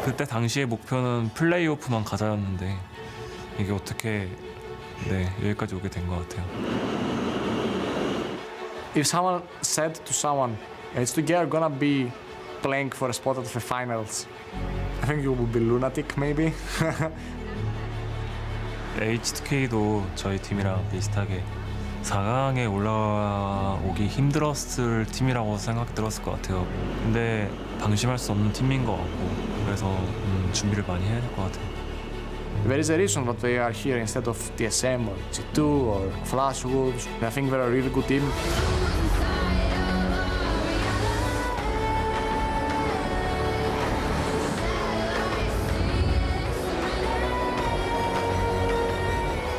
그때 당시의 목표는 플레이오프만 가자였는데 이게 어떻게 여기까지 오게 된 것 같아요. If someone said to someone, H2K are gonna be playing for a spot at the finals, I think you would be lunatic, maybe. H2K도 저희 팀이랑 비슷하게 4강에 올라오기 힘들었을 팀이라고 생각 들었을 것 같아요. 근데 방심할 수 없는 팀인 것 같고 그래서 준비를 많이 해야 될 것 같아요. There is a reason that they are here instead of TSM or G2 or Flash Wolves. I think they're a really good team.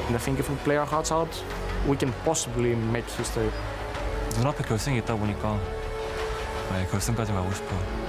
And I think if we play our hearts out, we can possibly make history. 눈앞에 결승이 있다 보니까 결승까지 가고 싶어요.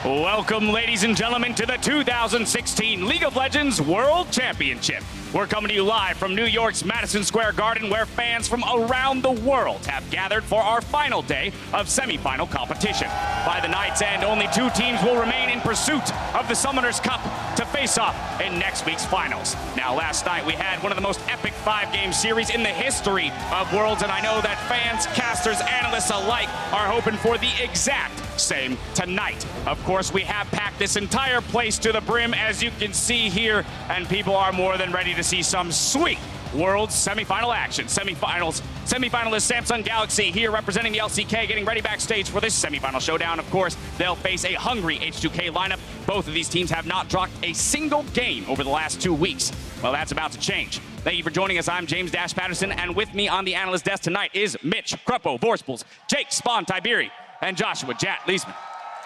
Welcome, ladies and gentlemen, to the 2016 League of Legends World Championship. We're coming to you live from New York's Madison Square Garden, where fans from around the world have gathered for our final day of semifinal competition. By the night's end, only 2 teams will remain in pursuit of the Summoners Cup to face off in next week's finals. Now, last night we had one of the most epic 5-game series in the history of Worlds, and I know that fans, casters, analysts alike are hoping for the exact same tonight. Of course, we have packed this entire place to the brim, as you can see here, and people are more than ready to see some sweet World semifinal action. Semifinalist Samsung Galaxy here representing the LCK, getting ready backstage for this semifinal showdown. Of course, they'll face a hungry H2K lineup. Both of these teams have not dropped a single game over the last 2 weeks. Well, that's about to change. Thank you for joining us. I'm James Dash Patterson, and with me on the analyst desk tonight is Mitch Kruppo Vorspals, Jake Spawn Tiberi, and Joshua Jat Leesman.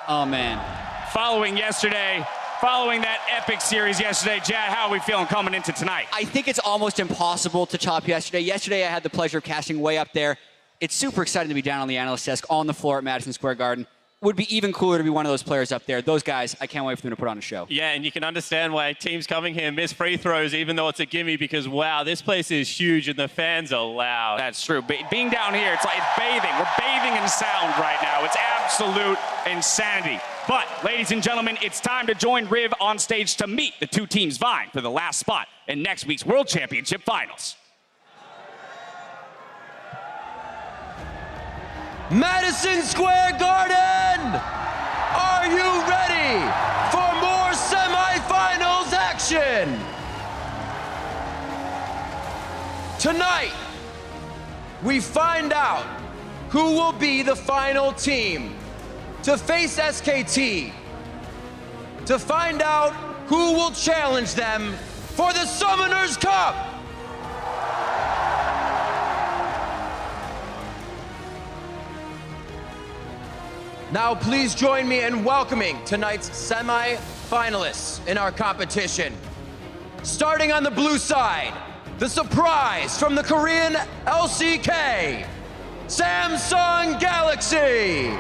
Oh, man. Following that epic series yesterday, Jad, how are we feeling coming into tonight? I think it's almost impossible to top yesterday. Yesterday, I had the pleasure of casting way up there. It's super exciting to be down on the analyst desk on the floor at Madison Square Garden. Would be even cooler to be one of those players up there. Those guys, I can't wait for them to put on a show. Yeah, and you can understand why teams coming here miss free throws, even though it's a gimme, because, wow, this place is huge and the fans are loud. That's true. Being down here, it's bathing. We're bathing in sound right now. It's absolute insanity. But, ladies and gentlemen, it's time to join Riv on stage to meet the 2 teams vying for the last spot in next week's World Championship Finals. Madison Square Garden! Are you ready for more semifinals action? Tonight, we find out who will be the final team to face SKT, to find out who will challenge them for the Summoners Cup. Now, please join me in welcoming tonight's semi-finalists in our competition. Starting on the blue side, the surprise from the Korean LCK, Samsung Galaxy.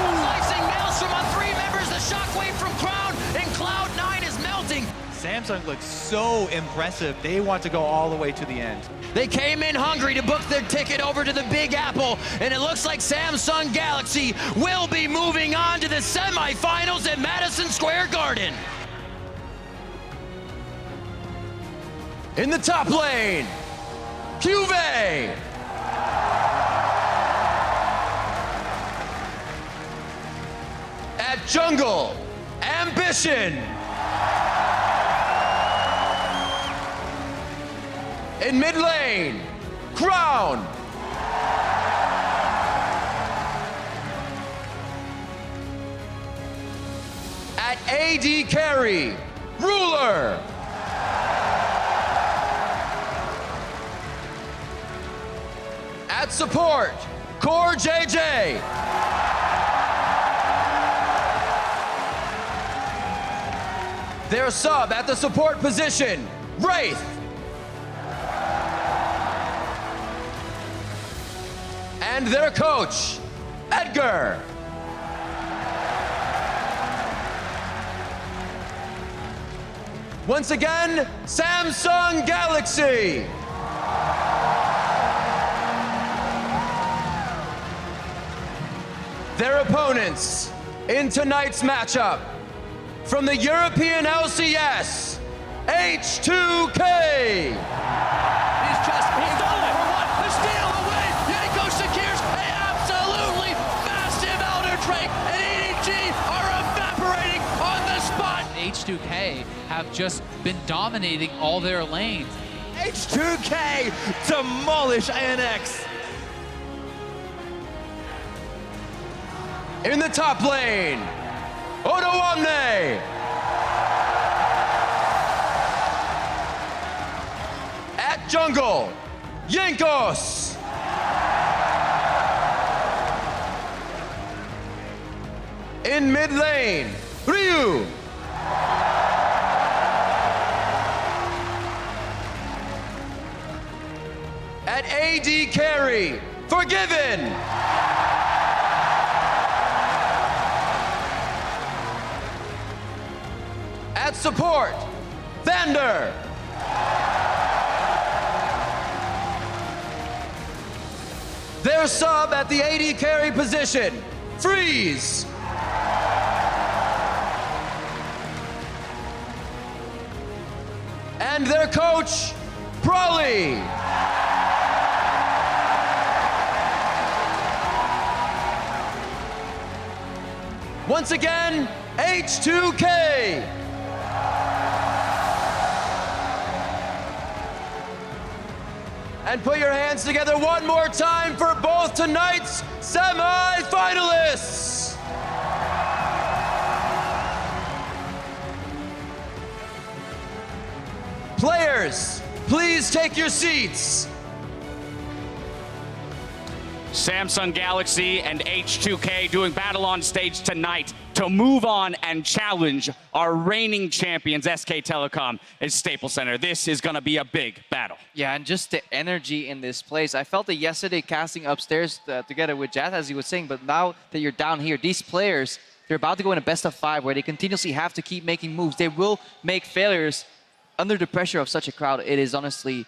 Slicing Maelstrom on 3 members, the shockwave from Crown, and Cloud9 is melting. Samsung looks so impressive. They want to go all the way to the end. They came in hungry to book their ticket over to the Big Apple, and it looks like Samsung Galaxy will be moving on to the semifinals at Madison Square Garden. In the top lane, Juve. At jungle, Ambition. In mid lane, Crown. At AD carry, Ruler. At support, Core JJ. Their sub at the support position, Wraith. And their coach, Edgar. Once again, Samsung Galaxy. Their opponents in tonight's matchup, from the European LCS, H2K. He's just, he's done it for one. The steal away. Yanko secures an absolutely massive Elder Drake, and EDG are evaporating on the spot. H2K have just been dominating all their lanes. H2K demolish ANX. In the top lane, Odoamne. At jungle, Yankos. In mid lane, Ryu. At AD carry, Forgiven. At support, Vander. Their sub at the AD carry position, Freeze. And their coach, Brawly. Once again, H2K. And put your hands together one more time for both tonight's semi-finalists. Players, please take your seats. Samsung Galaxy and H2K doing battle on stage tonight to move on and challenge our reigning champions, SK Telecom, at Staples Center. This is going to be a big battle. Yeah, and just the energy in this place. I felt it yesterday casting upstairs together with Jazz, as he was saying, but now that you're down here, these players, they're about to go in a best of 5 where they continuously have to keep making moves. They will make failures under the pressure of such a crowd. It is honestly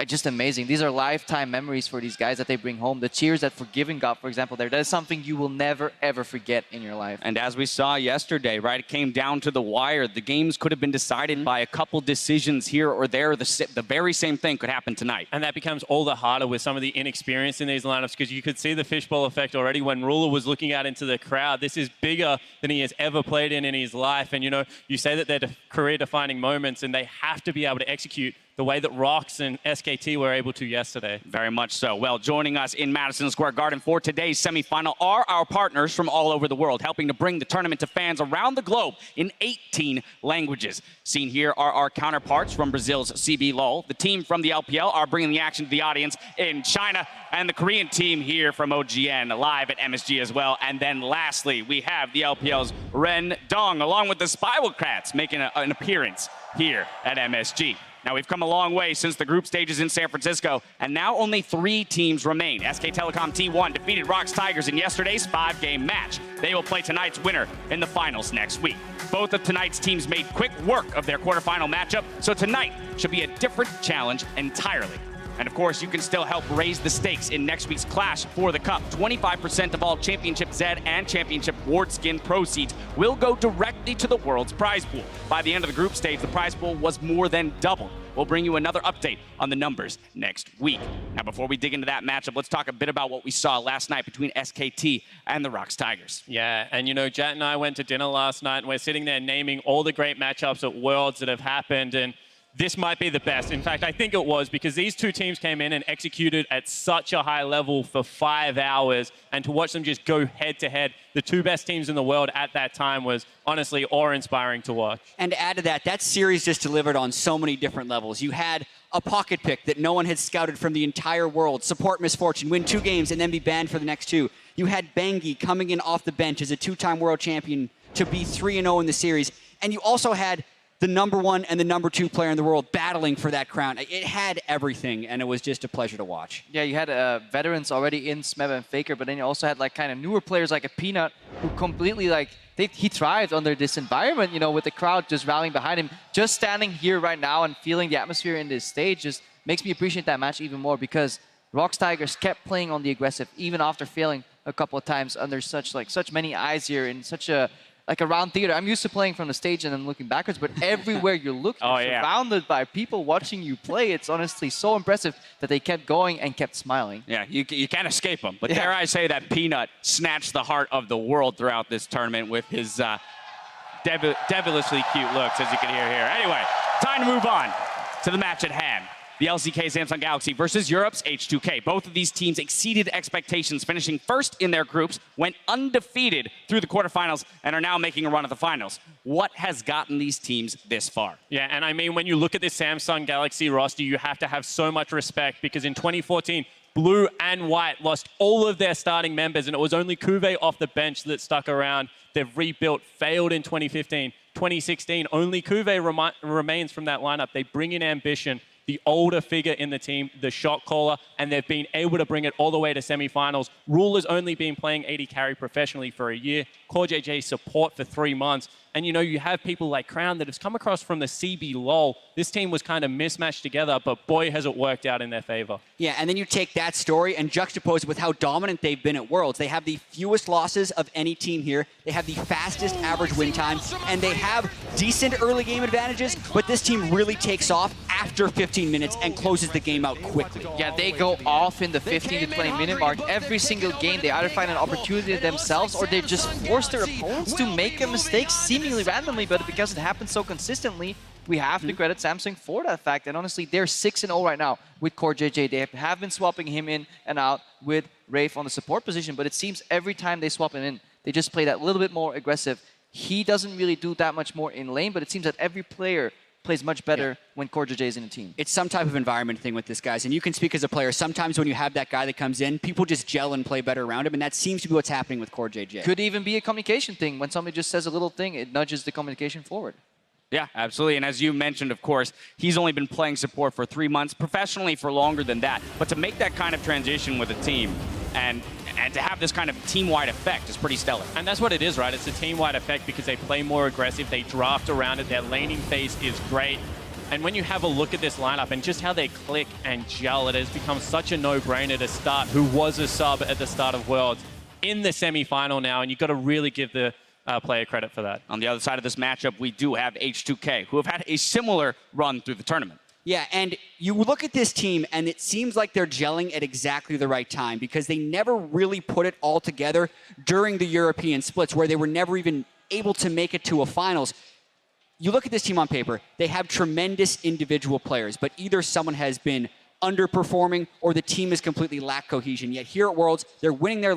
just amazing. These are lifetime memories for these guys that they bring home. The cheers that Forgiven got, for example, there, that is something you will never, ever forget in your life. And as we saw yesterday, right, it came down to the wire. The games could have been decided by a couple decisions here or there. The very same thing could happen tonight. And that becomes all the harder with some of the inexperience in these lineups, because you could see the fishbowl effect already when Ruler was looking out into the crowd. This is bigger than he has ever played in his life. And, you know, you say that they're career-defining moments, and they have to be able to execute the way that Rox and SKT were able to yesterday. Very much so. Well, joining us in Madison Square Garden for today's semifinal are our partners from all over the world, helping to bring the tournament to fans around the globe in 18 languages. Seen here are our counterparts from Brazil's CB LOL. The team from the LPL are bringing the action to the audience in China, and the Korean team here from OGN live at MSG as well. And then lastly, we have the LPL's Ren Dong, along with the Spiralcrats, making an appearance here at MSG. Now, we've come a long way since the group stages in San Francisco, and now only 3 teams remain. SK Telecom T1 defeated Rox Tigers in yesterday's 5-game match. They will play tonight's winner in the finals next week. Both of tonight's teams made quick work of their quarterfinal matchup, so tonight should be a different challenge entirely. And of course, you can still help raise the stakes in next week's clash for the Cup. 25% of all Championship Z and Championship Ward Skin proceeds will go directly to the world's prize pool. By the end of the group stage, the prize pool was more than doubled. We'll bring you another update on the numbers next week. Now, before we dig into that matchup, let's talk a bit about what we saw last night between SKT and the Rox Tigers. Yeah, and you know, Jat and I went to dinner last night, and we're sitting there naming all the great matchups at Worlds that have happened, and this might be the best. In fact, I think it was, because these two teams came in and executed at such a high level for 5 hours, and to watch them just go head-to-head, the two best teams in the world at that time, was honestly awe-inspiring to watch. And to add to that, that series just delivered on so many different levels. You had a pocket pick that no one had scouted from the entire world, support Misfortune, win 2 games, and then be banned for the next 2. You had Bengi coming in off the bench as a 2-time world champion to be 3-0 in the series. And you also had the number 1 and the number 2 player in the world battling for that crown. It had everything, and it was just a pleasure to watch. Yeah, you had veterans already in Smeb and FLICKR, but then you also had like kind of newer players like a Peanut who completely he thrived under this environment, you know, with the crowd just rallying behind him. Just standing here right now and feeling the atmosphere in this stage just makes me appreciate that match even more, because Rox Tigers kept playing on the aggressive even after failing a couple of times under such many eyes here in such a round theater. I'm used to playing from the stage and then looking backwards, but everywhere you look, you're surrounded by people watching you play. It's honestly so impressive that they kept going and kept smiling. Yeah, you can't escape them. But dare I say that Peanut snatched the heart of the world throughout this tournament with his devilishly cute looks, as you can hear here. Anyway, time to move on to the match at hand. The LCK Samsung Galaxy versus Europe's H2K. Both of these teams exceeded expectations, finishing first in their groups, went undefeated through the quarterfinals, and are now making a run at the finals. What has gotten these teams this far? Yeah, and I mean, when you look at this Samsung Galaxy roster, you have to have so much respect, because in 2014, Blue and White lost all of their starting members, and it was only Cuvée off the bench that stuck around. They've rebuilt, failed in 2015. 2016, only Cuvée remains from that lineup. They bring in ambition, the older figure in the team, the shot caller, and they've been able to bring it all the way to semifinals. Rule has only been playing AD carry professionally for a year, Core JJ support for 3 months, and you know, you have people like Crown that have come across from the CB LOL. This team was kind of mismatched together, but boy, has it worked out in their favor. Yeah, and then you take that story and juxtapose it with how dominant they've been at Worlds. They have the fewest losses of any team here. They have the fastest average win time, and they have decent early game advantages, but this team really takes off after 15 minutes and closes the game out quickly. Yeah, they go off in the 15 to 20 minute mark. Every single game, they either find an opportunity themselves or they just force their opponents to make a mistake seemingly randomly, but because it happens so consistently, we have to credit Samsung for that fact. And honestly, they're 6-0 right now with Core JJ. They have been swapping him in and out with Rafe on the support position, but it seems every time they swap him in, they just play that little bit more aggressive. He doesn't really do that much more in lane, but it seems that every player plays much better when Core JJ is in a team. It's some type of environment thing with this, guys, and you can speak as a player. Sometimes when you have that guy that comes in, people just gel and play better around him, and that seems to be what's happening with Core JJ. Could even be a communication thing. When somebody just says a little thing, it nudges the communication forward. Yeah, absolutely. And as you mentioned, of course, he's only been playing support for 3 months, professionally for longer than that. But to make that kind of transition with a team and to have this kind of team-wide effect is pretty stellar. And that's what it is, right? It's a team-wide effect because they play more aggressive, they draft around it, their laning phase is great. And when you have a look at this lineup and just how they click and gel, it has become such a no-brainer to start who was a sub at the start of Worlds in the semi-final now, and you've got to really give the player credit for that. On the other side of this matchup, we do have H2K, who have had a similar run through the tournament. Yeah, and you look at this team, and it seems like they're gelling at exactly the right time because they never really put it all together during the European splits, where they were never even able to make it to a finals. You look at this team on paper, they have tremendous individual players, but either someone has been underperforming or the team has completely lacked cohesion. Yet here at Worlds, they're winning their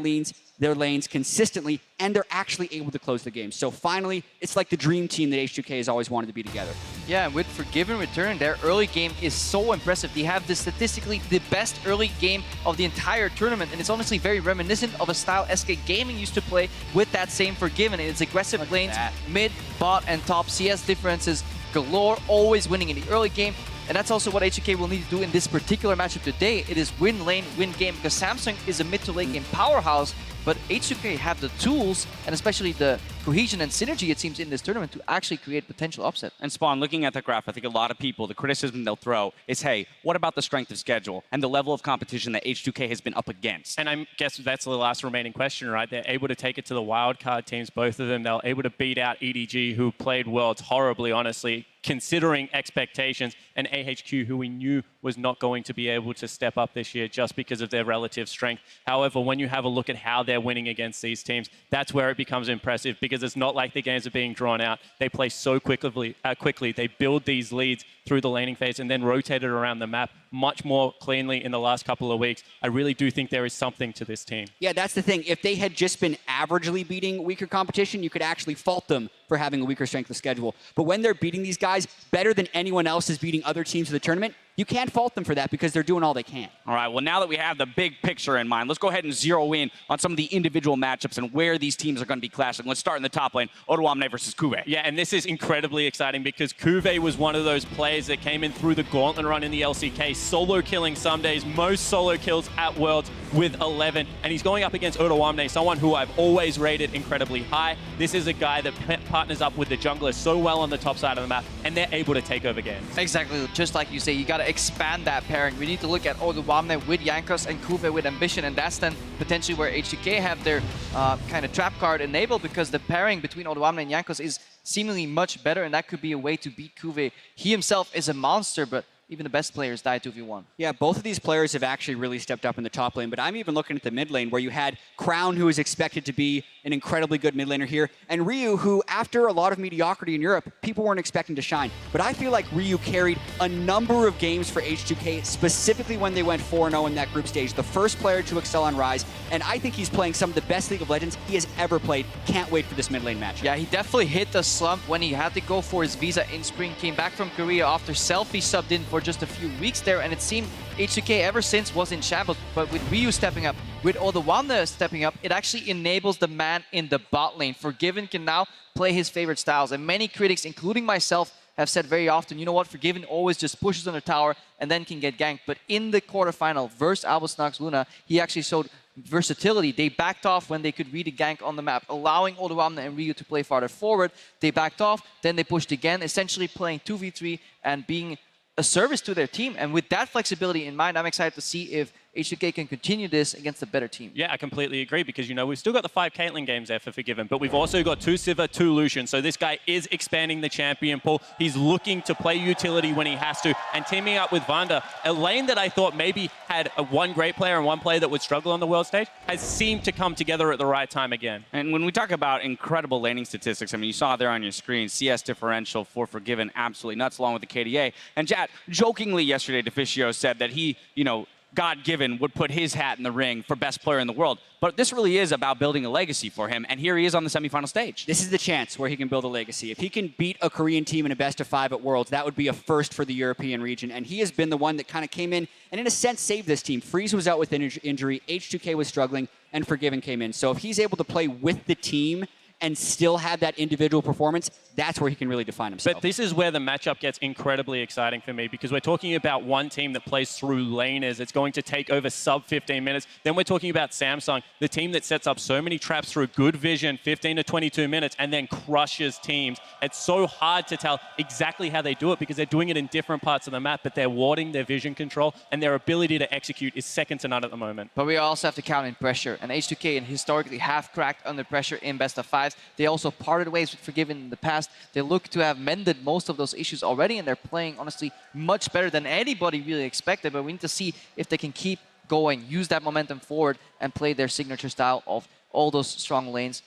lanes consistently, and they're actually able to close the game. So finally, it's like the dream team that H2K has always wanted to be together. Yeah, and with Forgiven Return, their early game is so impressive. They have statistically the best early game of the entire tournament, and it's honestly very reminiscent of a style SK Gaming used to play with that same Forgiven. And it's aggressive lanes, mid, bot, and top. CS differences galore, always winning in the early game. And that's also what H2K will need to do in this particular matchup today. It is win lane, win game, because Samsung is a mid to late game powerhouse, but H2K have the tools, and especially the cohesion and synergy, it seems, in this tournament to actually create potential upset. And Spawn, looking at the graph, I think a lot of people, the criticism they'll throw is, hey, what about the strength of schedule and the level of competition that H2K has been up against? And I guess that's the last remaining question, right? They're able to take it to the wildcard teams, both of them. They're able to beat out EDG, who played Worlds horribly, honestly. considering expectations, and AHQ, who we knew was not going to be able to step up this year just because of their relative strength. However, when you have a look at how they're winning against these teams, that's where it becomes impressive, because it's not like the games are being drawn out. They play so quickly. They build these leads through the laning phase and then rotate it around the map much more cleanly in the last couple of weeks. I really do think there is something to this team. Yeah, that's the thing. If they had just been averagely beating weaker competition, you could actually fault them for having a weaker strength of schedule. But when they're beating these guys better than anyone else is beating other teams in the tournament, you can't fault them for that because they're doing all they can. All right, well, now that we have the big picture in mind, let's go ahead and zero in on some of the individual matchups and where these teams are going to be clashing. Let's start in the top lane, Odoamne versus Kuve. Yeah, and this is incredibly exciting because Kuve was one of those players that came in through the gauntlet run in the LCK, solo killing some days, most solo kills at Worlds with 11, and he's going up against Odoamne, someone who I've always rated incredibly high. This is a guy that partners up with the jungler so well on the top side of the map, and they're able to take over games. Exactly, just like you say, you got to expand that pairing. We need to look at Odoamne with Jankos and Kuve with Ambition, and that's then potentially where H2K have their kind of trap card enabled, because the pairing between Odoamne and Jankos is seemingly much better, and that could be a way to beat Kuve. He himself is a monster, but even the best players die 2v1. Yeah, both of these players have actually really stepped up in the top lane, but I'm even looking at the mid lane where you had Crown, who is expected to be an incredibly good mid laner here, and Ryu, who after a lot of mediocrity in Europe, people weren't expecting to shine. But I feel like Ryu carried a number of games for H2K, specifically when they went 4-0 in that group stage, the first player to excel on Rise, and I think he's playing some of the best League of Legends he has ever played. Can't wait for this mid lane match. Yeah, he definitely hit the slump when he had to go for his visa in spring, came back from Korea after Selfie subbed in for just a few weeks there, and it seemed H2K ever since was in shambles. But with Ryu stepping up, with Odoamne stepping up, it actually enables the man in the bot lane. Forgiven can now play his favorite styles, and many critics, including myself, have said very often, you know what, Forgiven always just pushes on the tower and then can get ganked. But in the quarterfinal versus Albus Luna, he actually showed versatility. They backed off when they could read a gank on the map, allowing Odoamne and Ryu to play farther forward. They backed off, then they pushed again, essentially playing 2v3 and being a service to their team. And with that flexibility in mind, I'm excited to see if H2K can continue this against a better team. Yeah, I completely agree, because, you know, we've still got the 5 Caitlyn games there for Forgiven, but we've also got 2 Sivir, 2 Lucian. So this guy is expanding the champion pool. He's looking to play utility when he has to, and teaming up with Vanda, a lane that I thought maybe had one great player and one player that would struggle on the world stage, has seemed to come together at the right time again. And when we talk about incredible laning statistics, I mean, you saw there on your screen, CS differential for Forgiven, absolutely nuts, along with the KDA. And Jat, jokingly yesterday, Deficio said that he, you know, God-given, would put his hat in the ring for best player in the world. But this really is about building a legacy for him, and here he is on the semifinal stage. This is the chance where he can build a legacy. If he can beat a Korean team in a best-of-5 at Worlds, that would be a first for the European region, and he has been the one that kind of came in and in a sense saved this team. Freeze was out with injury, H2K was struggling, and Forgiven came in. So if he's able to play with the team and still have that individual performance, that's where he can really define himself. But this is where the matchup gets incredibly exciting for me, because we're talking about one team that plays through laners. It's going to take over sub 15 minutes. Then we're talking about Samsung, the team that sets up so many traps through good vision, 15 to 22 minutes, and then crushes teams. It's so hard to tell exactly how they do it, because they're doing it in different parts of the map, but their warding, their vision control, and their ability to execute is second to none at the moment. But we also have to count in pressure, and H2K historically have cracked under pressure in best-of-5s. They also parted ways with Forgiven in the past. They look to have mended most of those issues already, and they're playing, honestly, much better than anybody really expected. But we need to see if they can keep going, use that momentum forward, and play their signature style of all those strong lanes,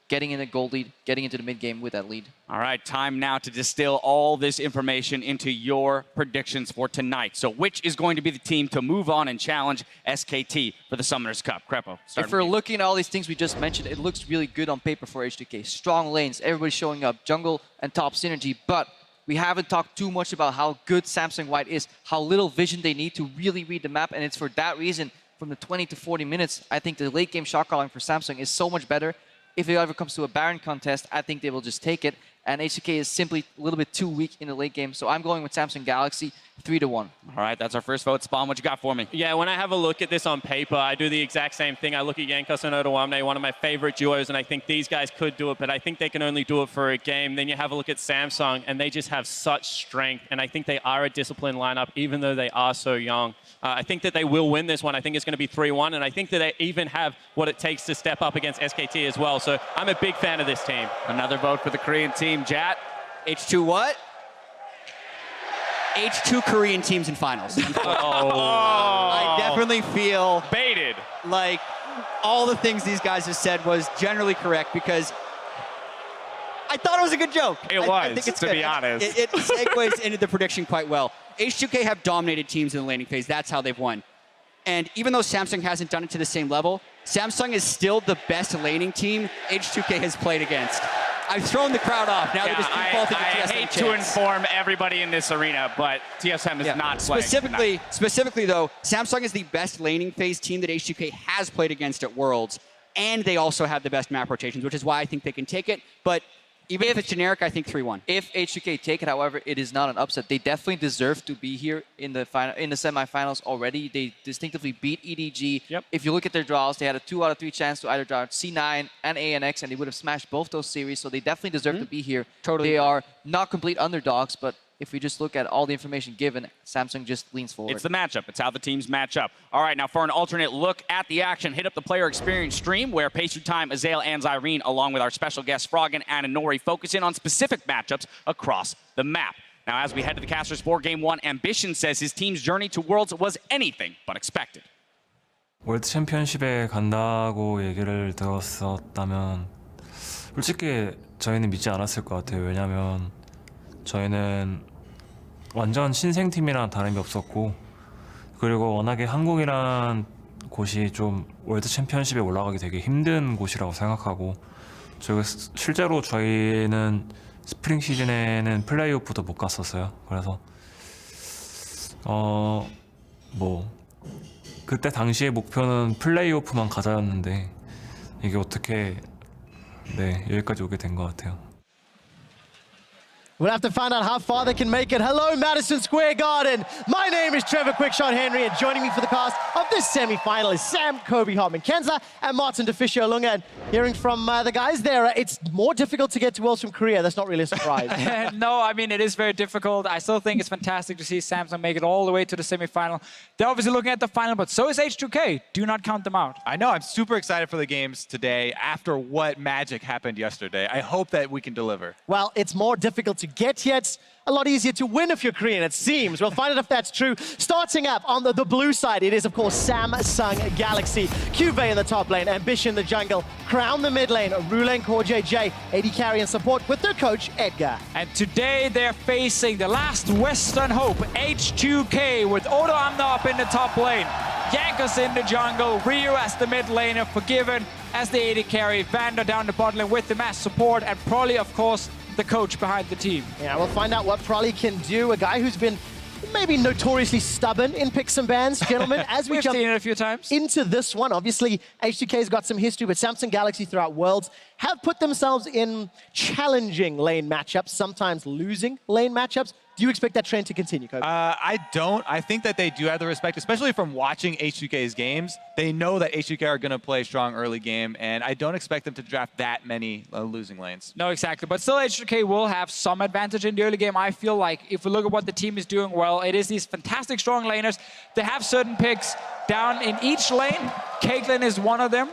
getting in a gold lead, getting into the mid-game with that lead. All right, time now to distill all this information into your predictions for tonight. So which is going to be the team to move on and challenge SKT for the Summoners Cup? Crepo, if we're looking at all these things we just mentioned, it looks really good on paper for H2K. Strong lanes, everybody showing up, jungle and top synergy, but we haven't talked too much about how good Samsung White is, how little vision they need to really read the map, and it's for that reason, from the 20 to 40 minutes, I think the late game shot calling for Samsung is so much better. If it ever comes to a Baron contest, I think they will just take it. And H2K is simply a little bit too weak in the late game. So I'm going with Samsung Galaxy 3-1. All right, that's our first vote. Spawn, what you got for me? Yeah, when I have a look at this on paper, I do the exact same thing. I look at Jankos and Odoamne, one of my favorite duos, and I think these guys could do it, but I think they can only do it for a game. Then you have a look at Samsung, and they just have such strength, and I think they are a disciplined lineup, even though they are so young. I think that they will win this one. I think it's going to be 3-1, and I think that they even have what it takes to step up against SKT as well. So I'm a big fan of this team. Another vote for the Korean team. Jat? H2 what? H2 Korean teams in finals. I definitely feel Baited. like all the things these guys have said was generally correct because I thought it was a good joke. It I think was, it's to good. be honest. It segues into the prediction quite well. H2K have dominated teams in the laning phase. That's how they've won. And even though Samsung hasn't done it to the same level, Samsung is still the best laning team H2K has played against. I've thrown the crowd off. Now they're just defaulting to I TSM hate chance. to inform everybody in this arena, but TSM is not playing. Specifically though, Samsung is the best laning phase team that H2K has played against at Worlds, and they also have the best map rotations, which is why I think they can take it. But even if it's generic, I think 3-1. If H2K take it, however, it is not an upset. They definitely deserve to be here in the semifinals already. They distinctively beat EDG. Yep. If you look at their draws, they had a 2 out of 3 chance to either draw C9 and ANX, and they would have smashed both those series. So they definitely deserve to be here. Totally. They are not complete underdogs, but if we just look at all the information given, Samsung just leans forward. It's the matchup. It's how the teams match up. All right, now for an alternate look at the action, hit up the player experience stream where Pace Through Time, Azael, and Zyrene, along with our special guests Froggen and Anori, focus in on specific matchups across the map. Now, as we head to the Casters for Game 1, Ambition says his team's journey to Worlds was anything but expected. 월드 챔피언십에 간다고 얘기를 들었었다면 솔직히 저희는 믿지 않았을 것 같아요. 왜냐면 저희는 완전 신생팀이랑 다름이 없었고, 그리고 워낙에 한국이란 곳이 좀 월드 챔피언십에 올라가기 되게 힘든 곳이라고 생각하고, 실제로 저희는 스프링 시즌에는 플레이오프도 못 갔었어요. 그래서 그때 당시의 목표는 플레이오프만 가자였는데 이게 어떻게 여기까지 오게 된 것 같아요. We'll have to find out how far they can make it. Hello, Madison Square Garden. My name is Trevor Quickshot Henry, and joining me for the cast of this semi-final is Sam, Kobe, Hartman, Kenza, and Martin DeFischer Lunga. And hearing from the guys there, it's more difficult to get to Worlds from Korea. That's not really a surprise. No, I mean, it is very difficult. I still think it's fantastic to see Samsung make it all the way to the semi-final. They're obviously looking at the final, but so is H2K. Do not count them out. I know. I'm super excited for the games today after what magic happened yesterday. I hope that we can deliver. Well, it's more difficult to get here. It's a lot easier to win if you're Korean, it seems. We'll find out if that's true. Starting up on the blue side, it is, of course, Samsung Galaxy. QV in the top lane, Ambition in the jungle, Crown the mid lane, Rulen Core JJ, AD carry and support with their coach, Edgar. And today they're facing the last Western hope, H2K, with Odo Amna up in the top lane. Yankos in the jungle, Ryu as the mid laner, Forgiven as the AD carry, Vander down the bot lane with the mass support, and Prolly, of course, the coach behind the team. Yeah, we'll find out what Prolly can do. A guy who's been maybe notoriously stubborn in picks and bans, gentlemen. As we jump seen it a few times into this one, obviously H2K's got some history, but Samsung Galaxy throughout Worlds have put themselves in challenging lane matchups, sometimes losing lane matchups. Do you expect that trend to continue, Kobe? I don't. I think that they do have the respect, especially from watching H2K's games. They know that H2K are going to play strong early game, and I don't expect them to draft that many losing lanes. No, exactly. But still, H2K will have some advantage in the early game. I feel like if we look at what the team is doing well, it is these fantastic strong laners. They have certain picks down in each lane. Caitlyn is one of them.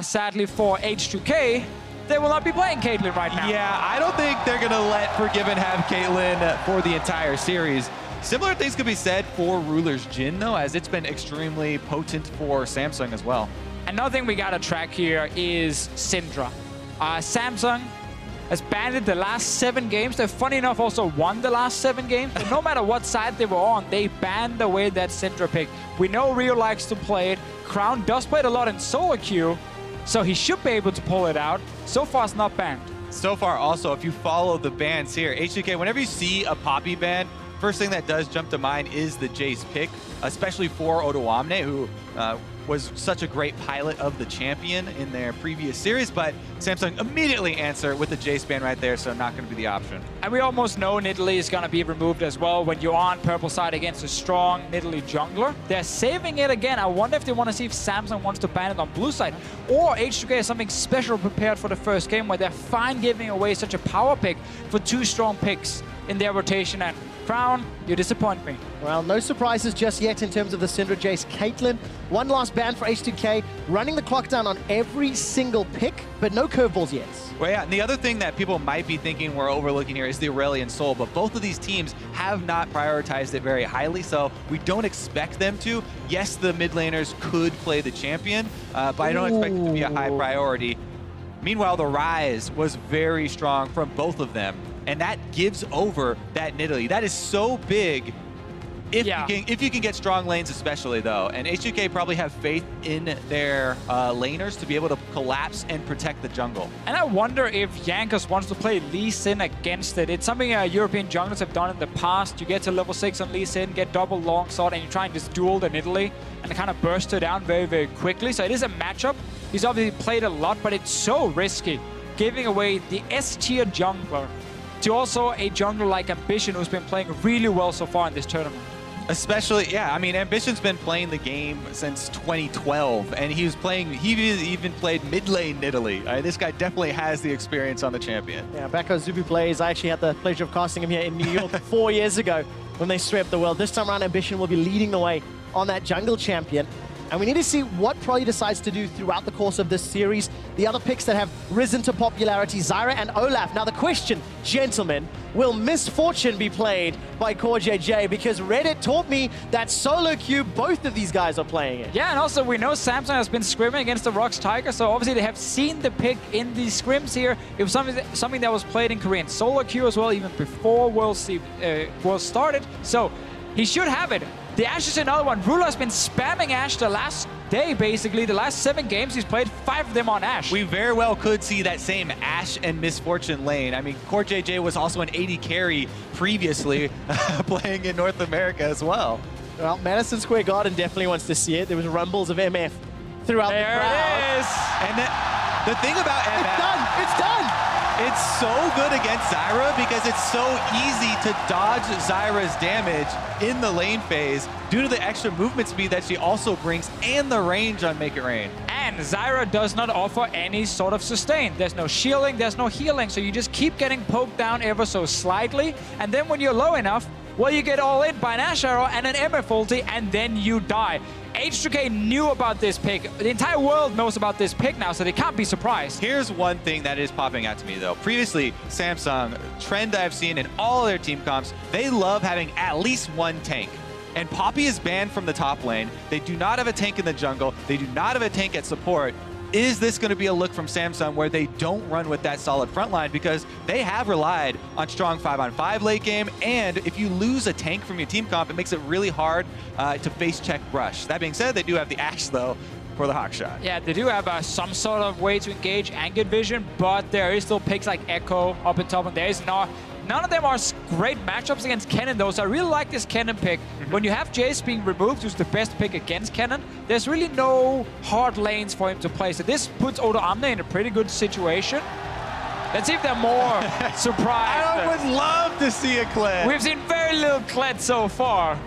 Sadly for H2K, they will not be playing Caitlyn right now. Yeah, I don't think they're going to let Forgiven have Caitlyn for the entire series. Similar things could be said for Ruler's Jhin, though, as it's been extremely potent for Samsung as well. Another thing we got to track here is Syndra. Samsung has banned the last 7 games. They've, funny enough, also won the last 7 games. But no matter what side they were on, they banned away that Syndra pick. We know Rio likes to play it. Crown does play it a lot in solo queue, so he should be able to pull it out. So far, it's not banned. So far, also, if you follow the bans here, H2K, whenever you see a Poppy ban, first thing that does jump to mind is the Jace pick, especially for Odoamne, who was such a great pilot of the champion in their previous series, but Samsung immediately answer with the Jace ban right there, so not going to be the option. And we almost know Nidalee is going to be removed as well when you're on purple side against a strong Nidalee jungler. They're saving it again. I wonder if they want to see if Samsung wants to ban it on blue side, or H2K has something special prepared for the first game where they're fine giving away such a power pick for 2 strong picks in their rotation. And Crown, you disappoint me. Well, no surprises just yet in terms of the Syndra Jace Caitlyn. One last ban for H2K, running the clock down on every single pick, but no curveballs yet. Well, yeah, and the other thing that people might be thinking we're overlooking here is the Aurelion Soul, but both of these teams have not prioritized it very highly, so we don't expect them to. Yes, the mid laners could play the champion, but I don't expect it to be a high priority. Meanwhile, the Rise was very strong from both of them, and that gives over that Nidalee. That is so big if you can get strong lanes especially, though. And H2K probably have faith in their laners to be able to collapse and protect the jungle. And I wonder if Jankos wants to play Lee Sin against it. It's something European junglers have done in the past. You get to level 6 on Lee Sin, get double longsword, and you try and just duel the Nidalee and kind of burst her down very, very quickly. So it is a matchup. He's obviously played a lot, but it's so risky giving away the S-tier jungler to also a jungler like Ambition, who's been playing really well so far in this tournament. Especially, yeah, I mean, Ambition's been playing the game since 2012, and he even played mid lane Nidalee. This guy definitely has the experience on the champion. Yeah, Bako Zubu plays. I actually had the pleasure of casting him here in New York 4 years ago when they swept the world. This time around, Ambition will be leading the way on that jungle champion. And we need to see what Pro decides to do throughout the course of this series. The other picks that have risen to popularity, Zyra and Olaf. Now the question, gentlemen, will Misfortune be played by CoreJJ? Because Reddit taught me that solo queue, both of these guys are playing it. Yeah, and also we know Samsung has been scrimming against the Rox Tiger, so obviously they have seen the pick in these scrims here. It was something that was played in Korean solo queue as well, even before World started. So he should have it. The Ashe is another one. Ruler has been spamming Ashe the last day, basically. The last 7 games, he's played 5 of them on Ashe. We very well could see that same Ashe and Misfortune lane. I mean, CoreJJ was also an 80 carry previously, playing in North America as well. Well, Madison Square Garden definitely wants to see it. There was rumbles of MF throughout the crowd. There it is! And the thing about MF... It's done! It's done! It's so good against Zyra because it's so easy to dodge Zyra's damage in the lane phase due to the extra movement speed that she also brings and the range on Make It Rain. And Zyra does not offer any sort of sustain. There's no shielding, there's no healing, so you just keep getting poked down ever so slightly, and then when you're low enough, well, you get all in by an Ashe arrow and an MF ulti, and then you die. H2K knew about this pick. The entire world knows about this pick now, so they can't be surprised. Here's one thing that is popping out to me, though. Previously, Samsung, trend I've seen in all their team comps, they love having at least one tank. And Poppy is banned from the top lane. They do not have a tank in the jungle. They do not have a tank at support. Is this going to be a look from Samsung where they don't run with that solid front line because they have relied on strong 5-on-5 late game, and if you lose a tank from your team comp, it makes it really hard to face check Brush. That being said, they do have the Ashe, though, for the hawk shot. Yeah, they do have some sort of way to engage Angered Vision, but there is still picks like Echo up at top, and there is not. None of them are great matchups against Kennen, though, so I really like this Kennen pick. When you have Jace being removed, who's the best pick against Kennen, there's really no hard lanes for him to play. So this puts Odo Amne in a pretty good situation. Let's see if they're more surprised. I would love to see a Kled. We've seen very little Kled so far.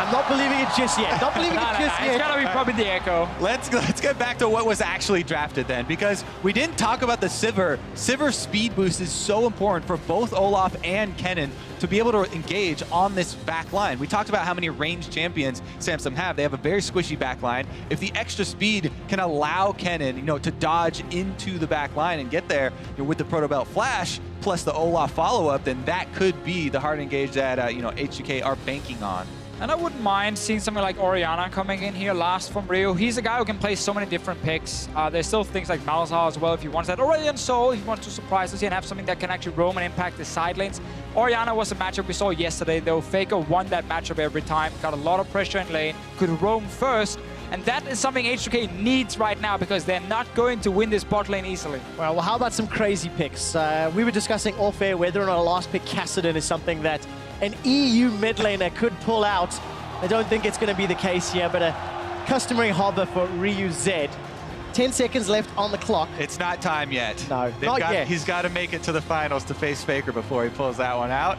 I'm not believing it just yet. Not believing it just yet. It's gotta be probably the Echo. Let's get back to what was actually drafted then, because we didn't talk about the Sivir. Sivir's speed boost is so important for both Olaf and Kennen to be able to engage on this back line. We talked about how many ranged champions Samsung have. They have a very squishy back line. If the extra speed can allow Kennen, to dodge into the back line and get there with the Proto Belt Flash plus the Olaf follow-up, then that could be the hard engage that H2K are banking on. And I wouldn't mind seeing something like Orianna coming in here last from Rio. He's a guy who can play so many different picks. There's still things like Malzahar as well if he wants that. Aurelion Sol, he wants to surprise us and have something that can actually roam and impact the side lanes. Orianna was a matchup we saw yesterday, though. FLICKR won that matchup every time. Got a lot of pressure in lane, could roam first. And that is something H2K needs right now because they're not going to win this bot lane easily. Well, how about some crazy picks? We were discussing off air whether or not a last pick Kassadin is something that an EU mid laner could pull out. I don't think it's going to be the case here, but a customary harbor for Ryu Z. 10 seconds left on the clock. It's not time yet. No, not yet. He's got to make it to the finals to face FLICKR before he pulls that one out.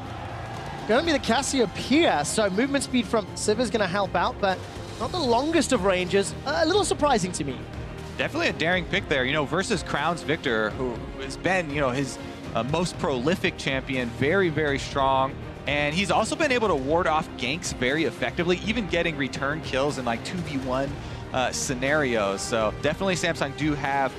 Going to be the Cassiopeia, so movement speed from Sivir's going to help out, but not the longest of ranges. A little surprising to me. Definitely a daring pick there, versus Crown's Victor, who has been, his most prolific champion, very, very strong. And he's also been able to ward off ganks very effectively, even getting return kills in like 2v1 scenarios. So definitely Samsung do have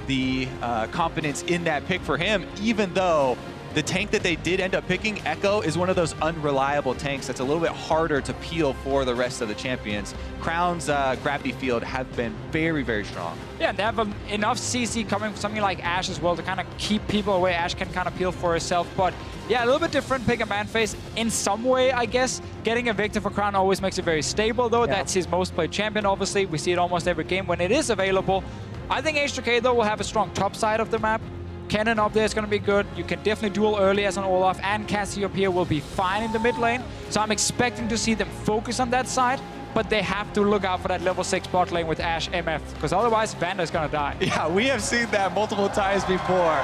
the confidence in that pick for him, even though the tank that they did end up picking, Echo, is one of those unreliable tanks that's a little bit harder to peel for the rest of the champions. Crown's gravity field have been very, very strong. Yeah, and they have enough CC coming from something like Ashe as well to kind of keep people away. Ashe can kind of peel for herself, but yeah, a little bit different pick and ban phase in some way, I guess. Getting a Victor for Crown always makes it very stable, though. Yeah. That's his most played champion, obviously. We see it almost every game when it is available. I think H2K, though, will have a strong top side of the map. Cannon up there is going to be good. You can definitely duel early as an Olaf, and Cassiopeia will be fine in the mid lane. So I'm expecting to see them focus on that side, but they have to look out for that level 6 bot lane with Ashe MF, because otherwise Vander is going to die. Yeah, we have seen that multiple times before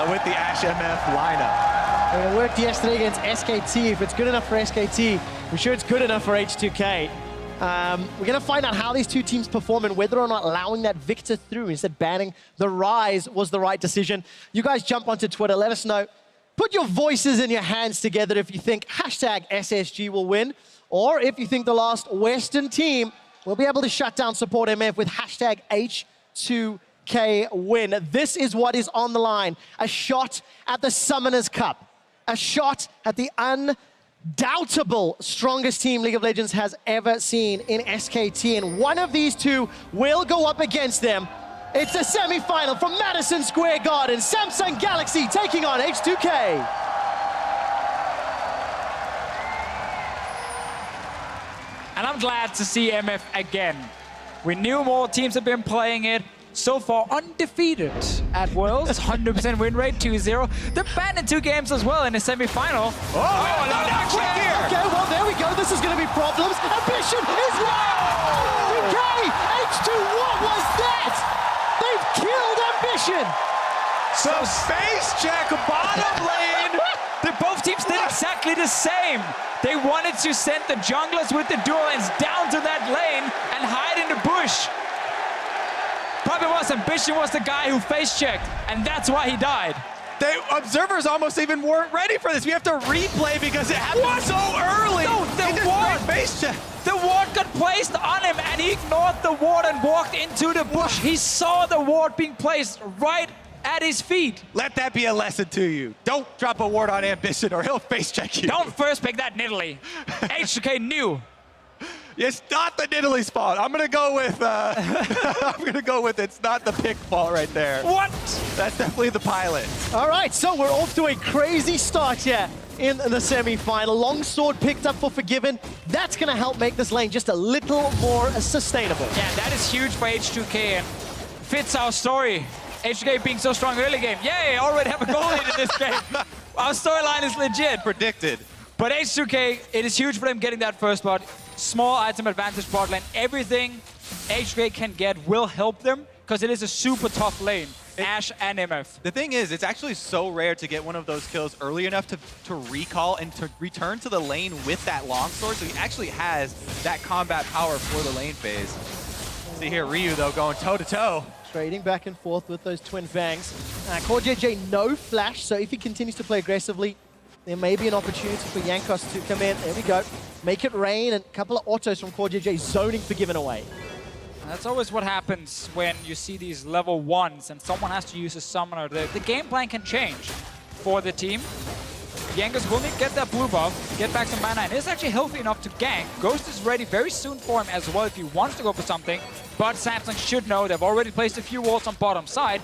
with the Ashe MF lineup. It worked yesterday against SKT. If it's good enough for SKT, I'm sure it's good enough for H2K. We're going to find out how these two teams perform and whether or not allowing that Victor through instead banning the Rise was the right decision. You guys jump onto Twitter, let us know. Put your voices and your hands together if you think hashtag SSG will win, or if you think the last Western team will be able to shut down support MF with hashtag H2K win. This is what is on the line. A shot at the Summoners Cup. A shot at the undoubtable strongest team League of Legends has ever seen in SKT, and one of these two will go up against them. It's the semi-final from Madison Square Garden. Samsung Galaxy taking on H2K. And I'm glad to see MF again. We knew more teams have been playing it. So far, undefeated at Worlds, 100% win rate, 2-0. They're banned in 2 games as well in the semi-final. Oh, no, quick here! Okay, well, there we go. This is going to be problems. Ambition is low! Okay, H2, what was that? They've killed Ambition! So space check bottom lane! Both teams did exactly the same. They wanted to send the junglers with the dual lanes down to that lane and hide in the bush. Probably was Ambition was the guy who face-checked, and that's why he died. The observers almost even weren't ready for this. We have to replay because it happened so early. No, the ward got placed on him, and he ignored the ward and walked into the bush. He saw the ward being placed right at his feet. Let that be a lesson to you. Don't drop a ward on Ambition or he'll face-check you. Don't first pick that Nidalee. H2K knew. It's not the Nidalee's fault. I'm gonna go with it's not the pick fault right there. What? That's definitely the pilot. All right, so we're off to a crazy start here in the semi-final. Longsword picked up for Forgiven. That's gonna help make this lane just a little more sustainable. Yeah, that is huge for H2K and fits our story. H2K being so strong early game. Yay, already have a goal lead in this game. Our storyline is legit. Predicted. But H2K, it is huge for them getting that first spot. Small item advantage bot lane. Everything H2K can get will help them because it is a super tough lane. Ashe and MF. The thing is, it's actually so rare to get one of those kills early enough to recall and to return to the lane with that longsword. So he actually has that combat power for the lane phase. See here, Ryu though going toe-to-toe. Trading back and forth with those twin fangs. CoreJJ no flash, so if he continues to play aggressively, there may be an opportunity for Jankos to come in. There we go. Make it rain, and a couple of autos from CoreJJ zoning Forgiven away. That's always what happens when you see these level 1s and someone has to use a summoner. The game plan can change for the team. Jankos will need to get that blue buff, get back some mana, and is actually healthy enough to gank. Ghost is ready very soon for him as well if he wants to go for something. But Samsung should know they've already placed a few walls on bottom side.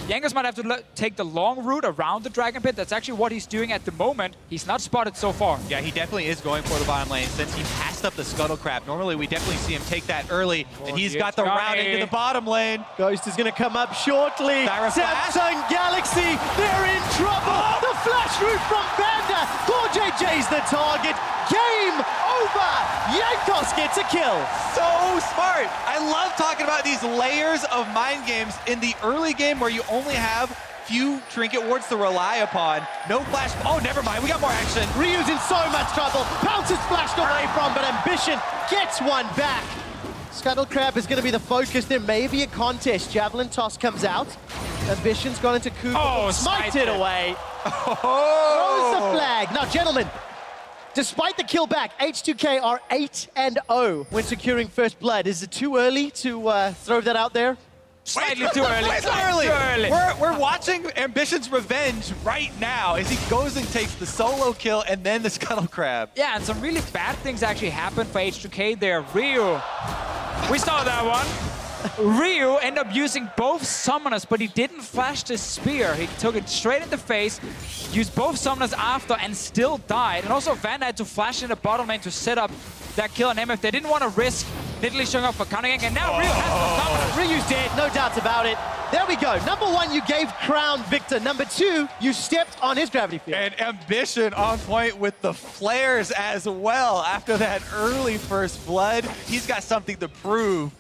Jankos might have to take the long route around the Dragon Pit. That's actually what he's doing at the moment. He's not spotted so far. Yeah, he definitely is going for the bottom lane since he passed up the Scuttle Crab. Normally, we definitely see him take that early, and he's got the route into the bottom lane. Ghost is going to come up shortly. Samsung Galaxy, they're in trouble. The flash route from Vander. CoreJJ's the target. Game over. Jankos gets a kill. So smart. I love talking about these layers of mind games in the early game where you only have few trinket wards to rely upon. No flash. Oh, never mind. We got more action. Ryu's in so much trouble. Pounce is flashed away from, but Ambition gets one back. Scuttle Crab is going to be the focus. There may be a contest. Javelin toss comes out. Ambition's gone into Cooper. Oh, smite smite it it. away. Throws the flag. Now, gentlemen, despite the kill back, H2K are 8-0 when securing first blood. Is it too early to throw that out there? Slightly too early. It's early. Too early. We're watching Ambition's revenge right now as he goes and takes the solo kill and then the Scuttle Crab. Yeah, and some really bad things actually happened for H2K there. Ryu, we saw that one. Ryu ended up using both summoners, but he didn't flash the spear. He took it straight in the face, used both summoners after, and still died. And also Van had to flash in the bottom lane to set up that kill on MF. They didn't want to risk Nidalee showing up for Cunningham, and now Ryu has the summoner. Ryu's dead, no doubts about it. There we go. Number one, you gave Crown Victor. Number two, you stepped on his gravity field. And Ambition on point with the flares as well. After that early first blood, he's got something to prove.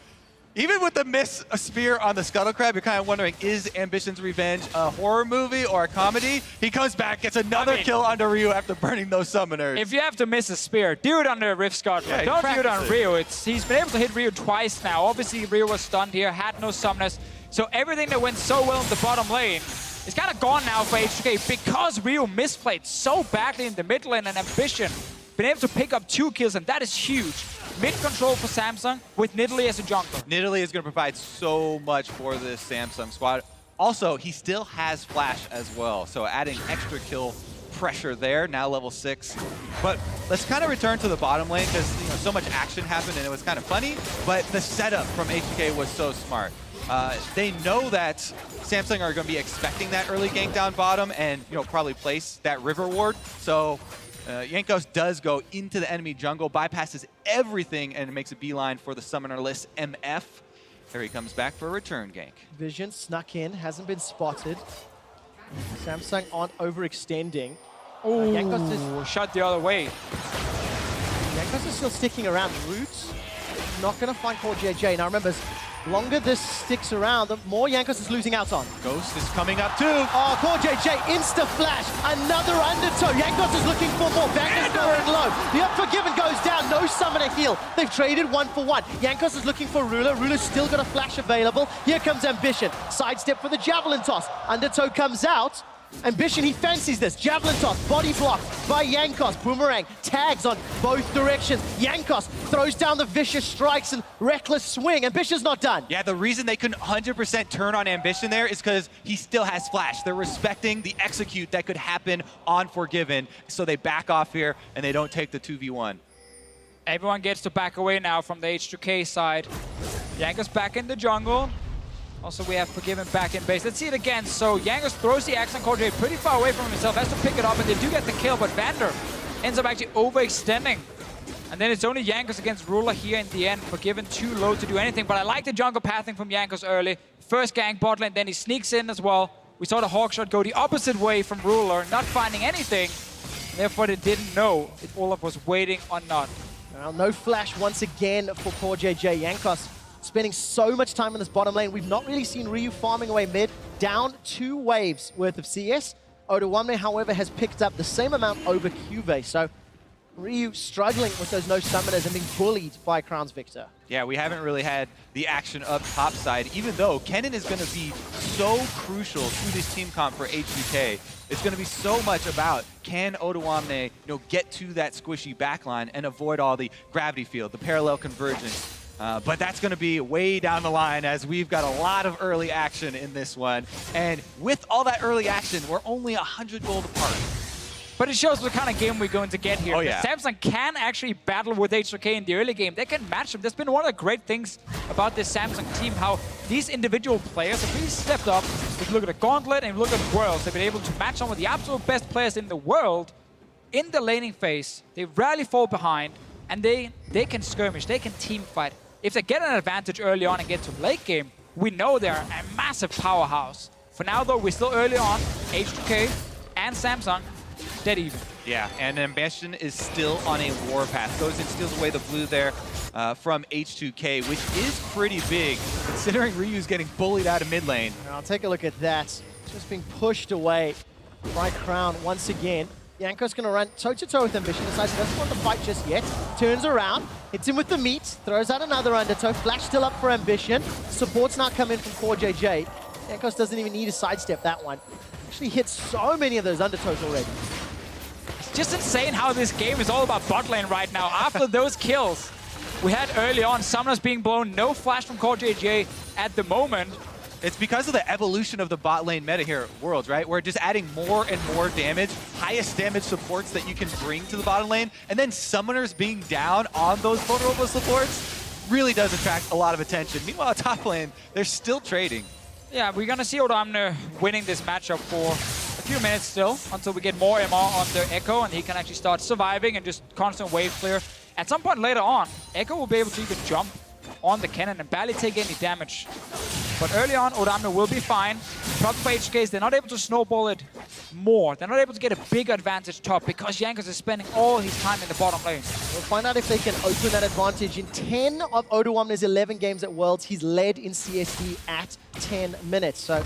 Even with the miss spear on the Scuttle Crab, you're kind of wondering, is Ambition's Revenge a horror movie or a comedy? He comes back, gets another kill onto Ryu after burning those summoners. If you have to miss a spear, do it under Rift Scott. Yeah, Don't do it on practice Ryu. He's been able to hit Ryu twice now. Obviously, Ryu was stunned here, had no summoners. So everything that went so well in the bottom lane is kind of gone now for H2K because Ryu misplayed so badly in the mid lane, and Ambition been able to pick up 2 kills, and that is huge. Mid control for Samsung with Nidalee as a jungler. Nidalee is going to provide so much for this Samsung squad. Also, he still has flash as well, so adding extra kill pressure there, now level 6. But let's kind of return to the bottom lane because so much action happened and it was kind of funny, but the setup from H2K was so smart. They know that Samsung are going to be expecting that early gank down bottom and probably place that river ward. So Jankos does go into the enemy jungle, bypasses everything, and makes a beeline for the summoner-less MF. Here he comes back for a return gank. Vision snuck in, hasn't been spotted. Samsung aren't overextending. Oh, shot the other way. Jankos is still sticking around. Roots not going to find Core JJ. Now remember, longer this sticks around, the more Jankos is losing out on. Ghost is coming up too. Oh, Core JJ, insta-flash, another undertow. Jankos is looking for more. Vander's going low. The Unforgiven goes down, no summoner heal. They've traded 1 for 1. Jankos is looking for Ruler. Ruler's still got a flash available. Here comes Ambition. Sidestep for the Javelin toss. Undertow comes out. Ambition, he fancies this. Javelin toss, body blocked by Jankos. Boomerang tags on both directions. Jankos throws down the vicious strikes and reckless swing. Ambition's not done. Yeah, the reason they couldn't 100% turn on Ambition there is because he still has flash. They're respecting the execute that could happen on Forgiven, so they back off here and they don't take the 2v1. Everyone gets to back away now from the H2K side. Jankos back in the jungle. Also, we have Forgiven back in base. Let's see it again. So, Jankos throws the axe on J pretty far away from himself, has to pick it up, and they do get the kill, but Vander ends up actually overextending. And then it's only Jankos against Ruler here in the end. Forgiven too low to do anything, but I like the jungle pathing from Jankos early. First gank bot lane, then he sneaks in as well. We saw the hawk shot go the opposite way from Ruler, not finding anything. Therefore, they didn't know if Olaf was waiting or not. Well, no flash once again for Core JJ. Jankos spending so much time in this bottom lane. We've not really seen Ryu farming away mid. Down 2 waves worth of CS. Odoamne, however, has picked up the same amount over Cuvée. So Ryu struggling with those no summoners and being bullied by Crown's Victor. Yeah, we haven't really had the action up top side, even though Kennen is going to be so crucial to this team comp for H2K. It's going to be so much about, can Odoamne get to that squishy backline and avoid all the gravity field, the parallel convergence. But that's going to be way down the line as we've got a lot of early action in this one. And with all that early action, we're only 100 gold apart. But it shows what kind of game we're going to get here. Oh, yeah. Samsung can actually battle with H2K in the early game. They can match them. That's been one of the great things about this Samsung team, how these individual players have really stepped up. If you look at the Gauntlet and look at Worlds, they've been able to match some of the absolute best players in the world in the laning phase. They rarely fall behind, and they can skirmish, they can team fight. If they get an advantage early on and get to late game, we know they're a massive powerhouse. For now, though, we're still early on. H2K and Samsung, dead even. Yeah, and Ambition is still on a warpath. Goes and steals away the blue there from H2K, which is pretty big, considering Ryu's getting bullied out of mid lane. I'll take a look at that. Just being pushed away by Crown once again. Yanko's going to run toe-to-toe with Ambition. Decides he doesn't want the fight just yet. Turns around, hits him with the meat, throws out another undertow. Flash still up for Ambition. Support's not coming from 4JJ. Yankos doesn't even need to sidestep that one. Actually hits so many of those undertows already. It's just insane how this game is all about bot lane right now. After those kills we had early on, Summoners being blown, no flash from Core JJ at the moment. It's because of the evolution of the bot lane meta here at Worlds, right? We're just adding more and more damage, highest damage supports that you can bring to the bottom lane, and then Summoners being down on those vulnerable supports really does attract a lot of attention. Meanwhile, top lane, they're still trading. Yeah, we're gonna see Odoamne winning this matchup for a few minutes still, until we get more MR on the Echo, and he can actually start surviving and just constant wave clear. At some point later on, Echo will be able to even jump on the cannon and barely take any damage. But early on, Odoamne will be fine. The problem for H2K is they're not able to snowball it more. They're not able to get a big advantage top because Jankos is spending all his time in the bottom lane. We'll find out if they can open that advantage. In 10 of Odoamne's 11 games at Worlds, he's led in CSD at 10 minutes. So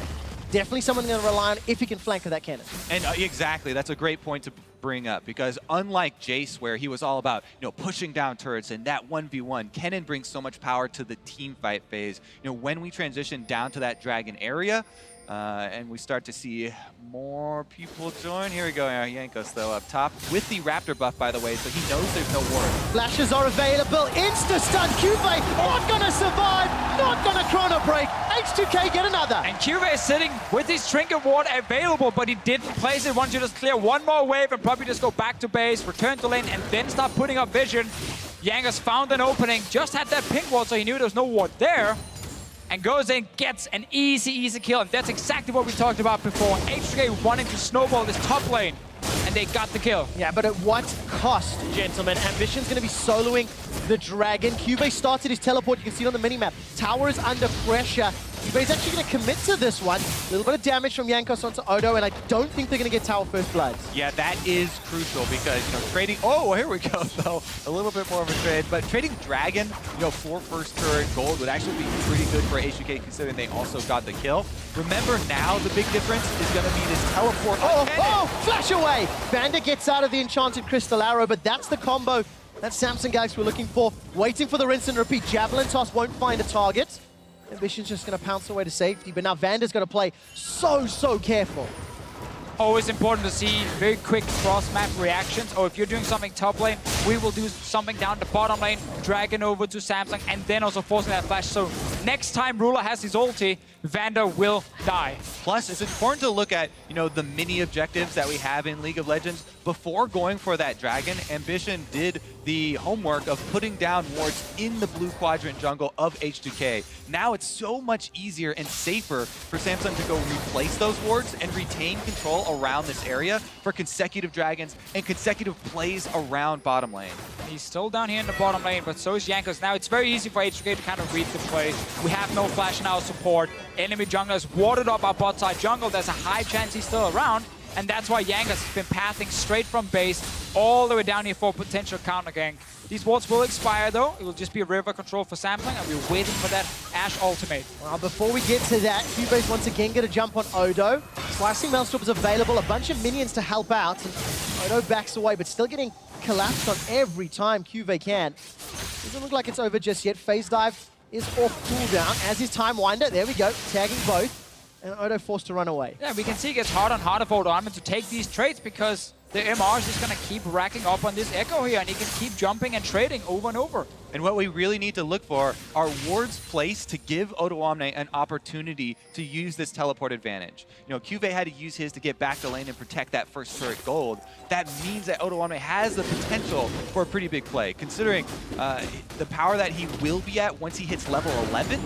definitely someone they're going to rely on if he can flank with that cannon. And exactly, that's a great point to bring up, because unlike Jace, where he was all about pushing down turrets and that 1v1, Kennen brings so much power to the team fight phase. When we transition down to that dragon area, and we start to see more people join. Here we go, Jankos though up top with the Raptor buff, by the way, so he knows there's no ward. Flashes are available. Insta-stun. Cuvée not gonna survive. Not gonna chrono break. H2K get another. And Cuvée is sitting with his Trinket Ward available, but he didn't place it. Wants to just clear one more wave and probably just go back to base, return to lane, and then start putting up vision. Jankos found an opening, just had that pink ward, so he knew there was no ward there. And goes in, gets an easy kill. And that's exactly what we talked about before. H2K wanting to snowball this top lane. And they got the kill. Yeah, but at what cost, gentlemen? Ambition's going to be soloing the dragon. Cuvée started his teleport. You can see it on the minimap. Tower is under pressure. Cuvé's actually going to commit to this one. A little bit of damage from Jankos onto Odo, and I don't think they're going to get Tower first blood. Yeah, that is crucial because, trading... Oh, here we go, though. A little bit more of a trade. But trading Dragon, for first turret gold would actually be pretty good for H2K, considering they also got the kill. Remember now, the big difference is going to be this teleport. Oh, flash away! Vander gets out of the Enchanted Crystal Arrow, but that's the combo that Samsung Galaxy were looking for. Waiting for the rinse and repeat. Javelin toss won't find a target. Ambition's just going to pounce away to safety, but now Vander's going to play so careful. Always important to see very quick cross-map reactions. Or if you're doing something top lane, we will do something down the bottom lane, Dragon over to Samsung, and then also forcing that flash. So next time Ruler has his ulti, Vander will die. Plus, it's important to look at, the mini objectives that we have in League of Legends. Before going for that Dragon, Ambition did the homework of putting down wards in the blue quadrant jungle of H2K. Now it's so much easier and safer for Samsung to go replace those wards and retain control around this area for consecutive Dragons and consecutive plays around bottom lane. He's still down here in the bottom lane, but so is Jankos. Now it's very easy for H2K to kind of read the play. We have no flash in our support. Enemy junglers warded up our bot side jungle. There's a high chance he's still around. And that's why Jankos has been pathing straight from base all the way down here for potential counter gank. These wards will expire though. It will just be a river control for Samsung, and we're waiting for that Ashe ultimate. Well, before we get to that, Cuvé's once again going to jump on Odo. Slicing Maelstrom is available, a bunch of minions to help out, and Odo backs away, but still getting collapsed on every time Cuvée can. Doesn't look like it's over just yet. Phase Dive is off cooldown, as is Time Winder. There we go, tagging both. And Odo forced to run away. Yeah, we can see it gets harder and harder for Odoamne to take these trades because the MR is just going to keep racking up on this Echo here, and he can keep jumping and trading over and over. And what we really need to look for are wards placed to give Odoamne an opportunity to use this teleport advantage. Cuvée had to use his to get back to lane and protect that first turret gold. That means that Odoamne has the potential for a pretty big play, considering the power that he will be at once he hits level 11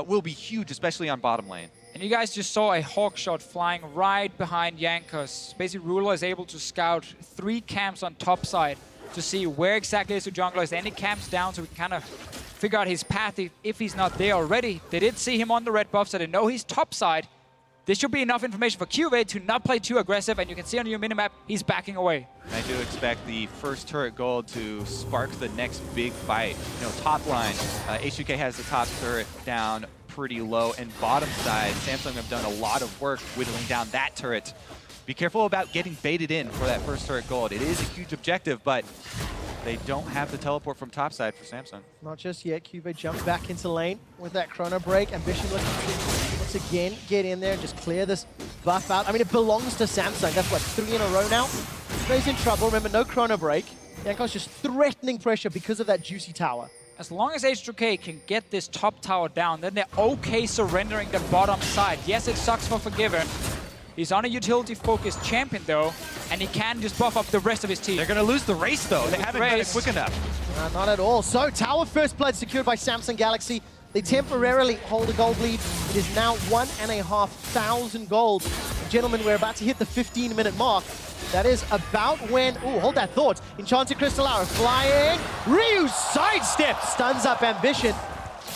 will be huge, especially on bottom lane. And you guys just saw a hawk shot flying right behind Jankos. Basically, Ruler is able to scout 3 camps on top side to see where exactly is the jungler. Is there any camps down so we can kind of figure out his path if he's not there already. They did see him on the red buff, so they know he's top side. This should be enough information for Cuvée to not play too aggressive, and you can see on your minimap, he's backing away. I do expect the first turret gold to spark the next big fight. Top line, H2K has the top turret down pretty low, and bottom side, Samsung have done a lot of work whittling down that turret be careful about getting baited in for that first turret gold. It is a huge objective, but they don't have the teleport from topside for Samsung. Not just yet. QB jumps back into lane with that chrono break. Ambition looking to once again get in there and just clear this buff out. I mean, it belongs to Samsung. That's what, 3 in a row now? QB's in trouble. Remember, no chrono break. Yanko's just threatening pressure because of that juicy tower. As long as H2K can get this top tower down, then they're okay surrendering the bottom side. Yes, it sucks for Forgiven. He's on a utility-focused champion, though, and he can just buff up the rest of his team. They're going to lose the race, though. They haven't done it quick enough. Not at all. So, tower first blood secured by Samsung Galaxy. They temporarily hold a gold lead. It is now 1,500 gold. Gentlemen, we're about to hit the 15-minute mark. That is about when... Ooh, hold that thought. Enchanted Crystal Arrow flying. Ryu sidestep, stuns up Ambition.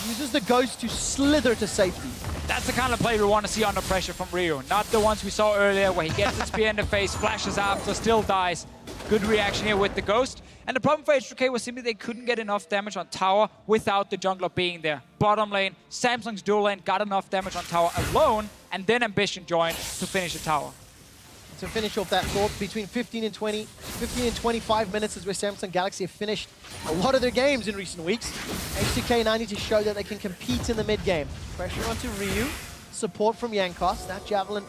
Uses the Ghost to slither to safety. That's the kind of play we want to see under pressure from Ryu. Not the ones we saw earlier where he gets the spear in the face, flashes after, still dies. Good reaction here with the Ghost. And the problem for H2K was simply they couldn't get enough damage on tower without the jungler being there. Bottom lane, Samsung's dual lane got enough damage on tower alone, and then Ambition joined to finish the tower. To finish off that thought, between 15 and 25 minutes is where Samsung Galaxy have finished a lot of their games in recent weeks. H2K now need to show that they can compete in the mid game. Pressure onto Ryu, support from Yankos. That Javelin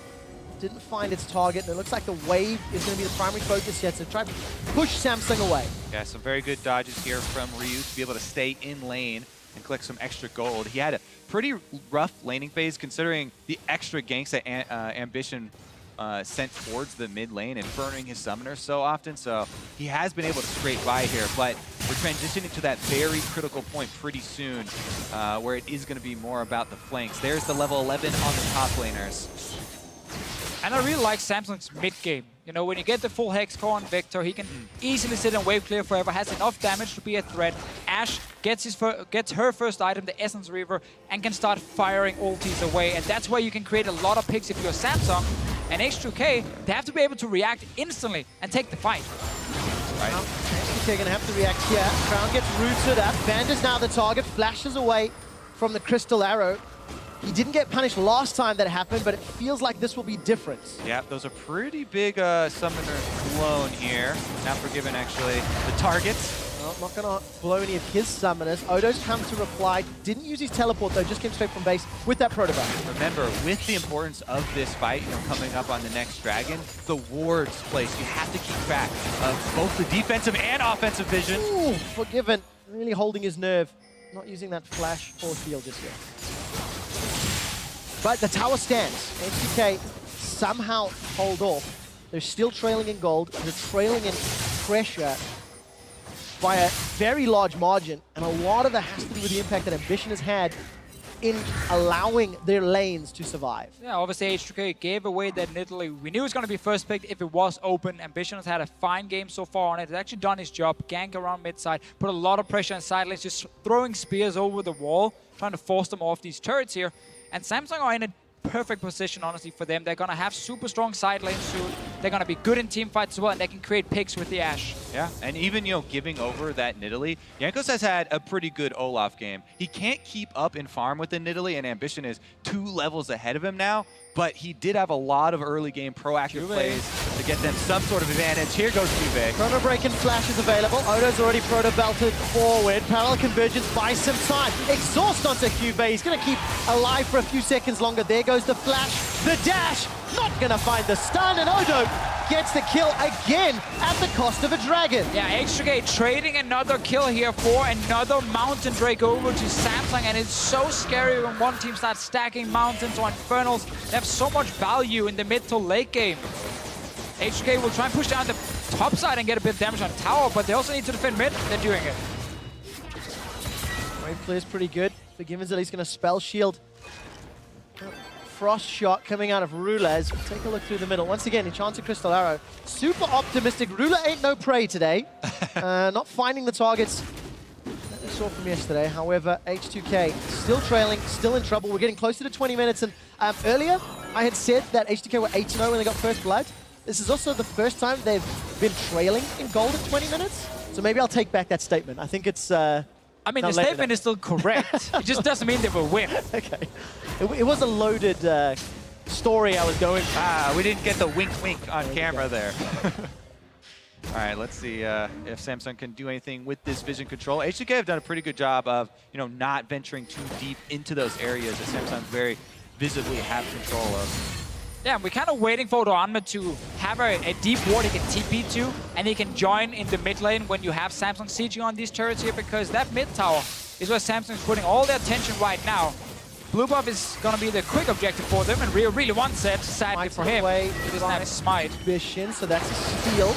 didn't find its target, and it looks like the wave is going to be the primary focus yet, so try to push Samsung away. Yeah, some very good dodges here from Ryu to be able to stay in lane and collect some extra gold. He had a pretty rough laning phase considering the extra ganks that Ambition sent towards the mid lane and burning his summoner so often, so he has been able to scrape by here, but we're transitioning to that very critical point pretty soon where it is going to be more about the flanks. There's the level 11 on the top laners. And I really like Samsung's mid game. You know, when you get the full Hex core on Victor, he can easily sit and wave clear forever, has enough damage to be a threat. Ashe gets her first item, the Essence Reaver, and can start firing ultis away. And that's where you can create a lot of picks if you're Samsung. And H2K, they have to be able to react instantly and take the fight. Right. H2K going to have to react here. Crown gets rooted up. Bander's now the target, flashes away from the Crystal Arrow. He didn't get punished last time that happened, but it feels like this will be different. Yeah, those are pretty big summoner clone here. Not Forgiven, actually. The targets. Well, not going to blow any of his summoners. Odo's come to reply. Didn't use his teleport, though. Just came straight from base with that Protobuff. Remember, with the importance of this fight, coming up on the next dragon, the wards place. You have to keep track of both the defensive and offensive vision. Ooh, Forgiven. Really holding his nerve. Not using that flash force field just yet. But the tower stands. H2K somehow hold off. They're still trailing in gold. They're trailing in pressure by a very large margin. And a lot of that has to do with the impact that Ambition has had in allowing their lanes to survive. Yeah, obviously H2K gave away that Nidalee. We knew it was going to be first pick if it was open. Ambition has had a fine game so far on it. It's actually done his job. Gank around mid side, put a lot of pressure on side lanes, just throwing spears over the wall, trying to force them off these turrets here. And Samsung are in a perfect position, honestly, for them. They're going to have super strong side lanes soon. They're going to be good in team fights as well, and they can create picks with the Ashe. Yeah, and even, giving over that Nidalee, Jankos has had a pretty good Olaf game. He can't keep up in farm with the Nidalee, and Ambition is 2 levels ahead of him now, but he did have a lot of early game proactive plays to get them some sort of advantage. Here goes Juve. Chrono Break and Flash is available. Odo's already proto-belted forward. Parallel Convergence buys some time. Exhaust onto QB. He's going to keep alive for a few seconds longer. There goes the Flash. The dash. Not going to find the stun. And Odo gets the kill again at the cost of a dragon. Yeah, H2K trading another kill here for another Mountain Drake over to Samsung. And it's so scary when one team starts stacking Mountains or Infernals. They have so much value in the mid to late game. H2K will try and push down the top side and get a bit of damage on tower, but they also need to defend mid. They're doing it. Wave clear's pretty good. Forgiven's at least going to spell shield. Frost shot coming out of Rulez. Take a look through the middle. Once again, Enchanted Crystal Arrow. Super optimistic. Ruler ain't no prey today. Not finding the targets that we saw from yesterday. However, H2K still trailing, still in trouble. We're getting closer to 20 minutes. And earlier, I had said that H2K were 8-0 when they got first blood. This is also the first time they've been trailing in gold at 20 minutes. So maybe I'll take back that statement. I think it's... I mean, the statement is still correct. It just doesn't mean they will win. Okay. It was a loaded story I was going for. Ah, we didn't get the wink on camera there. All right, let's see if Samsung can do anything with this vision control. H2K have done a pretty good job of, not venturing too deep into those areas that Samsung very visibly have control of. Yeah, we're kind of waiting for Odoamne to have a deep ward he can TP to, and he can join in the mid lane when you have Samsung sieging on these turrets here, because that mid tower is where Samsung's putting all their attention right now. Blue buff is going to be the quick objective for them, and Rio really wants it. Sadly for him, he doesn't have Smite. Ambition, so that's a steal.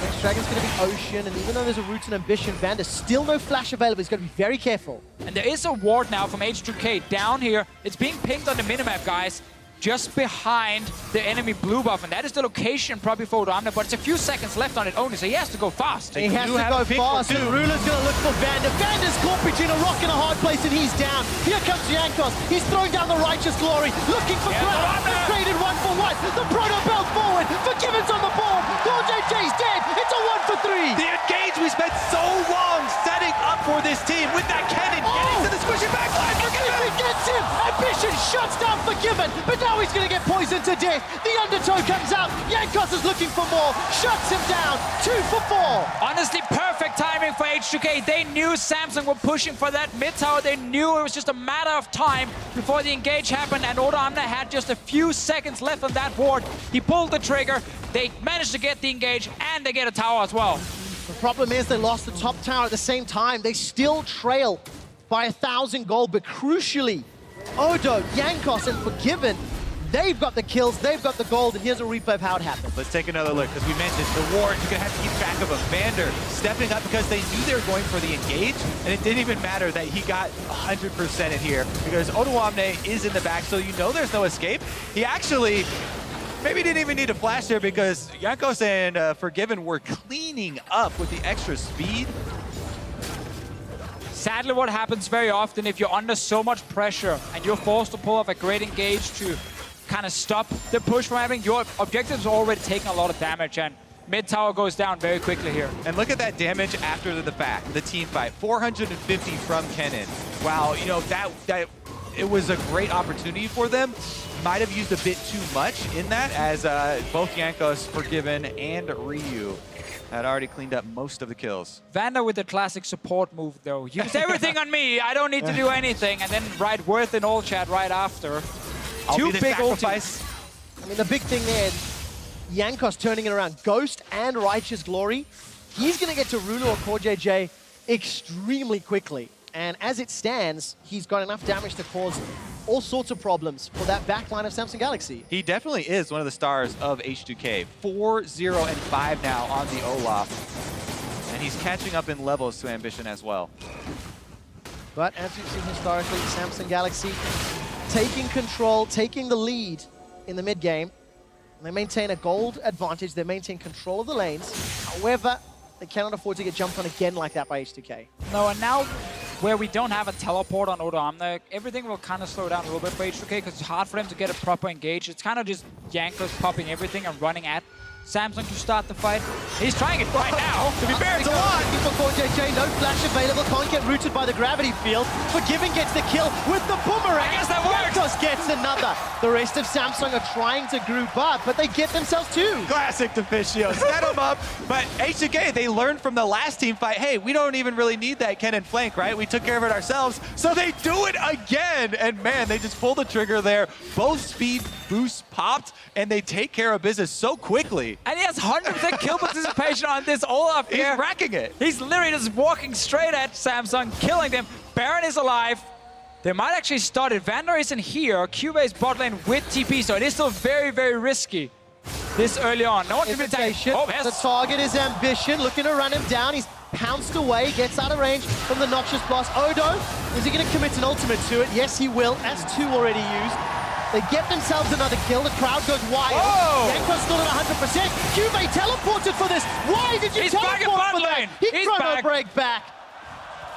Next Dragon's going to be Ocean, and even though there's a root and Ambition ban, there's still no flash available. He's got to be very careful. And there is a ward now from H2K down here. It's being pinged on the minimap, guys, just behind the enemy blue buff, and that is the location probably for Odoamne, but it's a few seconds left on it only, so he has to go fast. He has to go fast, and Ruler's going to look for Vander. Vander's caught between a rock and a hard place, and he's down. Here comes Jankos. He's throwing down the Righteous Glory, looking for Cloud. They've traded 1-for-1. The Proto Belt forward. Forgiven's on the board. JJ's dead. It's a 1-for-3. The engage we spent so long setting up for this team with that cannon getting to the squishy backline. Forgiven gets him. Ambition shuts down Forgiven, but now he's going to get poisoned to death. The undertow comes out. Jankos is looking for more. Shuts him down. 2-for-4. Honestly, perfect timing for H2K. They knew Samsung were pushing for that mid tower. They knew it was just a matter of time before the engage happened, and Odoamne had just a few seconds left on that ward. He pulled the trigger. They managed to get the engage, and they get a tower as well. The problem is they lost the top tower at the same time. They still trail by 1,000 gold, but crucially, Odo, Jankos, and Forgiven, they've got the kills, they've got the gold, and here's a replay of how it happened. Let's take another look, because we mentioned the ward, you're going to have to keep track of him. Vander stepping up because they knew they were going for the engage, and it didn't even matter that he got 100% in here, because Odoamne is in the back, so you know there's no escape. He actually maybe didn't even need a flash there, because Jankos and Forgiven were cleaning up with the extra speed. Sadly, what happens very often if you're under so much pressure and you're forced to pull off a great engage to kind of stop the push from happening, your objectives are already taking a lot of damage, and mid tower goes down very quickly here. And look at that damage after the fact, the team fight. 450 from Kennen. Wow, that it was a great opportunity for them. Might have used a bit too much in that, as both Jankos, Forgiven, and Ryu had already cleaned up most of the kills. Vander with the classic support move, though. Use everything on me. I don't need to do anything. And then write Worth in all chat right after. Two big ultis. I mean, the big thing there, Jankos turning it around. Ghost and Righteous Glory. He's going to get to Ruler or Core JJ extremely quickly. And as it stands, he's got enough damage to cause all sorts of problems for that backline of Samsung Galaxy. He definitely is one of the stars of H2K. 4-0 and 5 now on the Olaf. And he's catching up in levels to Ambition as well. But as we've seen historically, Samsung Galaxy taking control, taking the lead in the mid game. They maintain a gold advantage. They maintain control of the lanes. However, they cannot afford to get jumped on again like that by H2K. No, and now where we don't have a teleport on Odoamne, everything will kind of slow down a little bit for H2K because it's hard for them to get a proper engage. It's kind of just Jankos popping everything and running at Samsung to start the fight. He's trying it right now. To be fair, it's a lot. For JJ, no flash available, can't get rooted by the gravity field. Forgiven gets the kill with the boomerang. I guess that works. Jankos gets another. The rest of Samsung are trying to group up, but they get themselves two. Classic Deficio, set them up. But H2K, they learned from the last team fight, hey, we don't even really need that Kennen flank, right? We took care of it ourselves. So they do it again. And man, they just pull the trigger there. Both speed boosts popped, and they take care of business so quickly. And he has 100% kill participation on this Olaf here. He's racking it. He's literally just walking straight at Samsung, killing them. Baron is alive. They might actually start it. Vander isn't here. Cubase bot lane with TP, so it is still very, very risky this early on. No one can attack. Oh, yes. The target is Ambition, looking to run him down. He's pounced away, gets out of range from the Noxious Blast. Odo, is he going to commit an ultimate to it? Yes, he will. That's 2 already used. They get themselves another kill. The crowd goes wild. Jankos still at 100%. Cubase teleported for this. Why did you teleport for that? He chrono break back.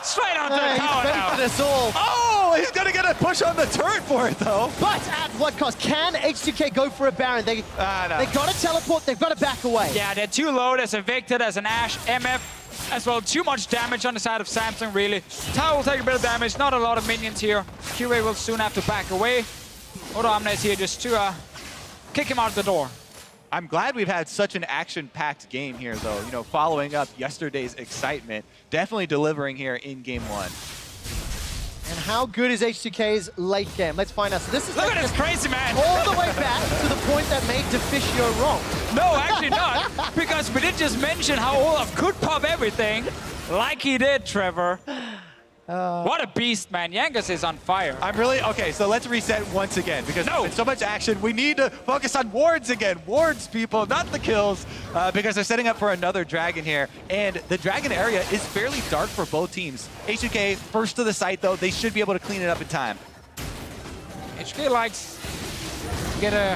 Straight onto the tower now. He's us all. Oh, he's going to get a push on the turret for it, though. But at what cost? Can H2K go for a Baron? They got to teleport. They've got to back away. Yeah, they're too low. There's a Victor, there's an Ashe, MF as well. Too much damage on the side of Samsung, really. Tower will take a bit of damage. Not a lot of minions here. QA will soon have to back away. Odoamne is here just to kick him out the door. I'm glad we've had such an action-packed game here, though. You know, following up yesterday's excitement, definitely delivering here in Game 1. And how good is H2K's late game? Let's find out. So this is Look at this crazy man. all the way back to the point that made Deficio wrong. No, actually not, because we did just mention how Olaf could pop everything like he did, Trevor. What a beast, man. Yangas is on fire. I'm really, okay, so let's reset once again, because there's been so much action. We need to focus on wards again. Wards, people, not the kills, because they're setting up for another dragon here. And the dragon area is fairly dark for both teams. H2K first to the site, though. They should be able to clean it up in time. HK likes to get a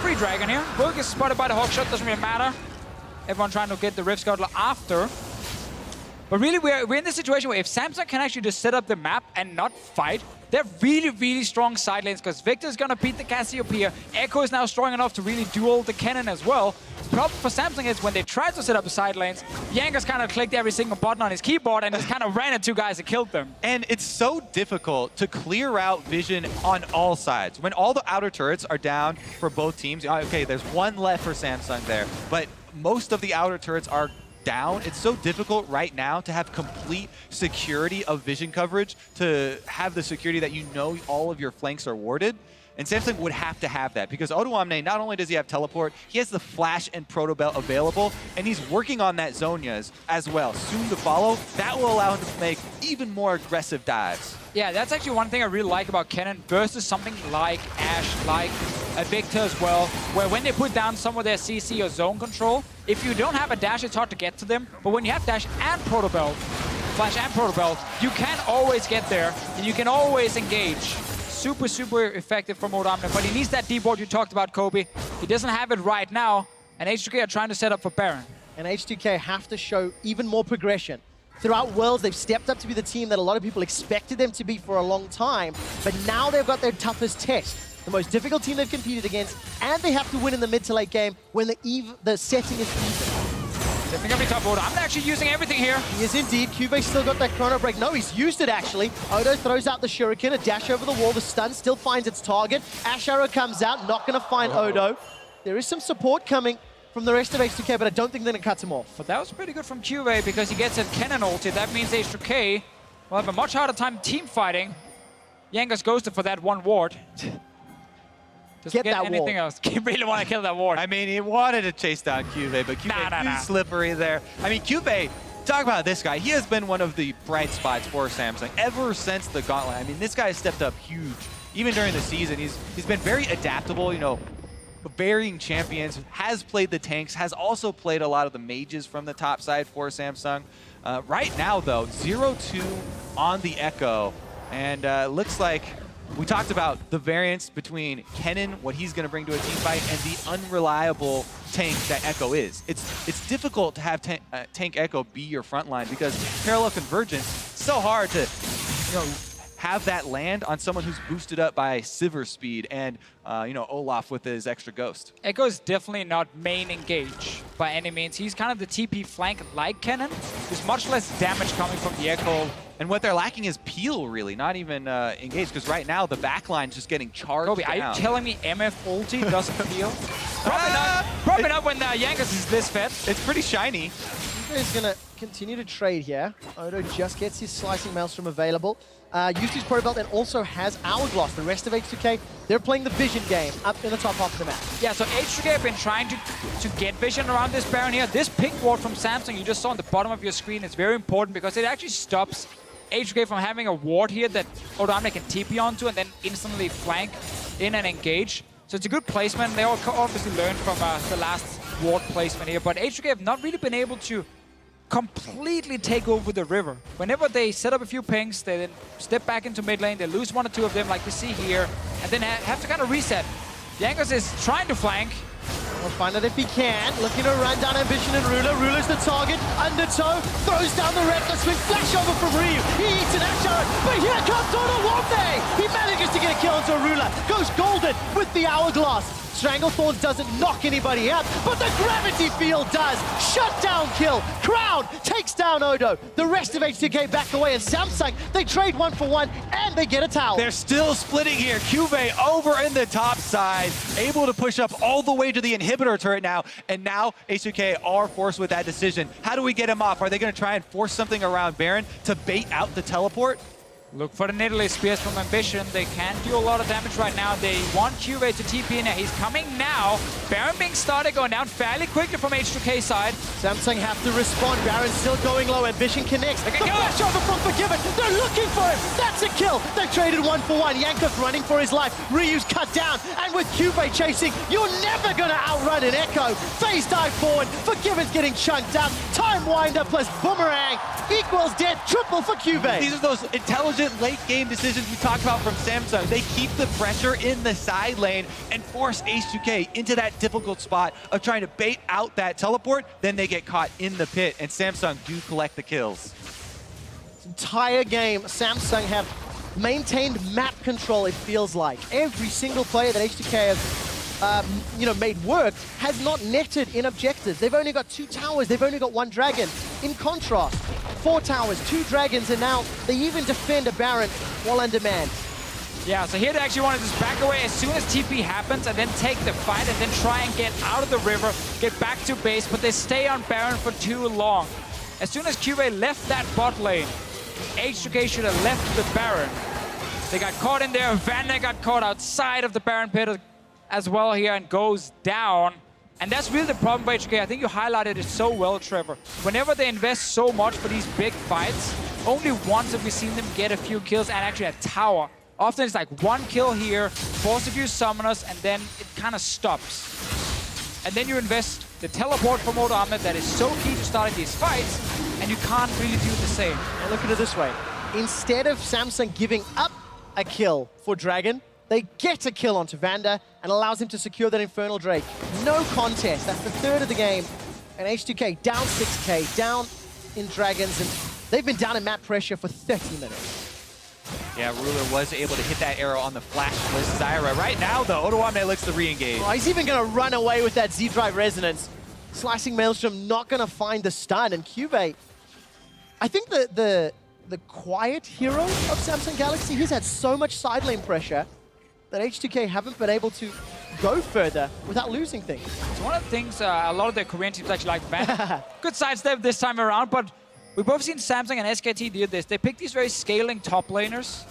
free dragon here. Book is spotted by the hawkshot, doesn't really matter. Everyone trying to get the Rift Scuttler after. But really, we're in this situation where if Samsung can actually just set up the map and not fight, they're really, really strong side lanes, because Victor's gonna beat the Cassiopeia. Echo is now strong enough to really duel the cannon as well. The problem for Samsung is when they tried to set up the side lanes, Yangas kind of clicked every single button on his keyboard and just kind of ran at two guys and killed them. And it's so difficult to clear out vision on all sides. When all the outer turrets are down for both teams, okay, there's one left for Samsung there, but most of the outer turrets are down. It's so difficult right now to have complete security of vision coverage, to have the security that you know all of your flanks are warded. And Samsung would have to have that, because Odoamne, not only does he have teleport, he has the flash and proto belt available, and he's working on that Zhonya's as well. Soon to follow, that will allow him to make even more aggressive dives. Yeah, that's actually one thing I really like about Kennen versus something like Ashe, like Victor as well, where when they put down some of their CC or zone control, if you don't have a dash, it's hard to get to them. But when you have dash and proto belt, flash and proto belt, you can always get there, and you can always engage. Super, super effective from Odoamne, but he needs that D-board you talked about, Kobe. He doesn't have it right now, and H2K are trying to set up for Baron. And H2K have to show even more progression. Throughout Worlds, they've stepped up to be the team that a lot of people expected them to be for a long time, but now they've got their toughest test. The most difficult team they've competed against, and they have to win in the mid to late game when the setting is even. Definitely gonna be tough order. I'm actually using everything here. He is indeed. Cube's still got that chrono break. No, he's used it actually. Odo throws out the shuriken, a dash over the wall. The stun still finds its target. Ash Arrow comes out, not gonna find Odo. There is some support coming from the rest of H2K, but I don't think they're gonna cut him off. But that was pretty good from Cube because he gets a cannon ulti. That means H2K will have a much harder time team fighting. Yangas ghosted for that one ward. Doesn't get anything ward. else. He really want to kill that ward. I mean, he wanted to chase down Cube, but Cube too slippery there. I mean, Cube, talk about this guy. He has been one of the bright spots for Samsung ever since the Gauntlet. I mean, this guy has stepped up huge. Even during the season, he's been very adaptable, you know, varying champions, has played the tanks, has also played a lot of the mages from the top side for Samsung. Right now, though, 0-2 on the Echo, and looks like we talked about the variance between Kennen, what he's going to bring to a team fight, and the unreliable tank that Echo is. It's difficult to have tank Echo be your front line because parallel convergence, so hard to, you know, have that land on someone who's boosted up by Sivir speed and, you know, Olaf with his extra ghost. Echo is definitely not main engage by any means. He's kind of the TP flank like Kennen. There's much less damage coming from the Echo. And what they're lacking is peel, really, not even engage, because right now the backline's just getting charged Kobe, down. are you telling me MF ulti doesn't peel? Probably not when Yangas is this fed. It's pretty shiny. He's going to continue to trade here. Odo just gets his Slicing Maelstrom available. Used his Proto Belt and also has Hourglass. The rest of H2K, they're playing the Vision game up in the top half of the map. Yeah, so H2K have been trying to get Vision around this Baron here. This pink ward from Samsung you just saw on the bottom of your screen is very important because it actually stops H2K from having a ward here that Odoamne can TP onto and then instantly flank in and engage. So it's a good placement. They all obviously learned from the last ward placement here, but H2K have not really been able to completely take over the river. Whenever they set up a few pings, they then step back into mid lane, they lose one or two of them like we see here, and then have to kind of reset. Yangas is trying to flank. We'll find out if he can. Looking to run down Ambition and Ruler. Ruler's the target. Undertow throws down the Reckless Swing. Flash over from Ryu. He eats an Ash Arrow, but here comes Odoamne. He manages to get a kill onto Ruler. Goes golden with the Hourglass. Stranglethorns doesn't knock anybody out, but the gravity field does. Shutdown kill. Crowd takes down Odo. The rest of H2K back away, and Samsung, they trade 1 for 1, and they get a tower. They're still splitting here. Cuvée over in the top side, able to push up all the way to the inhibitor turret now, and now H2K are forced with that decision. How do we get him off? Are they going to try and force something around Baron to bait out the teleport? Look for the Nidalee Spears from Ambition. They can do a lot of damage right now. They want Cuvée to TP in there. He's coming now. Baron being started, going down fairly quickly from H2K side. Samsung have to respond. Baron's still going low. Ambition connects. The flash over from Forgiven. They're looking for him. That's a kill. They've traded 1 for 1. Yankov running for his life. Ryu's cut down. And with Cuvée chasing, you're never going to outrun an Echo. Phase dive forward. Forgiven's getting chunked out. Time winder plus boomerang equals death. Triple for Cuvée. These are those intelligent late game decisions we talked about from Samsung. They keep the pressure in the side lane and force H2K into that difficult spot of trying to bait out that teleport. Then they get caught in the pit, and Samsung do collect the kills. This entire game, Samsung have maintained map control, it feels like. Every single player that H2K have made work has not netted in objectives. They've only got 2 towers, they've only got 1 dragon. In contrast, 4 towers, 2 dragons, and now they even defend a Baron while on demand. Yeah, so here they actually want to just back away as soon as TP happens and then take the fight and then try and get out of the river, get back to base, but they stay on Baron for too long. As soon as Cuvée left that bot lane, H2K should have left the Baron. They got caught in there, Vander got caught outside of the Baron pit as well here and goes down. And that's really the problem for H2K. I think you highlighted it so well, Trevor. Whenever they invest so much for these big fights, only once have we seen them get a few kills and actually a tower. Often it's like 1 kill here, force a few summoners, and then it kind of stops. And then you invest the teleport from Odoamne that is so key to starting these fights, and you can't really do the same. Now look at it this way. Instead of Samsung giving up a kill for Dragon, they get a kill onto Vander and allows him to secure that Infernal Drake. No contest. That's the 3rd of the game. And H2K down 6K, down in Dragons, and they've been down in map pressure for 30 minutes. Yeah, Ruler was able to hit that arrow on the flash with Zyra. Right now, though, Odoamne looks to re-engage. Oh, he's even going to run away with that Z-Drive Resonance. Slicing Maelstrom not going to find the stun, and Cuvée, I think the quiet hero of Samsung Galaxy, he's had so much side lane pressure that H2K haven't been able to go further without losing things. It's one of the things a lot of the Korean teams actually like Vander. Good sidestep this time around, but we've both seen Samsung and SKT do this. They pick these very scaling top laners.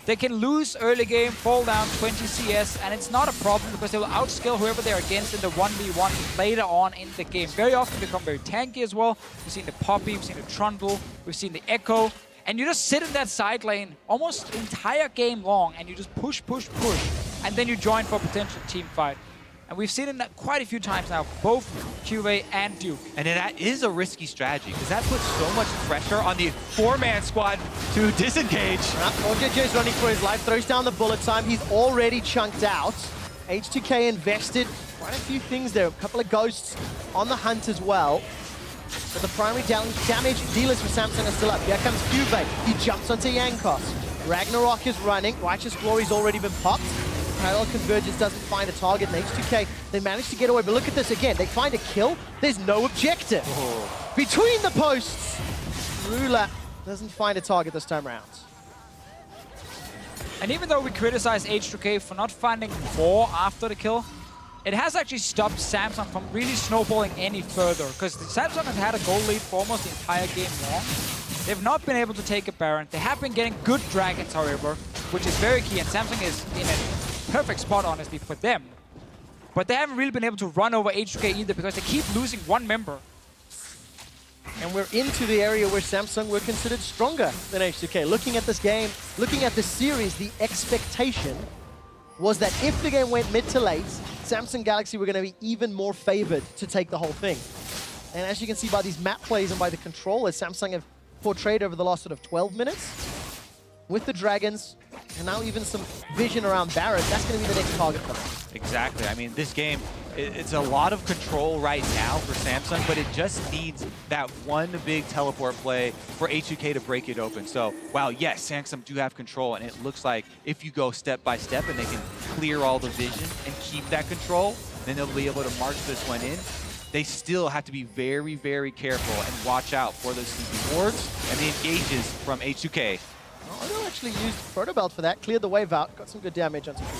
They can lose early game, fall down 20 CS, and it's not a problem because they will outscale whoever they're against in the 1v1 later on in the game. Very often become very tanky as well. We've seen the Poppy, we've seen the Trundle, we've seen the Echo. And you just sit in that side lane almost the entire game long, and you just push, push, push, and then you join for a potential team fight. And we've seen it quite a few times now, both Cuvée and Duke. And that is a risky strategy, because that puts so much pressure on the 4-man squad to disengage. OJJ is running for his life, throws down the bullet time. He's already chunked out. H2K invested quite a few things there. A couple of ghosts on the hunt as well. But the primary damage dealers for Samsung are still up. Here comes Cuvée. He jumps onto Yankos. Ragnarok is running. Righteous Glory's already been popped. Parallel Convergence doesn't find a target. And H2K, they managed to get away. But look at this again. They find a kill. There's no objective. Oh. Between the posts, Ruler doesn't find a target this time around. And even though we criticize H2K for not finding more after the kill, it has actually stopped Samsung from really snowballing any further, because Samsung have had a goal lead for almost the entire game long. They've not been able to take a Baron. They have been getting good dragons, however, which is very key, and Samsung is in a perfect spot, honestly, for them. But they haven't really been able to run over H2K either, because they keep losing 1 member. And we're into the area where Samsung were considered stronger than H2K. Looking at this game, looking at this series, the expectation was that if the game went mid to late, Samsung Galaxy were going to be even more favored to take the whole thing. And as you can see by these map plays and by the controllers, Samsung have portrayed over the last sort of 12 minutes with the Dragons, and now even some vision around Baron. That's going to be the next target for them. Exactly. I mean, this game, it's a lot of control right now for Samsung, but it just needs that one big teleport play for H2K to break it open. So, wow, yes, Samsung do have control, and it looks like if you go step by step and they can clear all the vision and keep that control, then they'll be able to march this one in. They still have to be very, very careful and watch out for those sleeping wards and the engages from H2K. Odo actually used Proto Belt for that, cleared the wave out, got some good damage onto Q-Bay.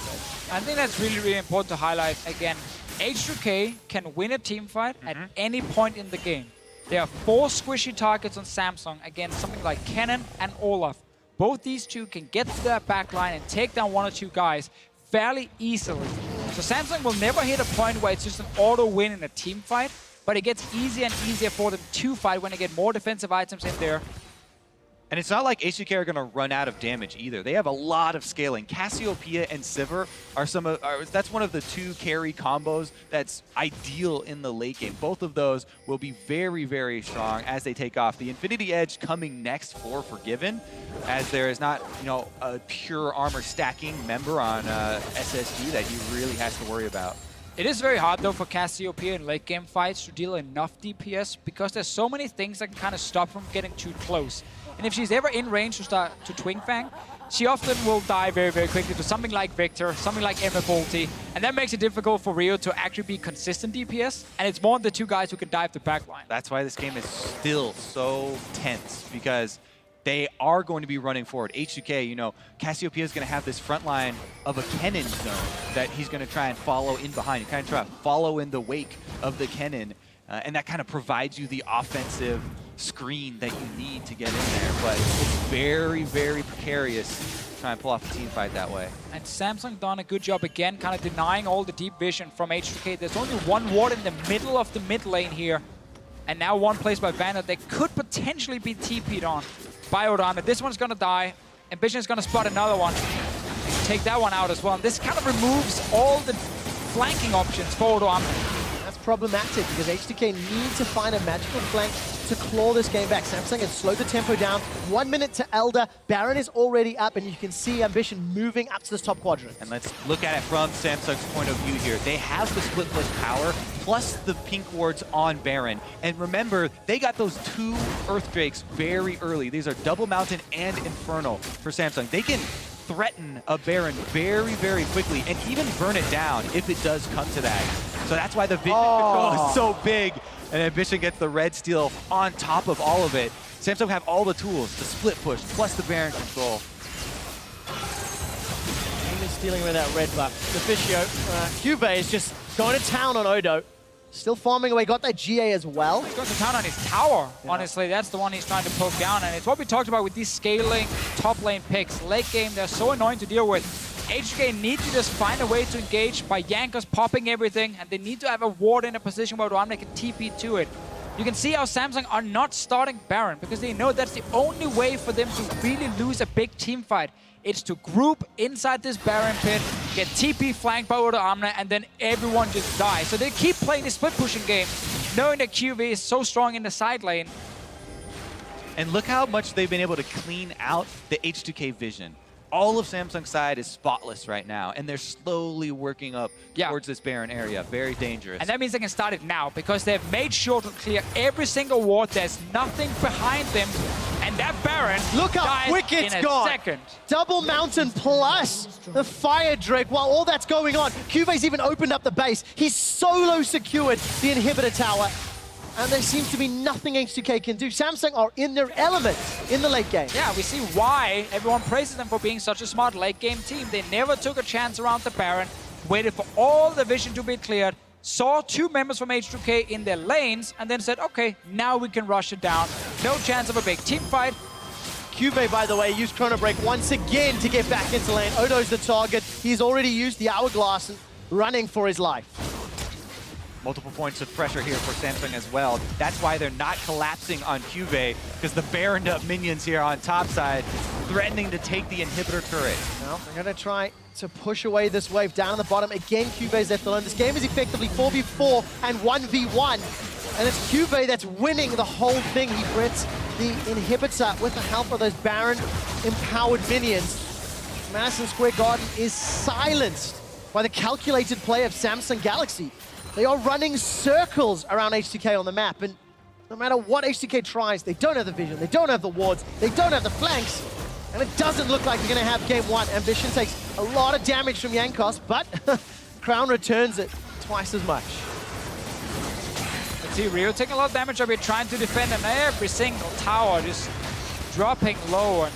I think that's really, really important to highlight again. H2K can win a team fight at any point in the game. There are 4 squishy targets on Samsung against something like Kennen and Olaf. Both these two can get to their backline and take down 1 or 2 guys fairly easily. So Samsung will never hit a point where it's just an auto win in a team fight, but it gets easier and easier for them to fight when they get more defensive items in there. And it's not like H2K are going to run out of damage either. They have a lot of scaling. Cassiopeia and Sivir are that's one of the 2 carry combos that's ideal in the late game. Both of those will be very, very strong as they take off. The Infinity Edge coming next for Forgiven, as there is not, you know, a pure armor stacking member on SSG that he really has to worry about. It is very hard though for Cassiopeia in late game fights to deal enough DPS because there's so many things that can kind of stop from getting too close. And if she's ever in range to start to Twin Fang, she often will die very, very quickly to something like Victor, something like Emma Bolty, and that makes it difficult for Rio to actually be consistent DPS, and it's more the 2 guys who can dive the backline. That's why this game is still so tense, because they are going to be running forward. H2K, you know, Cassiopeia is going to have this front line of a Kennen zone that he's going to try and follow in behind. You kind of try to follow in the wake of the Kennen, and that kind of provides you the offensive screen that you need to get in there. But it's very, very precarious to try and pull off a team fight that way. And Samsung done a good job again, kind of denying all the deep vision from H2K. There's only 1 ward in the middle of the mid lane here, and now 1 placed by Vandal that could potentially be TP'd on by Odama. This one's gonna die. Ambition is gonna spot another one. Take that one out as well. And this kind of removes all the flanking options for Odama. That's problematic because H2K need to find a magical flank to claw this game back. Samsung has slowed the tempo down. 1 minute to Elder. Baron is already up, and you can see Ambition moving up to this top quadrant. And let's look at it from Samsung's point of view here. They have the split push power, plus the pink wards on Baron. And remember, they got those 2 Earthdrakes very early. These are Double Mountain and Infernal for Samsung. They can threaten a Baron very, very quickly and even burn it down if it does come to that. So that's why the vision control is so big, and Ambition gets the red steel on top of all of it. Samsung have all the tools, the split push, plus the Baron control. Even stealing away that red buff. Deficio, Q-Bay is just going to town on Odo. Still farming away, got that GA as well. He's going to town on his tower, honestly. That's the one he's trying to poke down, and it's what we talked about with these scaling top lane picks. Late game, they're so annoying to deal with. HK need to just find a way to engage by Yankers popping everything, and they need to have a ward in a position where Odoamne can TP to it. You can see how Samsung are not starting Baron because they know that's the only way for them to really lose a big team fight. It's to group inside this Baron pit, get TP flanked by Odoamne, and then everyone just dies. So they keep playing this split pushing game, knowing that QV is so strong in the side lane. And look how much they've been able to clean out the H2K vision. All of Samsung's side is spotless right now, and they're slowly working up towards this Baron area. Very dangerous. And that means they can start it now, because they've made sure to clear every single ward. There's nothing behind them, and that Baron Look how quick it's gone. Second. Double Mountain plus the Fire Drake. While all that's going on, Cuvey's even opened up the base. He's solo secured the inhibitor tower. And there seems to be nothing H2K can do. Samsung are in their element in the late game. Yeah, we see why everyone praises them for being such a smart late game team. They never took a chance around the Baron, waited for all the vision to be cleared, saw 2 members from H2K in their lanes, and then said, okay, now we can rush it down. No chance of a big team fight. Cuvey, by the way, used Chrono Break once again to get back into lane. Odo's the target. He's already used the Hourglass and running for his life. Multiple points of pressure here for Samsung as well. That's why they're not collapsing on Cuvey, because the Baroned up minions here on top side, threatening to take the inhibitor turret. Well, they're going to try to push away this wave down on the bottom. Again, Cuvey's left alone. This game is effectively 4v4 and 1v1. And it's Cuvey that's winning the whole thing. He Brits the inhibitor with the help of those Baron-empowered minions. Madison Square Garden is silenced by the calculated play of Samsung Galaxy. They are running circles around H2K on the map, and no matter what H2K tries, they don't have the vision, they don't have the wards, they don't have the flanks, and it doesn't look like they're going to have game 1. Ambition takes A lot of damage from Jankos, but Crown returns it twice as much. Let's see, Rio taking a lot of damage up here, trying to defend, and every single tower just dropping low. And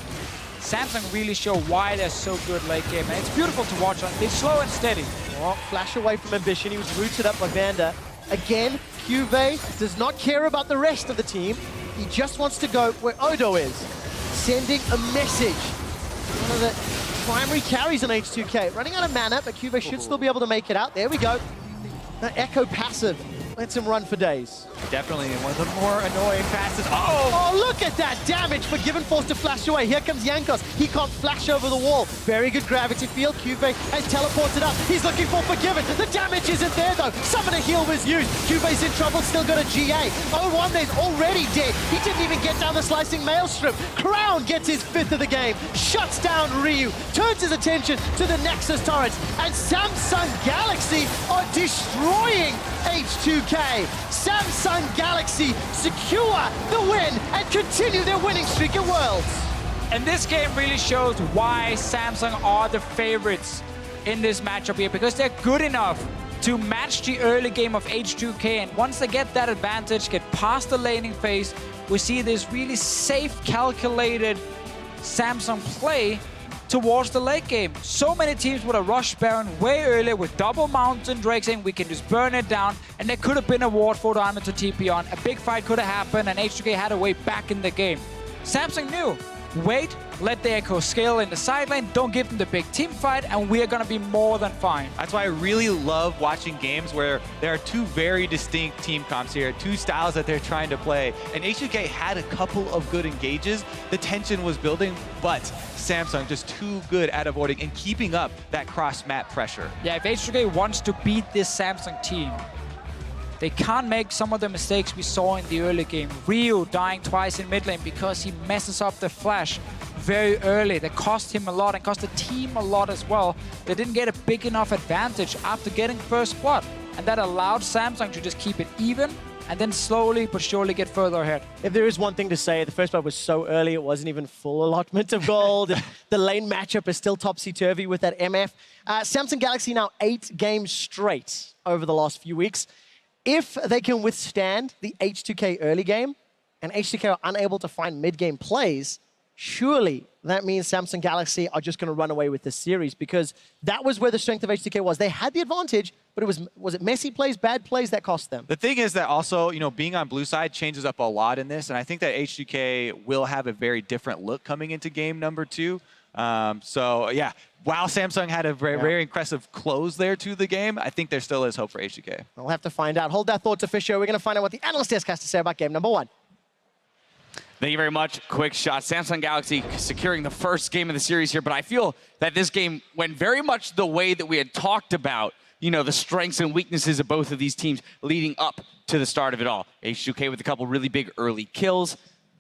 Samsung really show why they're so good late game, and it's beautiful to watch on. They're slow and steady. Well, flash away from Ambition. He was rooted up by Vander. Again, QV does not care about the rest of the team. He just wants to go where Odo is, sending a message. One of the primary carries on H2K. Running out of mana, but QV should still be able to make it out. There we go. The Echo passive lets him run for days. Definitely one of the more annoying passes. Oh, look at that damage, but Given forced to flash away. Here comes Jankos. He can't flash over the wall. Very good gravity field. QV has teleported up. He's looking for Forgiven. The damage isn't there, though. Summoner heal was used. QV's in trouble, still got a GA. Owamne's already dead. He didn't even get down the slicing maelstrom. Crown gets his 5th of the game. Shuts down Ryu. Turns his attention to the Nexus turrets. And Samsung Galaxy are destroying H2K. Samsung Galaxy secure the win and continue their winning streak at Worlds. And this game really shows why Samsung are the favorites in this matchup here, because they're good enough to match the early game of H2K. And once they get that advantage, get past the laning phase, we see this really safe, calculated Samsung play towards the late game. So many teams would have rushed Baron way earlier with double Mountain Drake saying we can just burn it down, and there could have been a ward for Diamond to TP on. A big fight could have happened, and H2K had a way back in the game. Samsung knew, wait, let the Echo scale in the side lane, don't give them the big team fight, and we are going to be more than fine. That's why I really love watching games where there are two very distinct team comps here, two styles that they're trying to play. And H2K had a couple of good engages. The tension was building, but Samsung just too good at avoiding and keeping up that cross-map pressure. Yeah, if H2K wants to beat this Samsung team, they can't make some of the mistakes we saw in the early game. Ryu dying twice in mid lane because he messes up the flash very early. That cost him a lot and cost the team a lot as well. They didn't get a big enough advantage after getting first blood. And that allowed Samsung to just keep it even and then slowly but surely get further ahead. If there is one thing to say, the first blood was so early, it wasn't even full allotment of gold. The lane matchup is still topsy-turvy with that MF. Samsung Galaxy now 8 games straight over the last few weeks. If they can withstand the H2K early game and H2K are unable to find mid-game plays, surely that means Samsung Galaxy are just going to run away with this series, because that was where the strength of H2K was. They had the advantage, but was it messy plays, bad plays that cost them? The thing is that also, being on blue side changes up a lot in this, and I think that H2K will have a very different look coming into game number 2. So yeah, while Samsung had a very impressive close there to the game, I think there still is hope for H2K. We'll have to find out. Hold that thought to Fisher. We're going to find out what the analyst desk has to say about game number 1. Thank you very much. Quick shot. Samsung Galaxy securing the first game of the series here, but I feel that this game went very much the way that we had talked about, the strengths and weaknesses of both of these teams leading up to the start of it all. H2K with a couple really big early kills,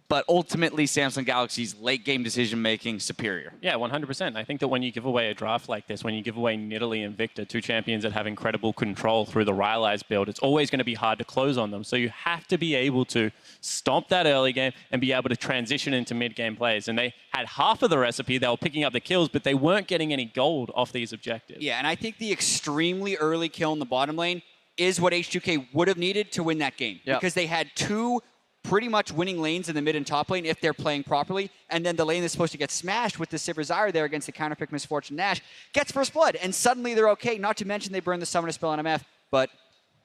but ultimately Samsung Galaxy's late game decision making superior. Yeah, 100%. I think that when you give away a draft like this, when you give away Nidalee and Victor, two champions that have incredible control through the Rylai's build, it's always going to be hard to close on them. So you have to be able to stomp that early game and be able to transition into mid-game plays. And they had half of the recipe. They were picking up the kills, but they weren't getting any gold off these objectives. Yeah, and I think the extremely early kill in the bottom lane is what H2K would have needed to win that game. Yep. Because they had two pretty much winning lanes in the mid and top lane if they're playing properly, and then the lane that's supposed to get smashed with the Sivir Zyra there against the counterpick Misfortune Nash gets first blood, and suddenly they're okay. Not to mention they burn the Summoner spell on MF, but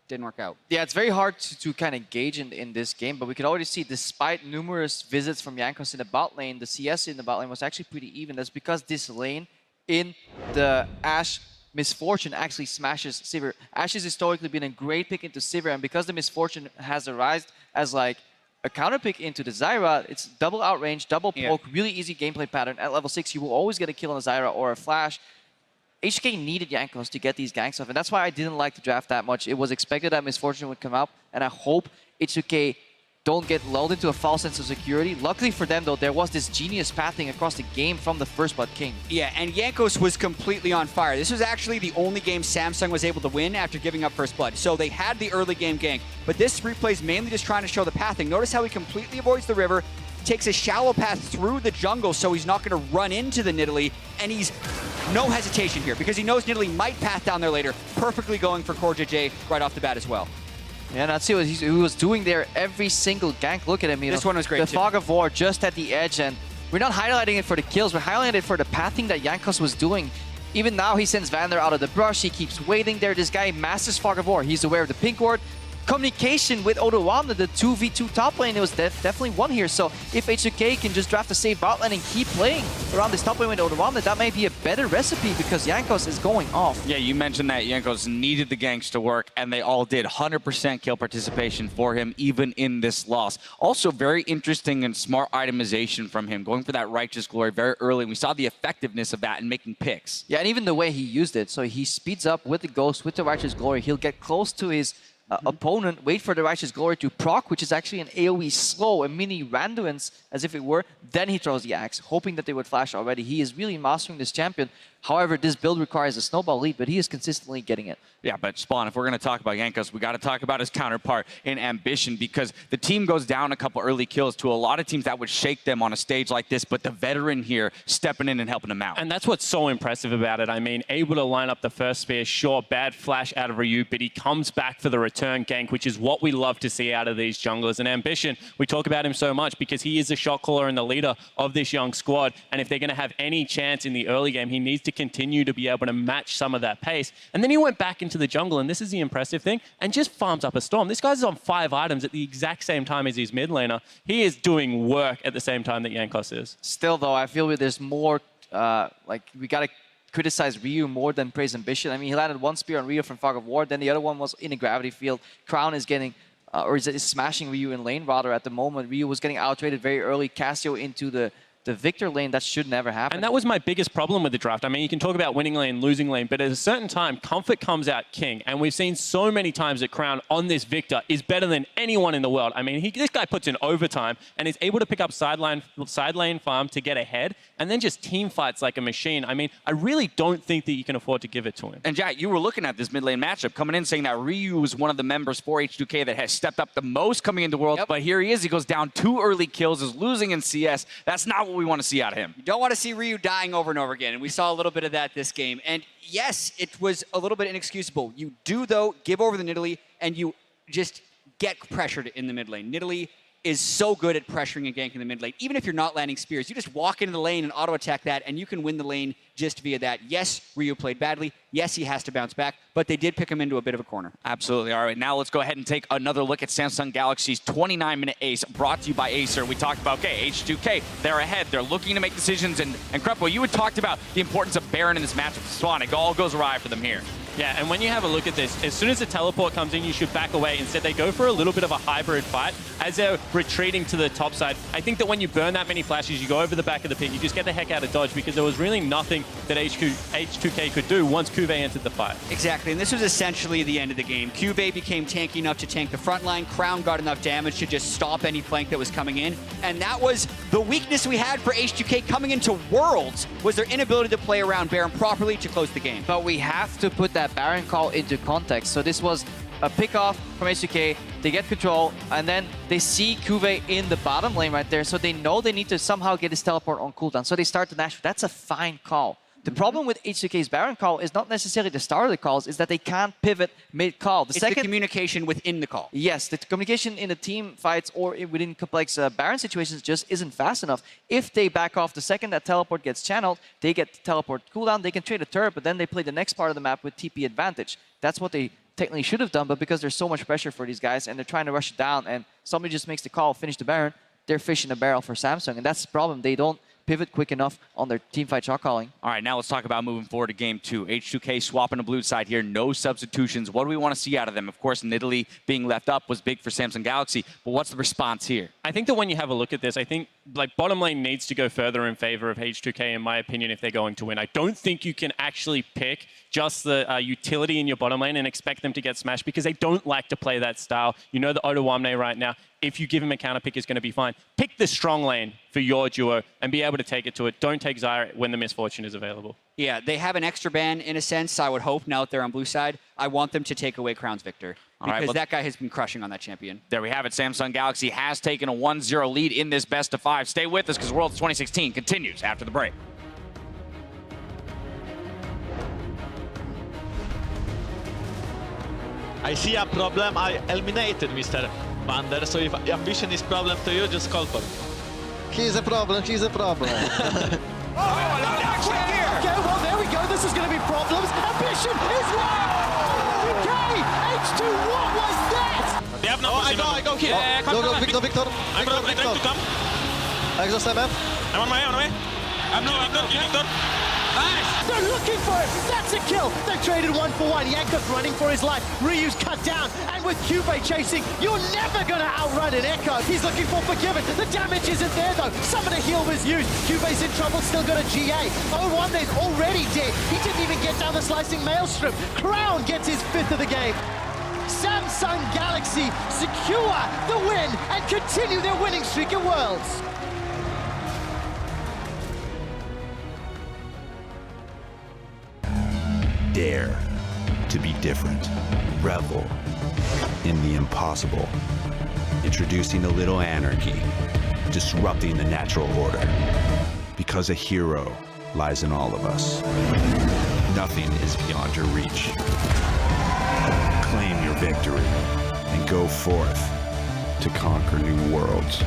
didn't work out. Yeah, it's very hard to kind of gauge in this game, but we could already see, despite numerous visits from Jankos in the bot lane, the CS in the bot lane was actually pretty even. That's because this lane in the Ashe Misfortune actually smashes Sivir. Ashe has historically been a great pick into Sivir, and because the Misfortune has arisen as like a counter pick into the Zyra, it's double outrange, double poke, really easy gameplay pattern. At level 6, you will always get a kill on a Zyra or a flash. H2K needed Jankos to get these ganks off, and that's why I didn't like the draft that much. It was expected that Misfortune would come up, and I hope H2K don't get lulled into a false sense of security. Luckily for them, though, there was this genius pathing across the game from the first Blood King. Yeah, and Jankos was completely on fire. This was actually the only game Samsung was able to win after giving up first blood. So they had the early game gank, but this replay is mainly just trying to show the pathing. Notice how he completely avoids the river, takes a shallow path through the jungle so he's not going to run into the Nidalee, and he's no hesitation here because he knows Nidalee might path down there later, perfectly going for Core JJ right off the bat as well. Yeah, that's what he was doing there every single gank. Look at him. This one was great The too. Fog of War just at the edge, and we're not highlighting it for the kills, we're highlighting it for the pathing that Jankos was doing. Even now, he sends Vander out of the brush, he keeps waiting there. This guy masters Fog of War. He's aware of the pink ward. Communication with Odoamne, the 2v2 top lane, it was definitely won here. So if H2K can just draft a safe bot lane and keep playing around this top lane with Odoamne, that may be a better recipe because Jankos is going off. Yeah, you mentioned that Jankos needed the ganks to work, and they all did. 100% kill participation for him, even in this loss. Also, very interesting and smart itemization from him, going for that Righteous Glory very early. We saw the effectiveness of that in making picks. Yeah, and even the way he used it. So he speeds up with the Ghost, with the Righteous Glory. He'll get close to his opponent, wait for the Righteous Glory to proc, which is actually an AoE slow, a mini Randuin's as if it were. Then he throws the axe, hoping that they would flash already. He is really mastering this champion. However, this build requires a snowball lead, but he is consistently getting it. Yeah, but Spawn, if we're going to talk about Jankos, we got to talk about his counterpart in Ambition, because the team goes down a couple early kills to a lot of teams that would shake them on a stage like this, but the veteran here stepping in and helping them out. And that's what's so impressive about it. I mean, able to line up the first spear, sure, bad flash out of Ryu, but he comes back for the return gank, which is what we love to see out of these junglers. And Ambition, we talk about him so much because he is the shot caller and the leader of this young squad. And if they're going to have any chance in the early game, he needs to continue to be able to match some of that pace. And then he went back into the jungle, and this is the impressive thing, and just farms up a storm. This guy's on 5 items at the exact same time as his mid laner. He is doing work at the same time that Jankos is. Still, though, I feel there's more, we got to criticize Ryu more than praise Ambition. I mean, he landed one spear on Ryu from Fog of War, then the other one was in a gravity field. Crown is getting, or is smashing Ryu in lane, rather, at the moment. Ryu was getting outtraded very early. Cassio into the Victor lane, that should never happen. And that was my biggest problem with the draft. I mean, you can talk about winning lane, losing lane, but at a certain time, comfort comes out king. And we've seen so many times that Crown on this Victor is better than anyone in the world. I mean, this guy puts in overtime and is able to pick up side lane farm to get ahead and then just team fights like a machine. I mean, I really don't think that you can afford to give it to him. And Jack, you were looking at this mid lane matchup, coming in saying that Ryu was one of the members for H2K that has stepped up the most coming into Worlds, but here he is. He goes down 2 early kills, is losing in CS. That's not what we want to see out of him. You don't want to see Ryu dying over and over again, and we saw a little bit of that this game. And yes, it was a little bit inexcusable. You do, though, give over the Nidalee, and you just get pressured in the mid lane. Nidalee is so good at pressuring a gank in the mid lane. Even if you're not landing spears, you just walk into the lane and auto-attack that, and you can win the lane just via that. Yes, Ryu played badly. Yes, he has to bounce back, but they did pick him into a bit of a corner. Absolutely. All right, now let's go ahead and take another look at Samsung Galaxy's 29-minute ace, brought to you by Acer. We talked about, okay, H2K, they're ahead. They're looking to make decisions, and Krepo, you had talked about the importance of Baron in this matchup with Swan. It all goes awry for them here. Yeah, and when you have a look at this, as soon as the teleport comes in, you should back away. Instead, they go for a little bit of a hybrid fight as they're retreating to the top side. I think that when you burn that many flashes, you go over the back of the pit, you just get the heck out of dodge because there was really nothing that H2K could do once Cuvée entered the fight. Exactly, and this was essentially the end of the game. Cuvée became tanky enough to tank the front line. Crown got enough damage to just stop any flank that was coming in. And that was the weakness we had for H2K coming into Worlds, was their inability to play around Baron properly to close the game. But we have to put that Baron call into context. So this was a pick-off from H2K. They get control, and then they see Cuvée in the bottom lane right there, so they know they need to somehow get his teleport on cooldown. So they start the Nash. That's a fine call. The problem with H2K's Baron call is not necessarily the start of the calls, is that they can't pivot mid-call. It's the communication within the call. Yes, the communication in the team fights or within complex Baron situations just isn't fast enough. If they back off the second that teleport gets channeled, they get teleport cooldown, they can trade a turret, but then they play the next part of the map with TP advantage. That's what they technically should have done, but because there's so much pressure for these guys and they're trying to rush it down and somebody just makes the call, finish the Baron, they're fishing a barrel for Samsung, and that's the problem. They don't pivot quick enough on their teamfight shot calling. All right, now let's talk about moving forward to game 2. H2K swapping the blue side here, no substitutions. What do we want to see out of them? Of course, Nidalee being left up was big for Samsung Galaxy, but what's the response here? I think that when you have a look at this, I think like bottom lane needs to go further in favor of H2K, in my opinion, if they're going to win. I don't think you can actually pick just the utility in your bottom lane and expect them to get smashed because they don't like to play that style. You know the Odoamne right now, if you give him a counter pick, is going to be fine. Pick the strong lane for your duo and be able to take it to it. Don't take Zyra when the misfortune is available. Yeah, they have an extra ban in a sense, I would hope, now that they're on blue side. I want them to take away Crown's Victor because that guy has been crushing on that champion. There we have it. Samsung Galaxy has taken a 1-0 lead in this best of 5. Stay with us because Worlds 2016 continues after the break. I see a problem. I eliminated Mr. Vander, so if ambition is problem to you, just call for it. He's a problem, she's a problem. Okay, well, there we go. This is going to be problems. Ambition is H2K! H2, what was that? They have no I go here. Go, Victor. I'm ready to come. Exo 7. I'm on my way. I'm no, Victor. Nice! They're looking for it! That's a kill! They've traded 1-for-1. Yanko's running for his life. Ryu's cut down. And with Cube chasing, you're never gonna outrun an Echo. He's looking for Forgiven. The damage isn't there though. Summoner heal was used. Cube's in trouble, still got a GA. Owamne's already dead. He didn't even get down the slicing maelstrom. Crown gets his 5th of the game. Samsung Galaxy secure the win and continue their winning streak at Worlds. Dare to be different. Revel in the impossible. Introducing a little anarchy. Disrupting the natural order. Because a hero lies in all of us. Nothing is beyond your reach. Claim your victory and go forth to conquer new worlds.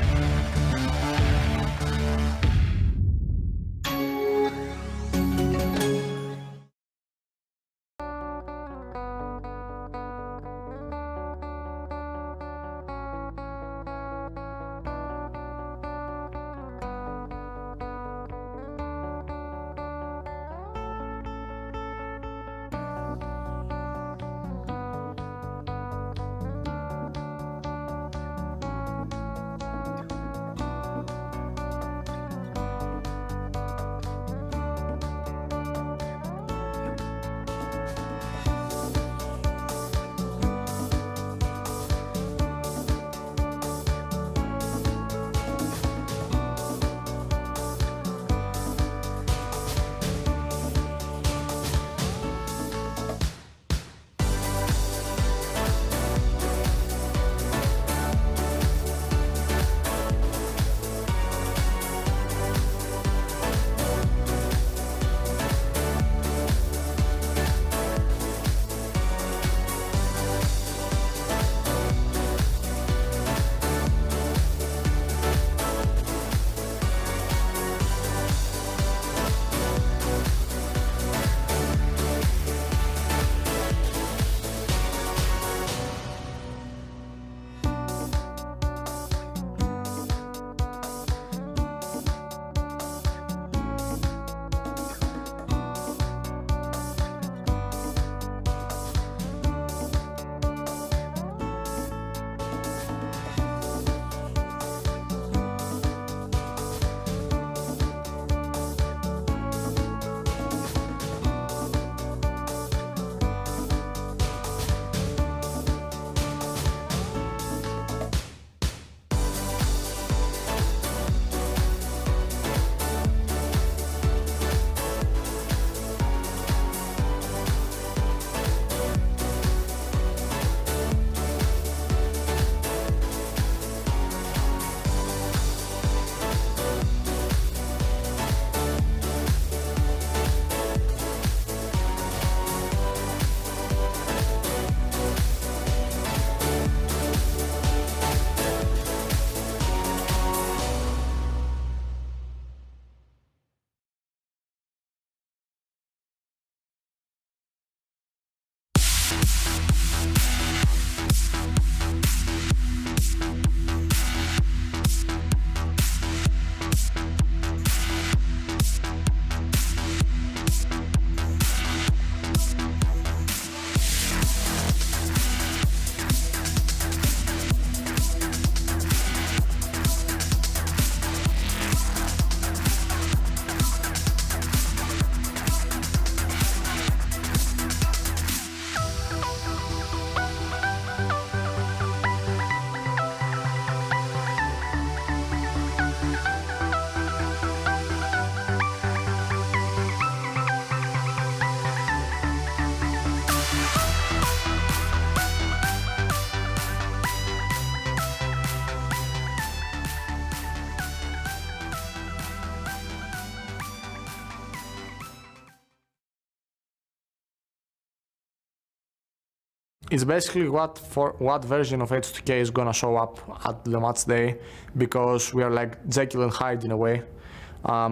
It's basically what version of H2K is gonna show up at the match day, because we are like Jekyll and Hyde in a way.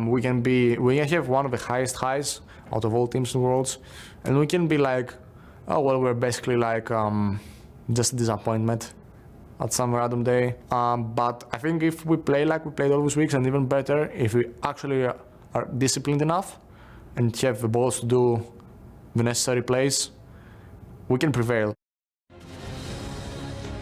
We can have one of the highest highs out of all teams in Worlds, and we can be like, oh well, we're basically like just a disappointment at some random day. But I think if we play like we played all these weeks, and even better, if we actually are disciplined enough and have the balls to do the necessary plays, we can prevail.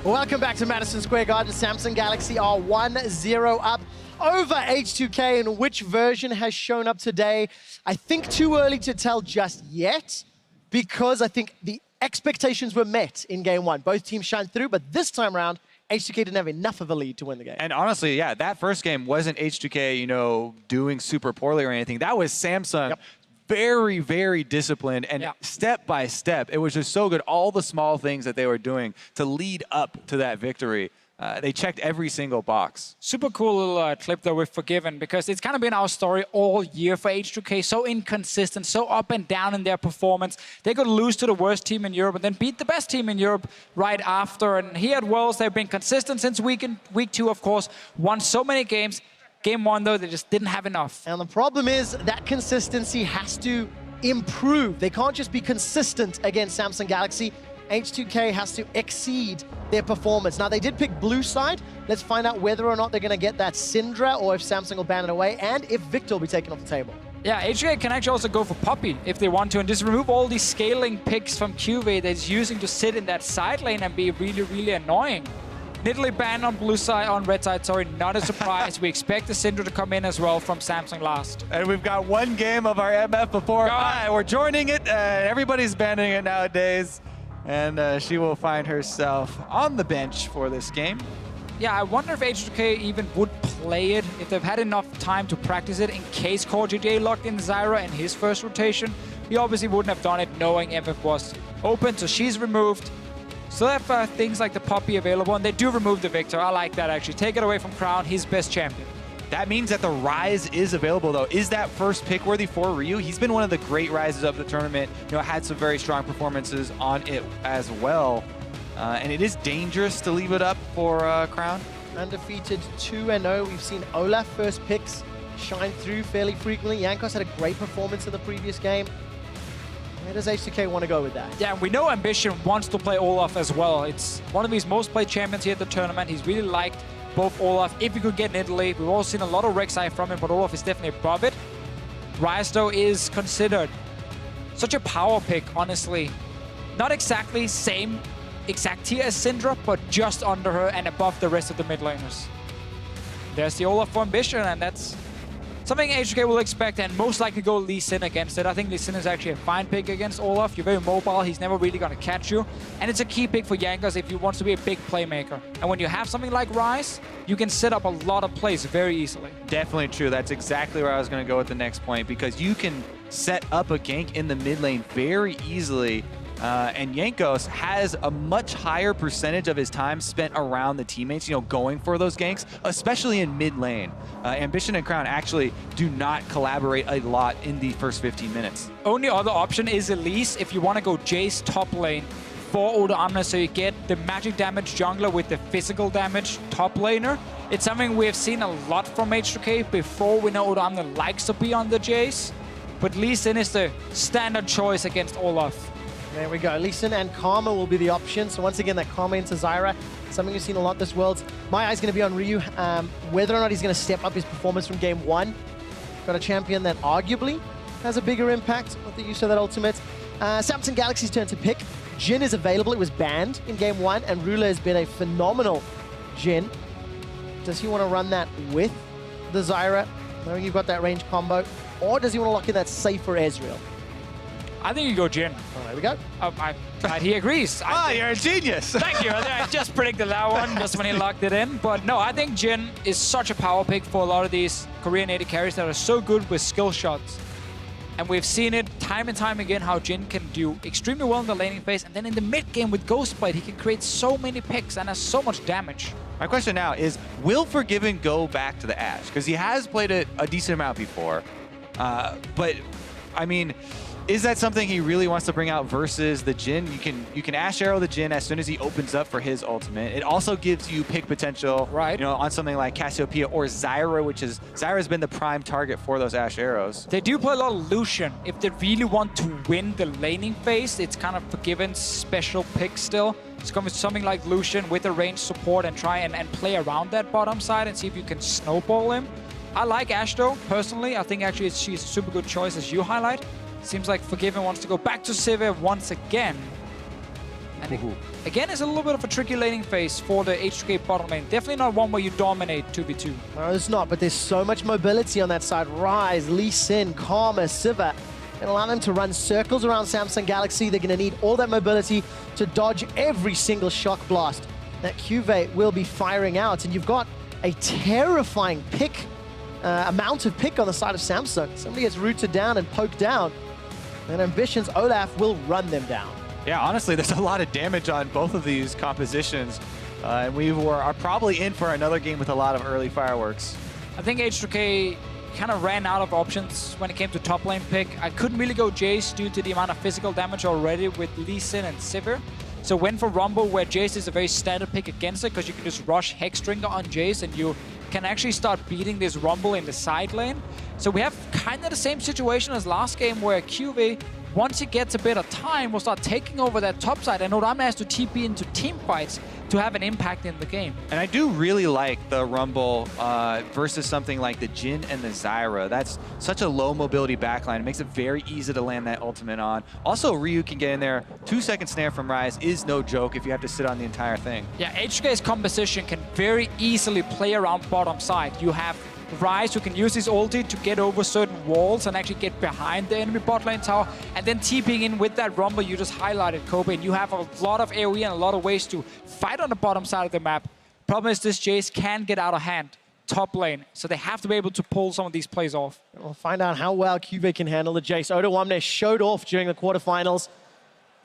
Welcome back to Madison Square Garden. Samsung Galaxy are 1-0 up over H2K, and which version has shown up today? I think too early to tell just yet, because I think the expectations were met in game one. Both teams shined through, but this time around, H2K didn't have enough of a lead to win the game. And honestly, yeah, that first game wasn't H2K, you know, doing super poorly or anything. That was Samsung. Very, very disciplined, and step by step, it was just so good. All the small things that they were doing to lead up to that victory, they checked every single box. Super cool little clip that we've forgiven, because it's kind of been our story all year for H2K. So inconsistent, so up and down in their performance. They could lose to the worst team in Europe and then beat the best team in Europe right after. And here at Worlds, they've been consistent since week two, of course. Won so many games. Game one, though, they just didn't have enough. And the problem is that consistency has to improve. They can't just be consistent against Samsung Galaxy. H2K has to exceed their performance. Now, they did pick blue side. Let's find out whether or not they're going to get that Syndra, or if Samsung will ban it away, and if Victor will be taken off the table. Yeah, H2K can actually also go for Poppy if they want to, and just remove all these scaling picks from QV that he's using to sit in that side lane and be really, really annoying. Nidalee banned on blue side, on red side, sorry, not a surprise. We expect the Syndra to come in as well from Samsung last. And we've got one game of our MF before. We're joining it. Everybody's banning it nowadays. And she will find herself on the bench for this game. Yeah, I wonder if H2K even would play it, if they've had enough time to practice it in case Core JJ locked in Zyra in his first rotation. He obviously wouldn't have done it knowing MF was open, so she's removed. Still have things like the Poppy available, and they do remove the Victor. I like that, actually. Take it away from Crown, his best champion. That means that the Rise is available, though. Is that first pick worthy for Ryu? He's been one of the great Rises of the tournament. You know, had some very strong performances on it as well. And it is dangerous to leave it up for Crown. Undefeated 2-0. We've seen Olaf first picks shine through fairly frequently. Jankos had a great performance in the previous game. Where does H2K want to go with that? Yeah, we know Ambition wants to play Olaf as well. It's one of his most played champions here at the tournament. He's really liked both Olaf. If he could get Nidalee, we've all seen a lot of Rek'Sai from him, but Olaf is definitely above it. Ryze, though, is considered such a power pick, honestly. Not exactly same exact tier as Syndra, but just under her and above the rest of the mid laners. There's the Olaf for Ambition, and that's something H2K will expect, and most likely go Lee Sin against it. I think Lee Sin is actually a fine pick against Olaf. You're very mobile. He's never really going to catch you. And it's a key pick for Jankos if he wants to be a big playmaker. And when you have something like Ryze, you can set up a lot of plays very easily. Definitely true. That's exactly where I was going to go with the next point, because you can set up a gank in the mid lane very easily. And Jankos has a much higher percentage of his time spent around the teammates, you know, going for those ganks, especially in mid lane. Ambition and Crown actually do not collaborate a lot in the first 15 minutes. Only other option is Elise if you want to go Jace top lane for Oda Amna, so you get the magic damage jungler with the physical damage top laner. It's something we have seen a lot from H2K before. We know Oda Amna likes to be on the Jace, but Lee Sin is the standard choice against Olaf. There we go. Lee Sin and Karma will be the option. So once again, that Karma into Zyra, something we've seen a lot this Worlds. My eye's going to be on Ryu. Whether or not he's going to step up his performance from game one. Got a champion that arguably has a bigger impact with the use of that ultimate. Samsung Galaxy's turn to pick. Jhin is available. It was banned in game one, and Rula has been a phenomenal Jhin. Does he want to run that with the Zyra, knowing you've got that range combo? Or does he want to lock in that safer Ezreal? I think you go Jhin. Oh, there we go. He agrees. You're a genius. Thank you. I just predicted that one just when he locked it in. But no, I think Jhin is such a power pick for a lot of these Korean AD carries that are so good with skill shots. And we've seen it time and time again how Jhin can do extremely well in the laning phase. And then in the mid game with Ghostblade, he can create so many picks and has so much damage. My question now is, will Forgiven go back to the Ashe? Because he has played it a decent amount before. But, I mean, Is that something he really wants to bring out versus the Jhin? You can Ash Arrow the Jhin as soon as he opens up for his ultimate. It also gives you pick potential, right? You know, on something like Cassiopeia or Zyra, which is Zyra's been the prime target for those Ash Arrows. They do play a lot of Lucian. If they really want to win the laning phase, it's kind of Forgiven's special pick still. It's going with something like Lucian with a range support and try and play around that bottom side and see if you can snowball him. I like Ash though, personally. I think actually she's a super good choice as you highlight. Seems like Forgiven wants to go back to Sivir once again. And again, it's a little bit of a tricky laning phase for the H2K bottom lane. Definitely not one where you dominate 2v2. No, it's not, but there's so much mobility on that side. Ryze, Lee Sin, Karma, Sivir. Gonna allow them to run circles around Samsung Galaxy. They're gonna need all that mobility to dodge every single shock blast that QV will be firing out. And you've got a terrifying pick, amount of pick on the side of Samsung. Somebody gets rooted down and poked down, and Ambition's Olaf will run them down. Yeah, honestly, there's a lot of damage on both of these compositions. And we are probably in for another game with a lot of early fireworks. I think H2K kind of ran out of options when it came to top lane pick. I couldn't really go Jace due to the amount of physical damage already with Lee Sin and Sivir. So went for Rumble, where Jace is a very standard pick against it, because you can just rush Hexdrinker on Jace and you can actually start beating this Rumble in the side lane. So we have kind of the same situation as last game, where QV, once he gets a bit of time, will start taking over that top side, and Odame has to TP into team fights to have an impact in the game. And I do really like the Rumble versus something like the Jhin and the Zyra. That's such a low mobility backline. It makes it very easy to land that ultimate on. Also, Ryu can get in there. 2-second snare from Ryze is no joke if you have to sit on the entire thing. Yeah, H2K's composition can very easily play around bottom side. You have Ryze, who can use his ulti to get over certain walls and actually get behind the enemy bot lane tower, and then TPing in with that Rumble you just highlighted, Kobe, and you have a lot of AoE and a lot of ways to fight on the bottom side of the map. Problem is, this Jace can get out of hand top lane, so they have to be able to pull some of these plays off. We'll find out how well QV can handle the Jace. Odawamne showed off during the quarterfinals.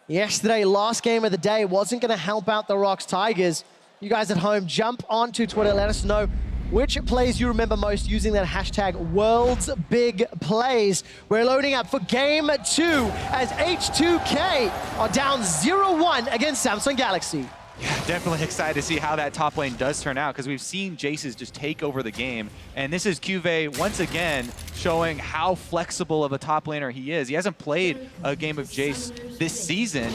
Yesterday, last game of the day, wasn't going to help out the Rocks Tigers. You guys at home, jump onto Twitter, let us know which plays you remember most using that hashtag #WorldsBigPlays. We're loading up for game 2 as H2K are down 0-1 against Samsung Galaxy. Yeah, definitely excited to see how that top lane does turn out, because we've seen Jace's just take over the game. And this is QV once again showing how flexible of a top laner he is. He hasn't played a game of Jace this season,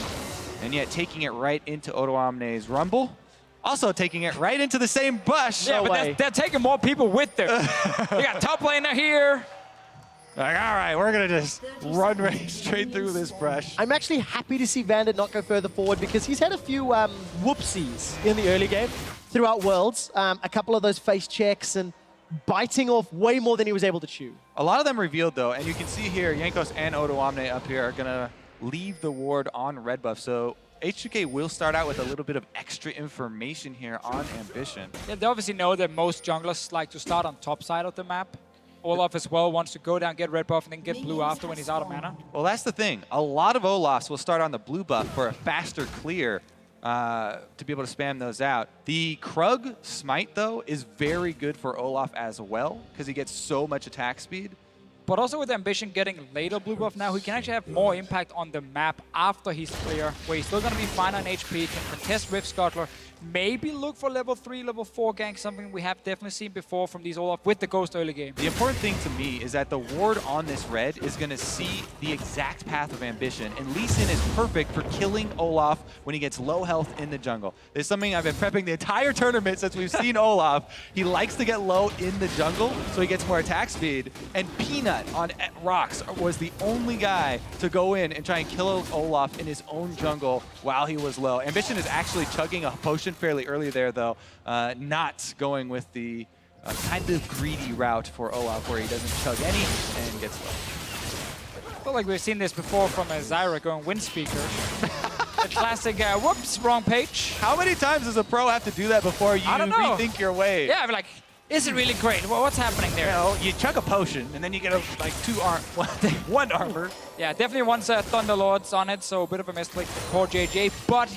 and yet taking it right into Odoamne's Rumble. Also taking it right into the same bush. Yeah, but they're taking more people with them. You got top laner here. Like, all right, we're going to just run right straight through this brush. I'm actually happy to see Vander not go further forward, because he's had a few whoopsies in the early game throughout Worlds. A couple of those face checks and biting off way more than he was able to chew. A lot of them revealed, though, and you can see here, Jankos and Odoamne up here are going to leave the ward on red buff. So H2K will start out with a little bit of extra information here on Ambition. Yeah, they obviously know that most junglers like to start on top side of the map. Olaf as well wants to go down, get red buff, and then get blue after when he's out of mana. Well, that's the thing. A lot of Olafs will start on the blue buff for a faster clear to be able to spam those out. The Krug Smite, though, is very good for Olaf as well, because he gets so much attack speed. But also with Ambition getting later blue buff now, he can actually have more impact on the map after he's clear, where he's still going to be fine on HP, can contest Rift Scuttler, maybe look for level 3, level 4 gank, something we have definitely seen before from these Olaf with the Ghost early game. The important thing to me is that the ward on this red is going to see the exact path of Ambition, and Lee Sin is perfect for killing Olaf when he gets low health in the jungle. There's something I've been prepping the entire tournament since we've seen Olaf. He likes to get low in the jungle, so he gets more attack speed, and Peanut on Rocks was the only guy to go in and try and kill Olaf in his own jungle while he was low. Ambition is actually chugging a potion fairly early there, though, not going with the kind of greedy route for Olaf, where he doesn't chug any and gets low. I feel like we've seen this before from a Zyra going Windspeaker. The classic, whoops, wrong page. How many times does a pro have to do that before you rethink your way? Yeah, but like, is it really great? Well, what's happening there? You know, you chug a potion, and then you get like one armor. Yeah, definitely wants Thunderlords on it, so a bit of a misclick for JJ, but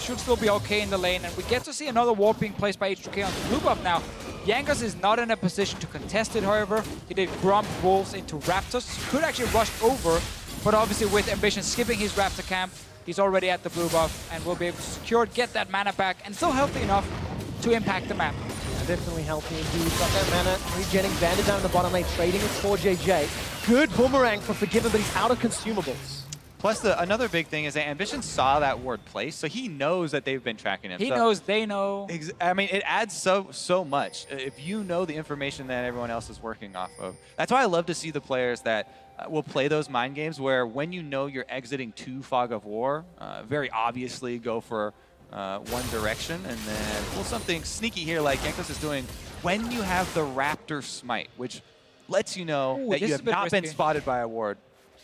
should still be okay in the lane. And we get to see another ward being placed by H2K on the blue buff now. Jankos is not in a position to contest it, however. He did Grump Wolves into Raptors. Could actually rush over But obviously with Ambition skipping his Raptor camp, he's already at the blue buff and will be able to secure it, get that mana back, and still healthy enough to impact the map. Definitely healthy indeed. Got that mana, regenning Vander down in the bottom lane, trading with 4JJ. Good boomerang for Forgiven, but he's out of consumables. Plus, another big thing is that Ambition saw that ward place, so he knows that they've been tracking him. He knows, they know. I mean, it adds so much if you know the information that everyone else is working off of. That's why I love to see the players that will play those mind games where when you know you're exiting to Fog of War, very obviously go for one direction and then pull something sneaky here like Jankos is doing when you have the Raptor Smite, which lets you know that you have not been spotted by a ward.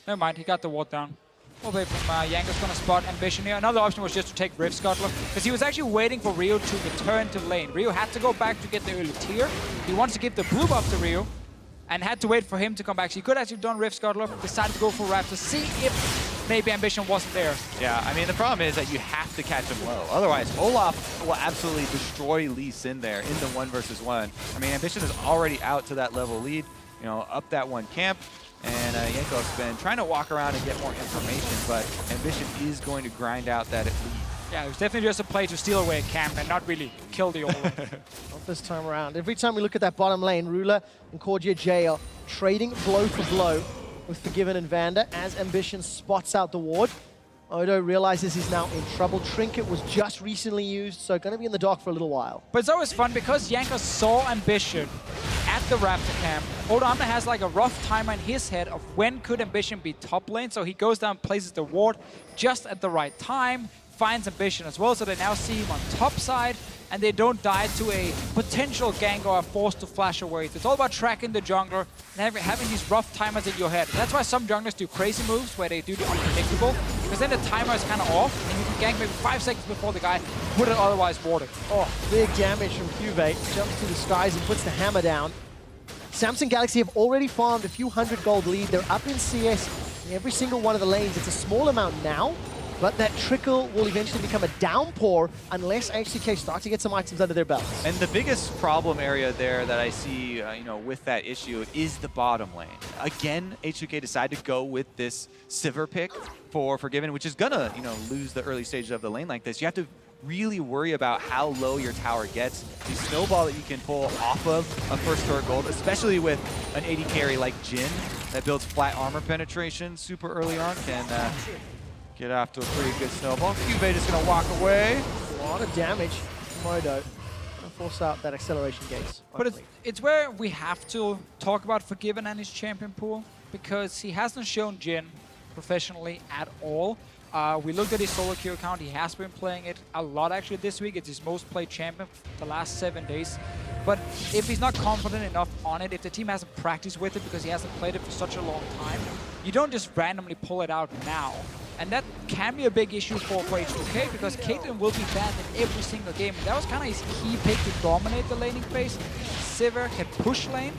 Never mind, he got the ward down. Well played from Jankos, gonna spot Ambition here. Another option was just to take Rift Scuttler, because he was actually waiting for Rio to return to lane. Rio had to go back to get the early tier. He wants to give the blue buff to Rio, and had to wait for him to come back. So he could actually have done Rift Scuttler, decided to go for Raptor, see if maybe Ambition wasn't there. Yeah, I mean, the problem is that you have to catch him low. Otherwise, Olaf will absolutely destroy Lee Sin there in the 1 versus 1. I mean, Ambition is already out to that level lead, you know, up that 1 camp. And Jankos been trying to walk around and get more information, but Ambition is going to grind out that lead. Yeah, it was definitely just a play to steal away a camp and not really kill the Olaf. Not this time around. Every time we look at that bottom lane, Ruler and Cordia J are trading blow for blow with Forgiven and Vander as Ambition spots out the ward. Odo realizes he's now in trouble. Trinket was just recently used, so going to be in the dock for a little while. But it's always fun because Jankos saw Ambition at the Raptor camp. Odo Amne has like a rough timer in his head of when could Ambition be top lane, so he goes down, places the ward just at the right time, finds Ambition as well, so they now see him on top side, and they don't die to a potential gank or are forced to flash away. It's all about tracking the jungler and having these rough timers in your head. That's why some junglers do crazy moves where they do the unpredictable, because then the timer is kind of off, and you can gank maybe 5 seconds before the guy would have otherwise warded. Oh, big damage from Cuvee. Jumps to the skies and puts the hammer down. Samsung Galaxy have already farmed a few hundred gold lead. They're up in CS in every single one of the lanes. It's a small amount now, but that trickle will eventually become a downpour unless H2K start to get some items under their belts. And the biggest problem area there that I see, you know, with that issue is the bottom lane. Again, H2K decided to go with this Sivir pick for Forgiven, which is gonna, you know, lose the early stages of the lane like this. You have to really worry about how low your tower gets. The snowball that you can pull off of a first store gold, especially with an AD carry like Jhin that builds flat armor penetration super early on, can get off to a pretty good snowball. Cuvee just gonna walk away. A lot of damage from Odo. Gonna force out that acceleration gaze. But it's where we have to talk about Forgiven and his champion pool, because he hasn't shown Jhin professionally at all. We looked at his solo queue account. He has been playing it a lot actually this week. It's his most played champion the last 7 days. But if he's not confident enough on it, if the team hasn't practiced with it because he hasn't played it for such a long time, you don't just randomly pull it out now. And that can be a big issue for H2K, because Caitlyn will be banned in every single game. And that was kind of his key pick to dominate the laning phase. Sivir can push lane,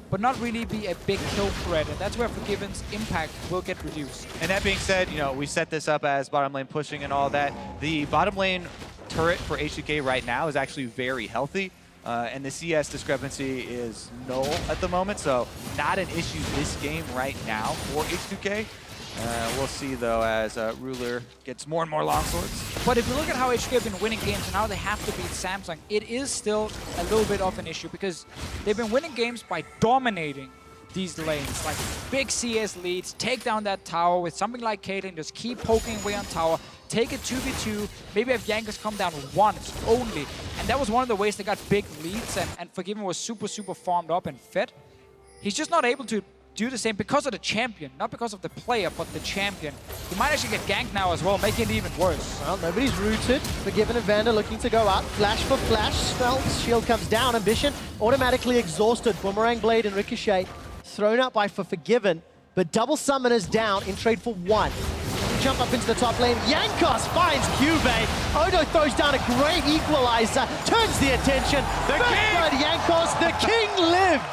but not really be a big kill threat, and that's where Forgiven's impact will get reduced. And that being said, you know, we set this up as bottom lane pushing and all that. The bottom lane turret for H2K right now is actually very healthy, and the CS discrepancy is null at the moment, so not an issue this game right now for H2K. We'll see, though, as Ruler gets more and more longswords. But if you look at how H2K have been winning games and now they have to beat Samsung, it is still a little bit of an issue, because they've been winning games by dominating these lanes, like big CS leads, take down that tower with something like Caitlyn, just keep poking away on tower, take it 2v2, maybe have Jankos come down once only. And that was one of the ways they got big leads, and Forgiven was super, super farmed up and fed. He's just not able to do the same because of the champion, not because of the player, but the champion. He might actually get ganked now as well, making it even worse. Well, nobody's rooted. Forgiven and Vander looking to go up. Flash for flash. Spell's shield comes down. Ambition automatically exhausted. Boomerang Blade and Ricochet thrown out by Forgiven, but double summoners down in trade for 1. Jump up into the top lane. Jankos finds Cuvee. Odo throws down a great equalizer, turns the attention. The king! Jankos, the king lives.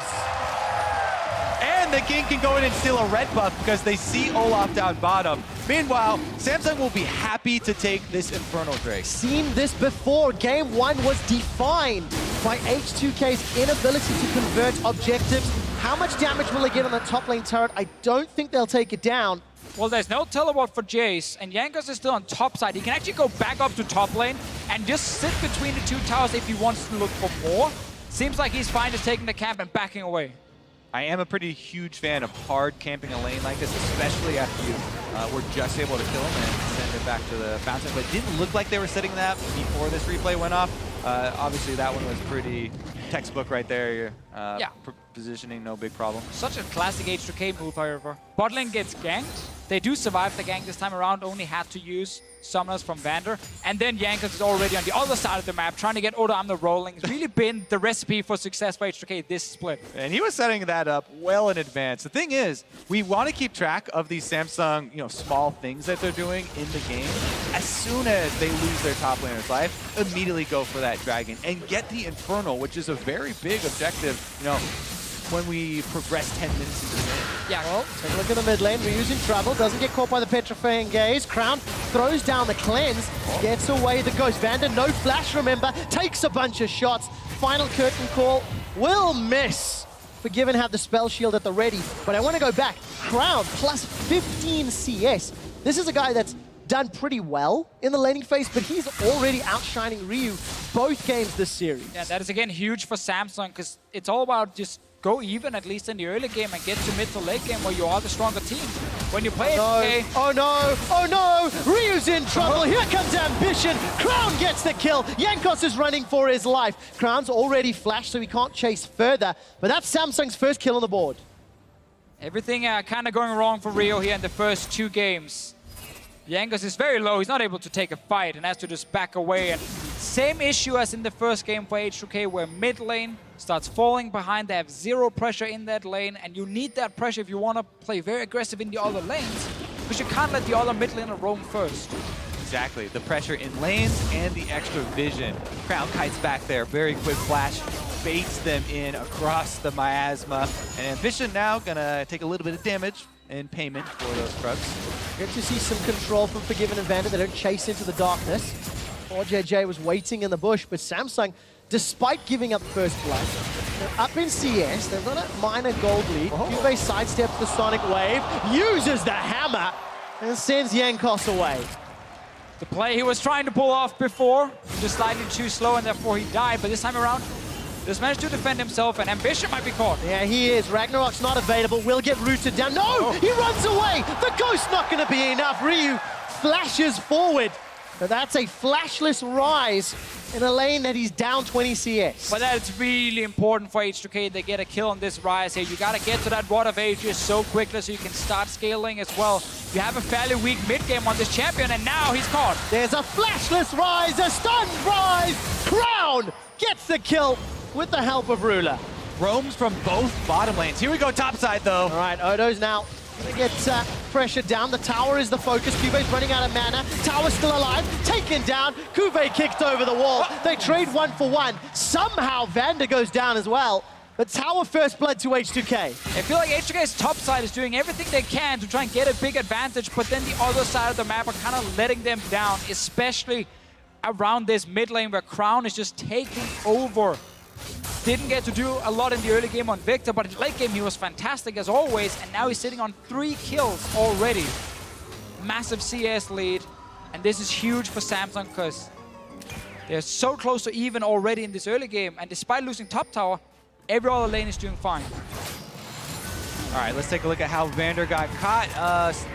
And the king can go in and steal a red buff because they see Olaf down bottom. Meanwhile, Samsung will be happy to take this Infernal Drake. Seen this before. Game 1 was defined by H2K's inability to convert objectives. How much damage will they get on the top lane turret? I don't think they'll take it down. Well, there's no teleport for Jace, and Jankos is still on top side. He can actually go back up to top lane and just sit between the two towers if he wants to look for more. Seems like he's fine just taking the camp and backing away. I am a pretty huge fan of hard camping a lane like this, especially after you were just able to kill him and send it back to the fountain. But it didn't look like they were setting that before this replay went off. Obviously, that one was pretty textbook right there. Yeah. Positioning, no big problem. Such a classic H2K move, however. Bot lane gets ganked. They do survive the gank this time around, only had to use summoners from Vander. And then Jankos is already on the other side of the map, trying to get Odoamne rolling. It's really been the recipe for success for H2K this split. And he was setting that up well in advance. The thing is, we want to keep track of these Samsung, small things that they're doing in the game. As soon as they lose their top laner's life, immediately go for that dragon and get the Infernal, which is a very big objective, when we progress 10 minutes into the game. Yeah, well, take a look at the mid lane. Ryu's in trouble, doesn't get caught by the Petrifying Gaze. Crown throws down the cleanse, gets away the Ghost. Vander, no flash, remember, takes a bunch of shots. Final curtain call, will miss. Forgiven have the spell shield at the ready, but I want to go back. Crown plus 15 CS. This is a guy that's done pretty well in the laning phase, but he's already outshining Ryu both games this series. Yeah, that is again huge for Samsung, because it's all about just go even, at least in the early game, and get to mid to late game where you are the stronger team. When you play H2K... Oh no! Oh no! Ryu's in trouble! Here comes Ambition! Crown gets the kill! Jankos is running for his life. Crown's already flashed, so he can't chase further, but that's Samsung's first kill on the board. Everything kind of going wrong for Rio here in the first 2 games. Jankos is very low, he's not able to take a fight and has to just back away. And same issue as in the first game for H2K, where mid lane starts falling behind. They have 0 pressure in that lane, and you need that pressure if you want to play very aggressive in the other lanes, because you can't let the other mid laner roam first. Exactly, the pressure in lanes and the extra vision. Crown kites back there, very quick flash, baits them in across the miasma. And Ambition now gonna take a little bit of damage in payment for those Krugs. Good to see some control from Forgiven and Vander. They don't chase into the darkness. 4JJ was waiting in the bush, but Samsung, despite giving up first blood, they're up in CS. They've got a minor gold lead. Juve sidesteps the Sonic Wave, uses the hammer, and sends Jankos away. The play he was trying to pull off before, just slightly too slow, and therefore he died. But this time around, just managed to defend himself, and Ambition might be caught. Yeah, he is. Ragnarok's not available. Will get rooted down. No! He runs away! The Ghost's not going to be enough. Ryu flashes forward. But that's a flashless rise in a lane that he's down 20 CS. But that's really important for H2K. They get a kill on this rise here. You got to get to that Water of Ages so quickly so you can start scaling as well. You have a fairly weak mid game on this champion, and now he's caught. There's a flashless rise, a stunned rise. Crown gets the kill with the help of Ruler. Roams from both bottom lanes. Here we go, top side though. All right, Odo's now gonna get pressure down. The tower is the focus. Kuve's running out of mana. Tower's still alive. Taken down. Kuve kicked over the wall. They trade 1 for 1. Somehow Vander goes down as well. But Tower first blood to H2K. I feel like H2K's top side is doing everything they can to try and get a big advantage, but then the other side of the map are kind of letting them down, especially around this mid lane where Crown is just taking over. Didn't get to do a lot in the early game on Victor, but in late game he was fantastic as always, and now he's sitting on 3 kills already. Massive CS lead, and this is huge for Samsung because they're so close to even already in this early game, and despite losing top tower, every other lane is doing fine. All right, let's take a look at how Vander got caught.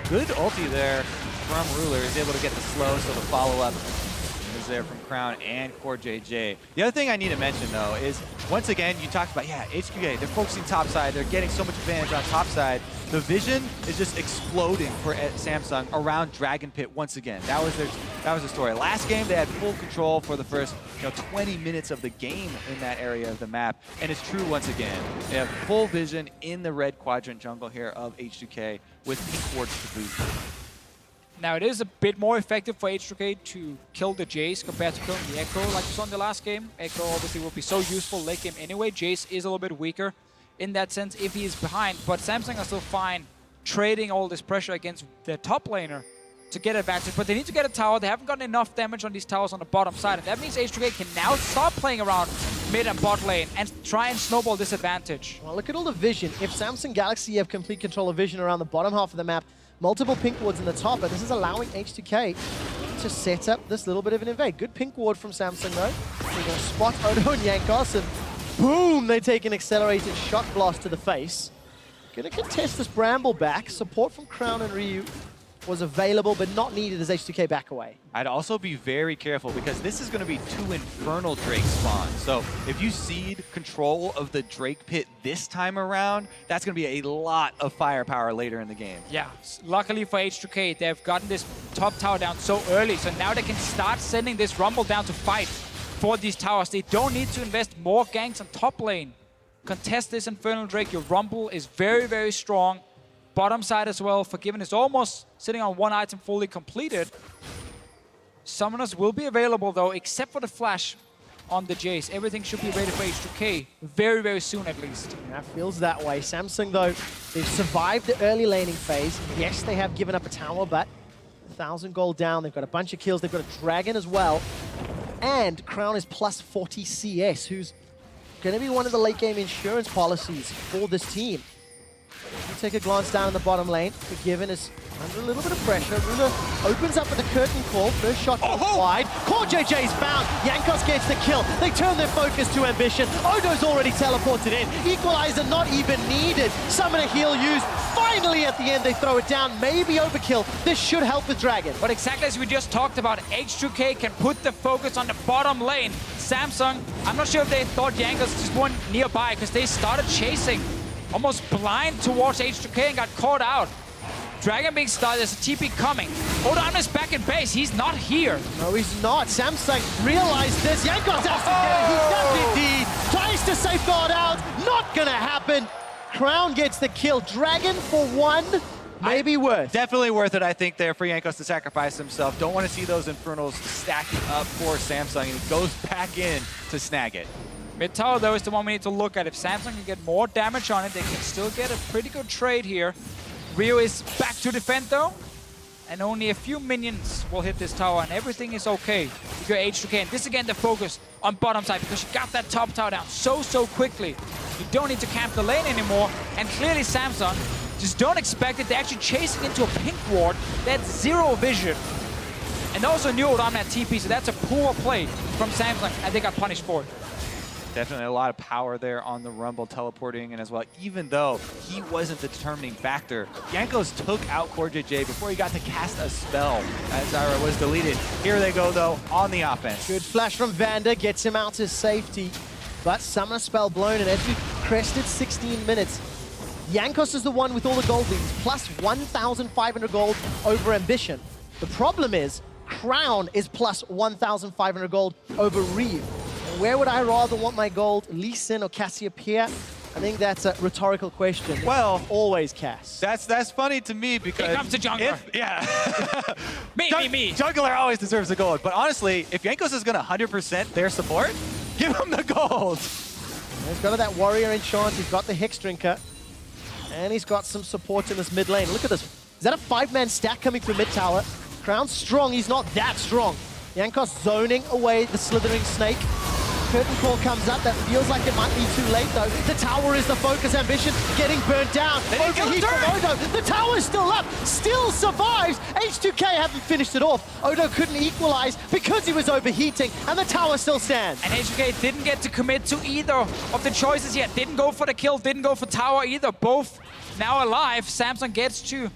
Good ulti there from Ruler. Is able to get the slow, so the follow-up is there from Crown and Core JJ. The other thing I need to mention, though, is once again, you talked about, H2K, they're focusing top side. They're getting so much advantage on top side. The vision is just exploding for Samsung around Dragon Pit once again. That was the story. Last game, they had full control for the first 20 minutes of the game in that area of the map. And it's true once again. They have full vision in the red quadrant jungle here of H2K with pink wards to boot. Now, it is a bit more effective for H2K to kill the Jace compared to killing the Echo like you saw in the last game. Echo obviously will be so useful late game anyway. Jace is a little bit weaker in that sense if he is behind, but Samsung are still fine trading all this pressure against their top laner to get advantage. But they need to get a tower. They haven't gotten enough damage on these towers on the bottom side, and that means H2K can now stop playing around mid and bot lane and try and snowball this advantage. Well, look at all the vision. If Samsung Galaxy have complete control of vision around the bottom half of the map, multiple pink wards in the top, but this is allowing H2K to set up this little bit of an invade. Good pink ward from Samsung though. They're going to spot Odo and Jankos, and boom, they take an accelerated shot blast to the face. Going to contest this Bramble back. Support from Crown and Ryu was available, but not needed as H2K back away. I'd also be very careful because this is going to be 2 Infernal Drake spawns. So if you cede control of the Drake pit this time around, that's going to be a lot of firepower later in the game. Yeah, luckily for H2K, they've gotten this top tower down so early, so now they can start sending this Rumble down to fight for these towers. They don't need to invest more ganks on top lane. Contest this Infernal Drake. Your Rumble is very, very strong. Bottom side as well. Forgiven is almost sitting on 1 item fully completed. Summoners will be available though, except for the flash on the Jace. Everything should be ready for H2K very, very soon at least. Yeah, feels that way. Samsung though, they've survived the early laning phase. Yes, they have given up a tower, but 1,000 gold down. They've got a bunch of kills. They've got a dragon as well. And Crown is plus 40 CS, who's going to be one of the late game insurance policies for this team. You take a glance down in the bottom lane. Forgiven is under a little bit of pressure. Ruler opens up with a curtain call. First shot goes wide. Core JJ's bound. Jankos gets the kill. They turn their focus to Ambition. Odo's already teleported in. Equalizer not even needed. Summoner heal used. Finally at the end they throw it down. Maybe overkill. This should help with Dragon. But exactly as we just talked about, H2K can put the focus on the bottom lane. Samsung, I'm not sure if they thought Jankos just weren't nearby because they started chasing almost blind towards H2K and got caught out. Dragon being started, there's a TP coming. Odo is back in base, he's not here. No, he's not. Samsung realized this. Jankos has to get it. He does indeed. Tries to safeguard out. Not gonna happen. Crown gets the kill. Dragon for 1. Maybe worth. Definitely worth it, I think, there for Jankos to sacrifice himself. Don't want to see those Infernals stacking up for Samsung, and he goes back in to snag it. Mid tower, though, is the one we need to look at. If Samsung can get more damage on it, they can still get a pretty good trade here. Rio is back to defend, though. And only a few minions will hit this tower, and everything is okay. You go H2K, and this again the focus on bottom side, because you got that top tower down so quickly. You don't need to camp the lane anymore. And clearly Samsung just don't expect it. They're actually chasing into a pink ward. They had 0 vision. And also knew it on that TP, so that's a poor play from Samsung, and they got punished for it. Definitely a lot of power there on the Rumble teleporting in as well. Even though he wasn't the determining factor, Jankos took out Core JJ before he got to cast a spell as Zyra was deleted. Here they go though on the offense. Good flash from Vander, gets him out to safety. But Summoner spell blown, and as we crested 16 minutes, Jankos is the one with all the gold leads, plus 1,500 gold over Ambition. The problem is, Crown is plus 1,500 gold over Reeve. Where would I rather want my gold, Lee Sin or Cassiopeia? I think that's a rhetorical question. Well, always Cass. That's funny to me because here comes the jungler. Me. Jungler always deserves the gold. But honestly, if Jankos is going to 100% their support, give him the gold. He's got that warrior enchant. He's got the Hex Drinker, and he's got some support in this mid lane. Look at this. Is that a 5-man stack coming through mid tower? Crown's strong. He's not that strong. Jankos zoning away the slithering snake. Curtain call comes up. That feels like it might be too late, though. The tower is the focus. Ambition getting burnt down. Overheat from Odo. The tower's still up. Still survives. H2K haven't finished it off. Odo couldn't equalize because he was overheating, and the tower still stands. And H2K didn't get to commit to either of the choices yet. Didn't go for the kill, didn't go for tower either. Both now alive. Samsung gets to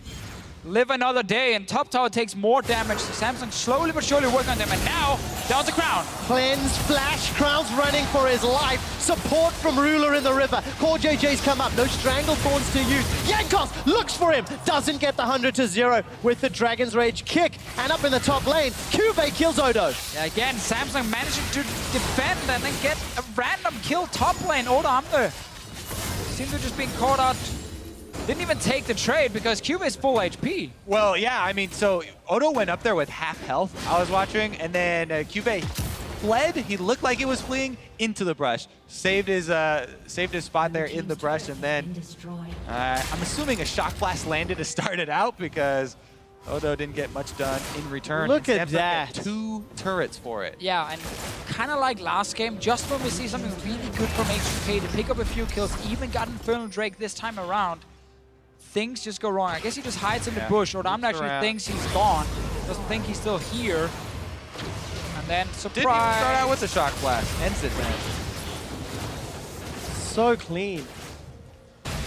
live another day, and top tower takes more damage. So Samsung slowly but surely working on them, and now down to Crown. Cleanse, flash, Crown's running for his life. Support from Ruler in the river. Core JJ's come up, no strangle thorns to use. Jankos looks for him, doesn't get the 100-0 with the Dragon's Rage kick. And up in the top lane, Cuvée kills Odo. Yeah, again, Samsung managing to defend and then get a random kill top lane. Odo Amne seems to just being caught out. Didn't even take the trade because Cuvée is full HP. Well, yeah, I mean, so Odo went up there with half health, I was watching, and then Cuvée fled. He looked like he was fleeing into the brush. Saved his spot there in the brush, and then I'm assuming a shock blast landed to start it out because Odo didn't get much done in return. Look at that. 2 turrets for it. Yeah, and kind of like last game, just when we see something really good from H2K to pick up a few kills, even got Infernal Drake this time around, things just go wrong. I guess he just hides in the Yeah. bush. Odamna Looks actually around. thinks he's gone. Doesn't think he's still here. And then surprise. Didn't even start out with the shock blast. Ends it, man. So clean.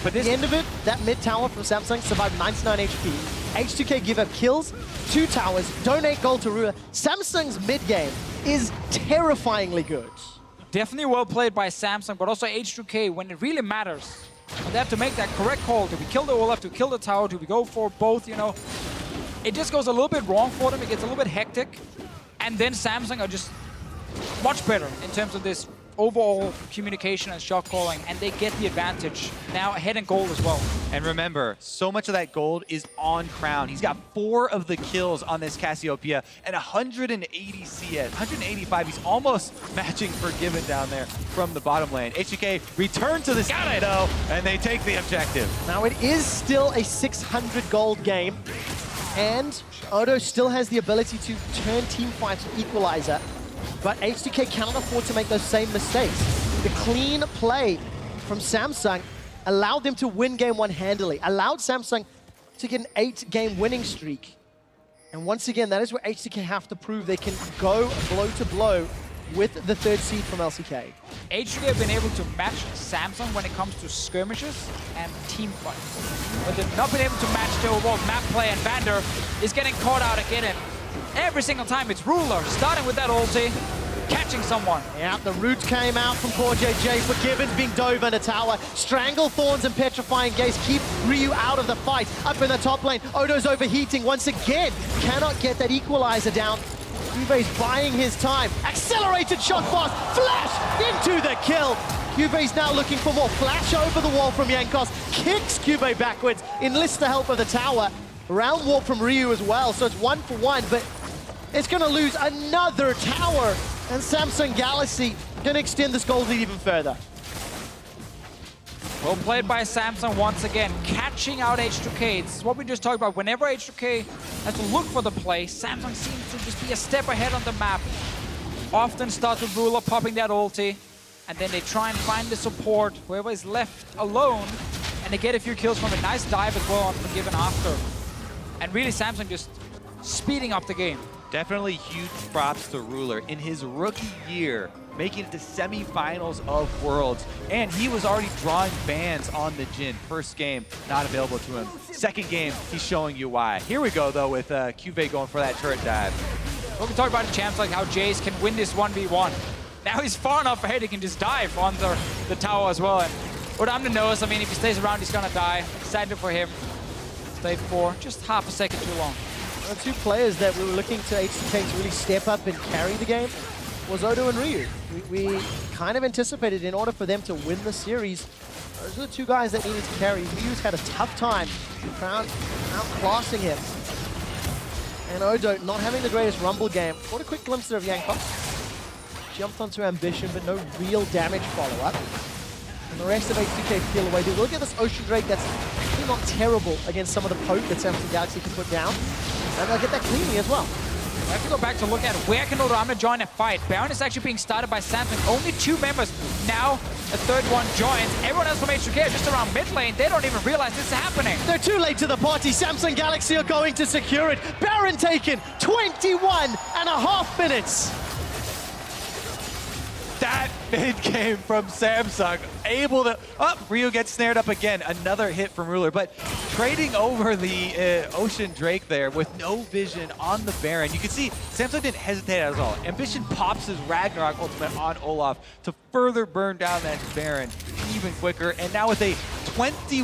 But at the end of it, that mid tower from Samsung survived 99 HP. H2K give up kills, 2 towers, donate gold to Rua. Samsung's mid game is terrifyingly good. Definitely well played by Samsung, but also H2K when it really matters. And they have to make that correct call. Do we kill the Olaf? Do we kill the tower? Do we go for both, you know? It just goes a little bit wrong for them. It gets a little bit hectic. And then Samsung are just much better in terms of this overall communication and shot calling, and they get the advantage. Now ahead in gold as well. And remember, so much of that gold is on Crown. He's got 4 of the kills on this Cassiopeia and 180 CS, 185. He's almost matching Forgiven down there from the bottom lane. H2K return to the scene though, and they take the objective. Now it is still a 600 gold game, and Odo still has the ability to turn team fights to equalizer. But H2K cannot afford to make those same mistakes. The clean play from Samsung allowed them to win game 1 handily, allowed Samsung to get an 8-game winning streak. And once again, that is where H2K have to prove they can go blow to blow with the 3rd seed from LCK. H2K have been able to match Samsung when it comes to skirmishes and team fights. But they've not been able to match the overall map play, and Vander is getting caught out again. And every single time it's Ruler starting with that ulti, catching someone. Yeah, the root came out from Core JJ. Forgiven's being dove in a tower. Strangle Thorns and Petrifying Gaze keep Ryu out of the fight. Up in the top lane, Odo's overheating once again. Cannot get that equalizer down. Juve's buying his time. Accelerated shot fast. Flash into the kill. Cube's now looking for more. Flash over the wall from Jankos. Kicks Cube backwards. Enlists the help of the tower. Round warp from Ryu as well. So it's 1 for 1, but it's going to lose another tower. And Samsung Galaxy going to extend this gold lead even further. Well played by Samsung once again, catching out H2K. This is what we just talked about. Whenever H2K has to look for the play, Samsung seems to just be a step ahead on the map. Often starts with Ruler popping that ulti, and then they try and find the support, whoever is left alone, and they get a few kills from a nice dive as well on Forgiven after. And really Samsung just speeding up the game. Definitely huge props to Ruler in his rookie year, making it to semifinals of Worlds, and he was already drawing bans on the Jhin. First game, not available to him. Second game, he's showing you why. Here we go though with Cuvée going for that turret dive. When we talk about champs like how Jace can win this 1v1, now he's far enough ahead he can just dive on the tower as well. And Odamna knows, I mean, if he stays around, he's gonna die. Excited for him. Stayed for just half a second too long. The 2 players that we were looking to H2K to really step up and carry the game was Odo and Ryu. We kind of anticipated in order for them to win the series, those are the 2 guys that needed to carry. Ryu's had a tough time outclassing him. And Odo not having the greatest Rumble game. What a quick glimpse there of Jankos. Jumped onto Ambition, but no real damage follow-up. And the rest of H2K peel away. They will get this Ocean Drake that's actually not terrible against some of the poke that Samsung Galaxy can put down. And they'll get that cleanly as well. We have to go back to look at where can Odamna join a fight. Baron is actually being started by Samsung. Only 2 members. Now a 3rd one joins. Everyone else from H2K are just around mid lane. They don't even realize this is happening. They're too late to the party. Samsung Galaxy are going to secure it. Baron taken, 21.5 minutes. That mid game from Samsung, able to, Ryu gets snared up again, another hit from Ruler, but trading over the Ocean Drake there with no vision on the Baron. You can see Samsung didn't hesitate at all. Ambition pops his Ragnarok ultimate on Olaf to further burn down that Baron even quicker, and now with a 22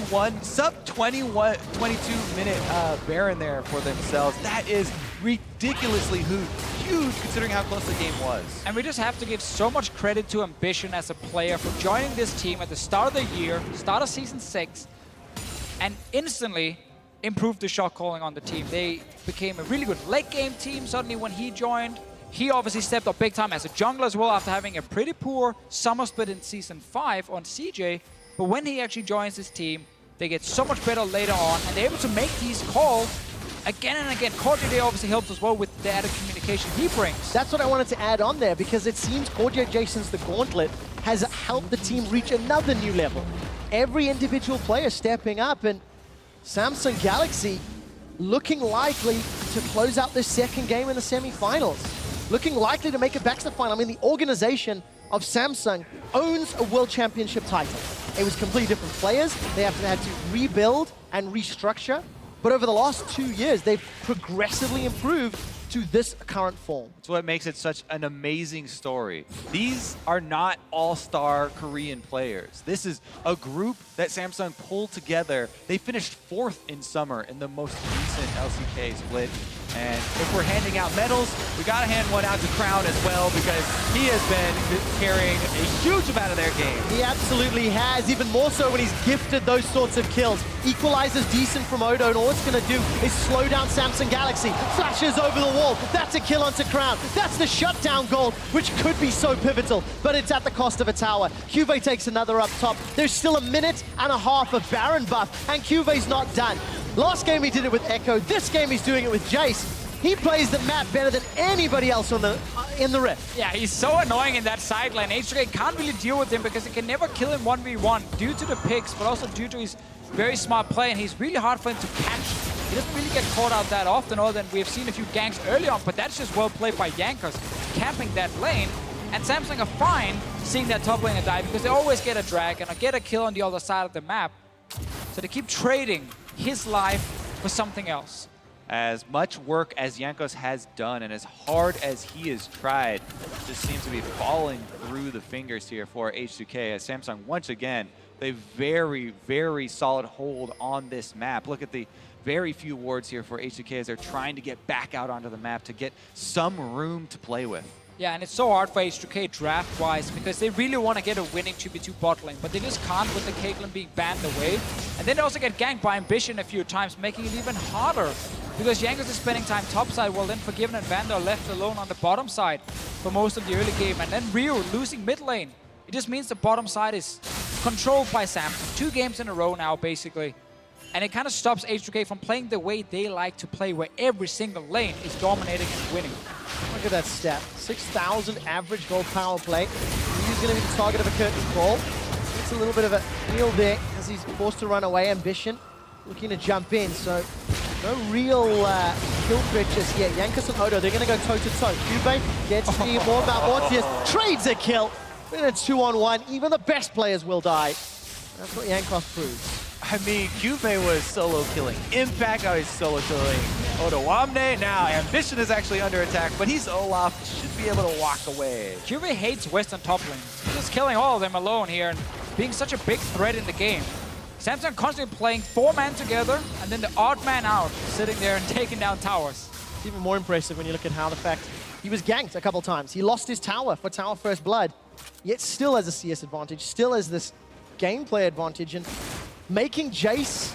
minute Baron there for themselves. That is ridiculously huge considering how close the game was. And we just have to give so much credit to Ambition as a player for joining this team at the start of the year, start of Season 6, and instantly improved the shot calling on the team. They became a really good late game team suddenly when he joined. He obviously stepped up big time as a jungler as well after having a pretty poor summer split in Season 5 on CJ. But when he actually joins his team, they get so much better later on, and they're able to make these calls again and again. Cordier obviously helps as well with the added communication he brings. That's what I wanted to add on there, because it seems Cordier Jason's The Gauntlet has helped the team reach another new level. Every individual player stepping up, and Samsung Galaxy looking likely to close out this second game in the semifinals. Looking likely to make it back to the final. I mean, the organization of Samsung owns a World Championship title. It was completely different players. They had to rebuild and restructure. But over the last 2 years, they've progressively improved to this current form. It's what makes it such an amazing story. These are not all-star Korean players. This is a group that Samsung pulled together. They finished 4th in summer in the most recent LCK split. And if we're handing out medals, we gotta hand one out to Crown as well, because he has been carrying a huge amount of their game. He absolutely has, even more so when he's gifted those sorts of kills. Equalizer's decent from Odo, and all it's gonna do is slow down Samsung Galaxy. Flashes over the wall, that's a kill onto Crown. That's the shutdown gold, which could be so pivotal, but it's at the cost of a tower. QV takes another up top. There's still 1.5 minutes of Baron buff, and QV's not done. Last game he did it with Echo, this game he's doing it with Jace. He plays the map better than anybody else on the in the Rift. Yeah, he's so annoying in that side lane. H2K can't really deal with him because he can never kill him 1v1 due to the picks, but also due to his very smart play, and he's really hard for him to catch. He doesn't really get caught out that often, other than we've seen a few ganks early on, but that's just well played by Jankos, camping that lane. And Samsung are fine seeing that top laner die because they always get a dragon or get a kill on the other side of the map. So they keep trading his life for something else. As much work as Jankos has done and as hard as he has tried, just seems to be falling through the fingers here for H2K, as Samsung once again, they very, very solid hold on this map. Look at the very few wards here for H2K as they're trying to get back out onto the map to get some room to play with. Yeah, and it's so hard for H2K draft-wise because they really want to get a winning 2v2 bot lane, but they just can't with the Caitlyn being banned away. And then they also get ganked by Ambition a few times, making it even harder because Jankos is spending time topside while then Forgiven and Vander are left alone on the bottom side for most of the early game. And then Ryu losing mid lane. It just means the bottom side is controlled by Samsung. 2 games in a row now, basically. And it kind of stops H2K from playing the way they like to play, where every single lane is dominating and winning. Look at that stat. 6,000 average gold power play. He's going to be the target of a curtain call. It's a little bit of a heal there as he's forced to run away. Ambition looking to jump in, so no real kill threat just yet. Jankos and Odo, they're going to go toe-to-toe. Cube gets the more about Mortius, trades a kill. Then it's 2-on-1. Even the best players will die. That's what Jankos proves. I mean, QV was solo killing Impact, now he's solo killing Odoamne. Now Ambition is actually under attack, but he's Olaf, should be able to walk away. QV hates Western top lane. He's just killing all of them alone here and being such a big threat in the game. Samsung constantly playing 4-man together and then the odd man out, sitting there and taking down towers. It's even more impressive when you look at how the fact he was ganked a couple times. He lost his tower for Tower First Blood, yet still has a CS advantage, still has this gameplay advantage, and making Jace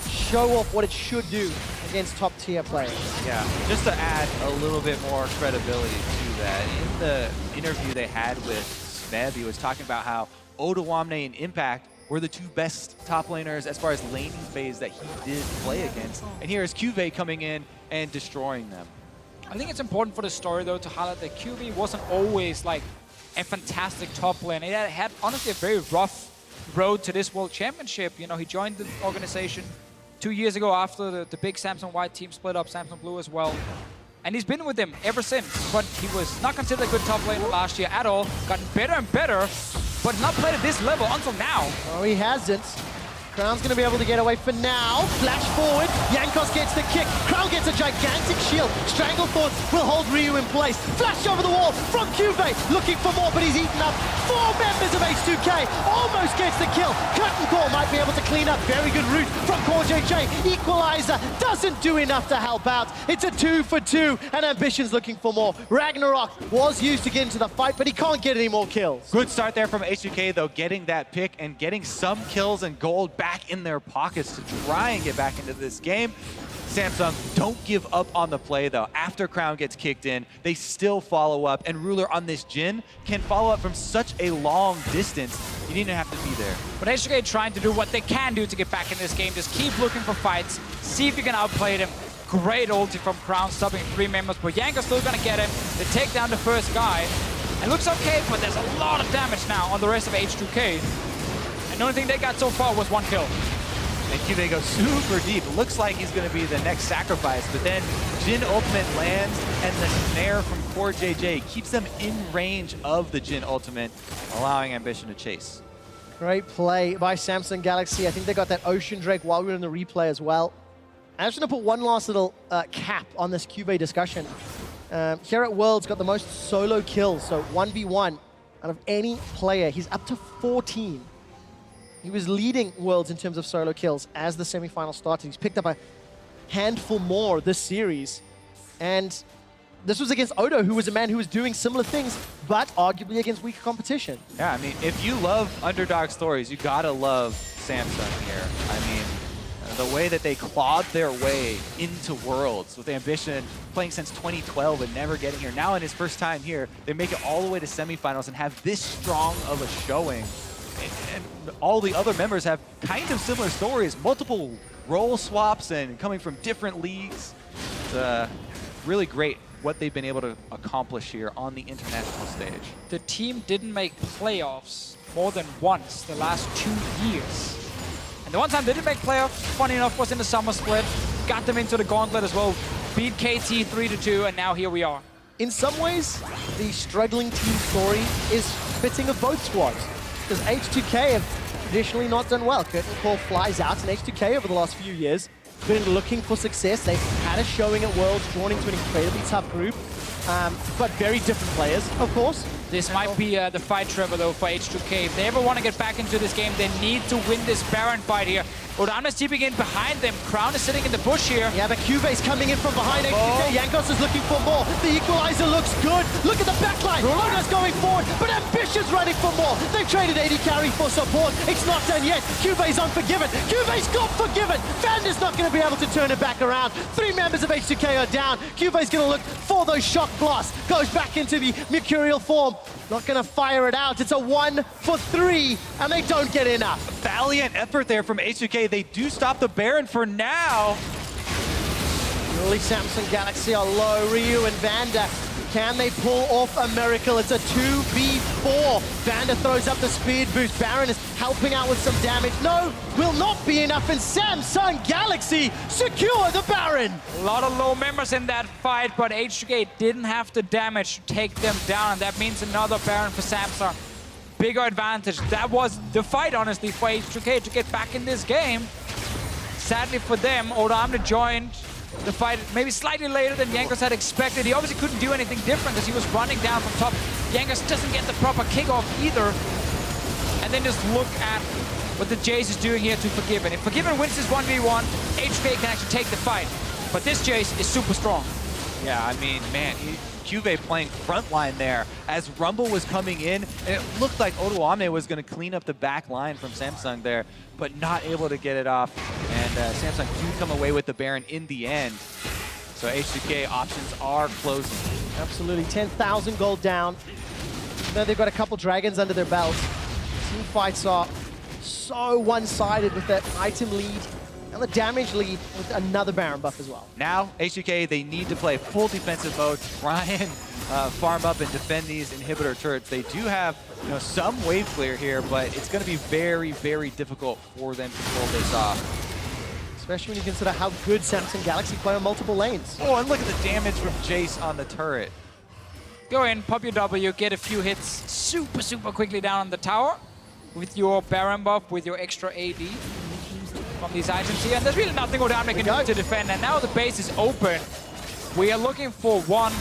show off what it should do against top-tier players. Yeah, just to add a little bit more credibility to that, in the interview they had with Smeb, he was talking about how Odoamne and Impact were the 2 best top laners as far as laning phase that he did play against. And here is QV coming in and destroying them. I think it's important for the story, though, to highlight that QV wasn't always like a fantastic top lane. It had honestly a very rough road to this World Championship. You know, he joined the organization 2 years ago after the big Samsung White team split up, Samsung Blue as well. And he's been with them ever since, but he was not considered a good top laner last year at all. Gotten better and better, but not played at this level until now. Oh, he hasn't. Crown's going to be able to get away for now. Flash forward. Jankos gets the kick. Crown gets a gigantic shield. Stranglethorn will hold Ryu in place. Flash over the wall from QV. Looking for more, but he's eaten up 4 members of H2K. Almost gets the kill. Curtain Call might be able to clean up. Very good route from CoreJJ. Equalizer doesn't do enough to help out. It's a 2 for 2, and Ambition's looking for more. Ragnarok was used to get into the fight, but he can't get any more kills. Good start there from H2K, though, getting that pick and getting some kills and gold back in their pockets to try and get back into this game. Samsung don't give up on the play, though. After Crown gets kicked in, they still follow up, and Ruler on this Jhin can follow up from such a long distance. You didn't have to be there. But H2K trying to do what they can do to get back in this game. Just keep looking for fights, see if you can outplay them. Great ulti from Crown, stopping 3 members, but Jankos still gonna get him. They take down the first guy. It looks okay, but there's a lot of damage now on the rest of H2K. And the only thing they got so far was 1 kill. And QV goes super deep. Looks like he's going to be the next sacrifice, but then Jhin ultimate lands, and the snare from Core JJ keeps them in range of the Jhin ultimate, allowing Ambition to chase. Great play by Samsung Galaxy. I think they got that Ocean Drake while we were in the replay as well. I'm just going to put one last little cap on this QV discussion. Here at Worlds, got the most solo kills, so 1v1 out of any player. He's up to 14. He was leading Worlds in terms of solo kills as the semifinal started. He's picked up a handful more this series. And this was against Odo, who was a man who was doing similar things, but arguably against weaker competition. Yeah, I mean, if you love underdog stories, you gotta love Samsung here. I mean, the way that they clawed their way into Worlds with Ambition playing since 2012 and never getting here. Now in his first time here, they make it all the way to semifinals and have this strong of a showing. And all the other members have kind of similar stories, multiple role swaps and coming from different leagues. It's really great what they've been able to accomplish here on the international stage. The team didn't make playoffs more than once the last 2 years. And the one time they did make playoffs, funny enough, was in the summer split. Got them into the gauntlet as well. Beat KT 3-2, and now here we are. In some ways, the struggling team story is fitting of both squads. Because H2K have traditionally not done well. Curtain Call flies out, and H2K over the last few years been looking for success. They've had a showing at Worlds, drawn into an incredibly tough group, but very different players, of course. This might be the fight, Trevor, though, for H2K. If they ever want to get back into this game, they need to win this Baron fight here. Odamna's teeping in behind them. Crown is sitting in the bush here. Yeah, but QV's coming in from behind H2K. Jankos is looking for more. The equalizer looks good. Look at the backline. Oda's going forward, but Ambition's running for more. They've traded 80 carry for support. It's not done yet. QV's unforgiven. QV's got forgiven. Vander's not going to be able to turn it back around. 3 members of H2K are down. QV's going to look for those shock blasts. Goes back into the Mercurial form. Not going to fire it out. It's a 1 for 3, and they don't get enough. Valiant effort there from H2K. They do stop the Baron for now. Early Samsung Galaxy are low. Ryu and Vander, can they pull off a miracle? It's a 2v4. Vander throws up the speed boost. Baron is helping out with some damage. No, will not be enough, and Samsung Galaxy secure the Baron. A lot of low members in that fight, but H2K didn't have the damage to take them down. That means another Baron for Samsung. Bigger advantage. That was the fight, honestly, for H2K to get back in this game. Sadly for them, Odamna joined the fight maybe slightly later than Jankos had expected. He obviously couldn't do anything different because he was running down from top. Jankos doesn't get the proper kickoff either. And then just look at what the Jace is doing here to Forgiven. If Forgiven wins this 1v1, H2K can actually take the fight. But this Jace is super strong. Yeah, I mean, man, QV playing frontline there as Rumble was coming in, and it looked like Odoamne was going to clean up the back line from Samsung there, but not able to get it off. And Samsung do come away with the Baron in the end. So H2K options are closing. Absolutely, 10,000 gold down. Now they've got a couple dragons under their belt. Team fights are so one-sided with that item lead and the damage lead with another Baron buff as well. Now, H2K, they need to play full defensive mode, try and farm up and defend these inhibitor turrets. They do have some wave clear here, but it's going to be very, very difficult for them to pull this off. Especially when you consider how good Samsung Galaxy play on multiple lanes. Oh, and look at the damage from Jace on the turret. Go in, pop your W, get a few hits super, super quickly down on the tower with your Baron buff, with your extra AD from these items here. And there's really nothing Odamna can do to defend. And now the base is open. We are looking for one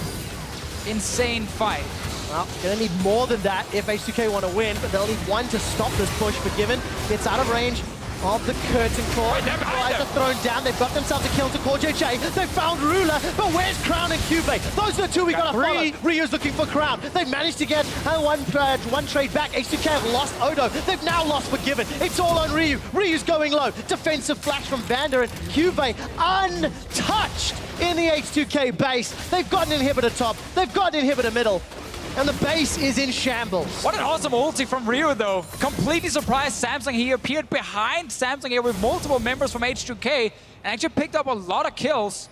insane fight. Well, gonna need more than that if H2K want to win, but they'll need one to stop this push. Forgiven gets out of range of the curtain core. Eyes are thrown down. They've got themselves a kill to Core JJ. They found Ruler, but where's Crown and QV? Those are the two we gotta follow. Ryu's looking for Crown. They've managed to get one trade back. H2K have lost Odo. They've now lost Forgiven. It's all on Ryu. Ryu's going low. Defensive flash from Vander, and QV untouched in the H2K base. They've got an inhibitor top. They've got an inhibitor middle. And the base is in shambles. What an awesome ulti from Ryu, though. Completely surprised Samsung. He appeared behind Samsung here with multiple members from H2K and actually picked up a lot of kills.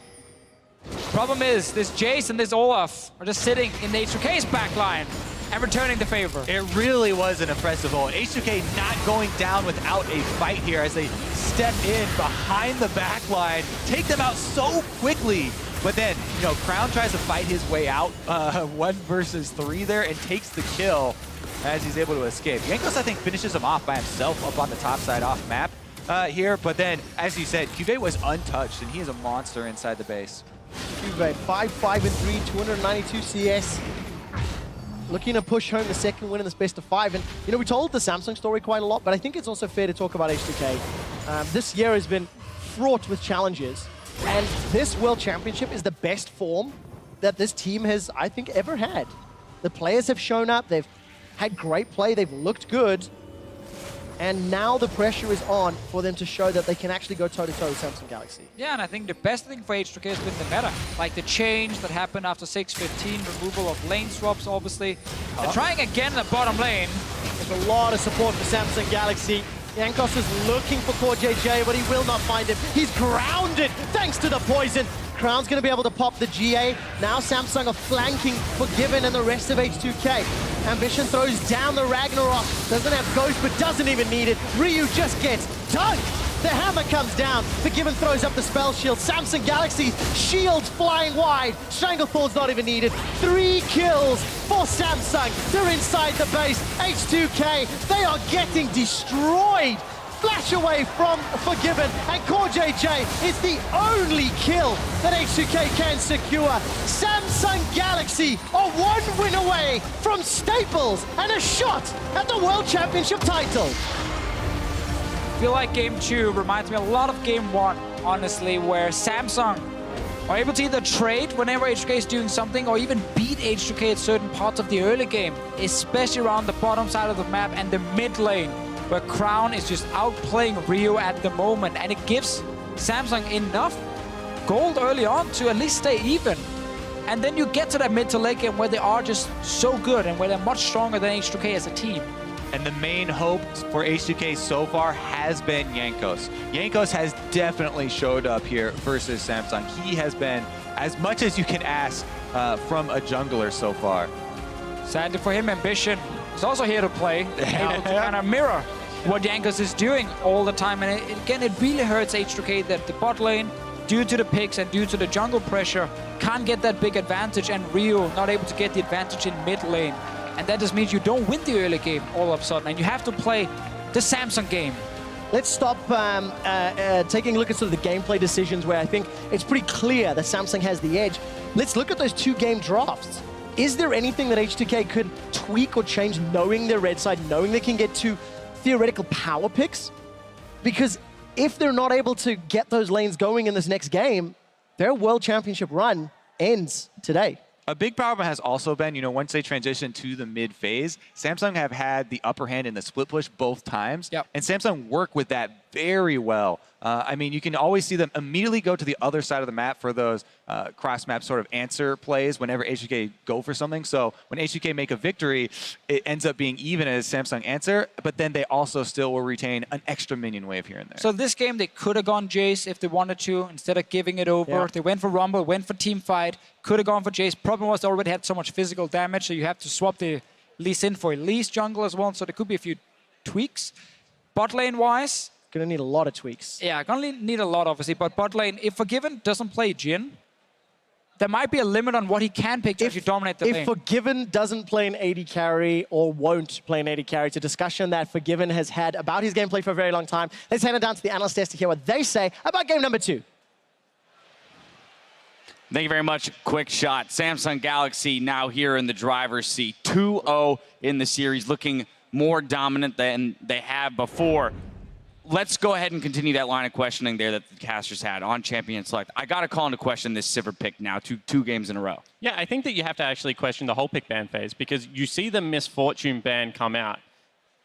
Problem is, this Jace and this Olaf are just sitting in the H2K's backline. and returning the favor. It really was an impressive ult. H2K not going down without a fight here as they step in behind the back line, take them out so quickly. But then, you know, Crown tries to fight his way out 1 versus 3 there and takes the kill as he's able to escape. Jankos, I think, finishes him off by himself up on the top side off map here. But then, as you said, QV was untouched, and he is a monster inside the base. QV 5-5-3, 292 CS. Looking to push home the second win in this best of 5. And, you know, we told the Samsung story quite a lot, but I think it's also fair to talk about H2K. This year has been fraught with challenges. And this World Championship is the best form that this team has, I think, ever had. The players have shown up, they've had great play, they've looked good, and now the pressure is on for them to show that they can actually go toe-to-toe with Samsung Galaxy. Yeah, and I think the best thing for H2K has been the meta. Like the change that happened after 6-15, removal of lane swaps, obviously. They're trying again in the bottom lane. There's a lot of support for Samsung Galaxy. Jankos is looking for Core JJ, but he will not find him. He's grounded thanks to the poison. Crown's going to be able to pop the GA. Now Samsung are flanking Forgiven and the rest of H2K. Ambition throws down the Ragnarok. Doesn't have Ghost, but doesn't even need it. Ryu just gets dunked. The hammer comes down. Forgiven throws up the spell shield. Samsung Galaxy shields flying wide. Stranglethorn's not even needed. 3 kills for Samsung. They're inside the base. H2K, they are getting destroyed. Flash away from Forgiven, and Core JJ is the only kill that H2K can secure. Samsung Galaxy are 1 win away from Staples and a shot at the World Championship title. I feel like Game 2 reminds me a lot of Game 1, honestly, where Samsung are able to either trade whenever H2K is doing something or even beat H2K at certain parts of the early game, especially around the bottom side of the map and the mid lane, where Crown is just outplaying Rio at the moment, and it gives Samsung enough gold early on to at least stay even. And then you get to that mid to late game where they are just so good and where they're much stronger than H2K as a team. And the main hope for H2K so far has been Jankos. Jankos has definitely showed up here versus Samsung. He has been as much as you can ask from a jungler so far. Sadly for him, Ambition is also here to play, able to kind of mirror what Jankos is doing all the time. And again, it really hurts H2K that the bot lane, due to the picks and due to the jungle pressure, can't get that big advantage, and Rio not able to get the advantage in mid lane. And that just means you don't win the early game all of a sudden, and you have to play the Samsung game. Let's stop taking a look at sort of the gameplay decisions where I think it's pretty clear that Samsung has the edge. Let's look at those 2-game drafts. Is there anything that H2K could tweak or change, knowing their red side, knowing they can get 2 theoretical power picks? Because if they're not able to get those lanes going in this next game, their World Championship run ends today. A big problem has also been, you know, once they transition to the mid phase, Samsung have had the upper hand in the split push both times. Yep. And Samsung work with that very well. I mean, you can always see them immediately go to the other side of the map for those cross-map sort of answer plays whenever H2K go for something. So when H2K make a victory, it ends up being even as Samsung answer, but then they also still will retain an extra minion wave here and there. So this game, they could have gone Jace if they wanted to, instead of giving it over. Yeah. They went for Rumble, went for team fight, could have gone for Jace. Problem was they already had so much physical damage, so you have to swap the Lee Sin for Lee's jungle as well, so there could be a few tweaks. Bot lane-wise, gonna need a lot of tweaks. Yeah, gonna need a lot, obviously. But bot lane, if Forgiven doesn't play Jhin, there might be a limit on what he can pick to actually dominate the lane. If Forgiven doesn't play an AD carry or won't play an AD carry, it's a discussion that Forgiven has had about his gameplay for a very long time. Let's hand it down to the analyst desk to hear what they say about game number 2. Thank you very much. Quick shot. Samsung Galaxy now here in the driver's seat. 2-0 in the series, looking more dominant than they have before. Let's go ahead and continue that line of questioning there that the casters had on Champion Select. I got to call into question this Sivir pick now, two games in a row. Yeah, I think that you have to actually question the whole pick ban phase, because you see the Misfortune ban come out,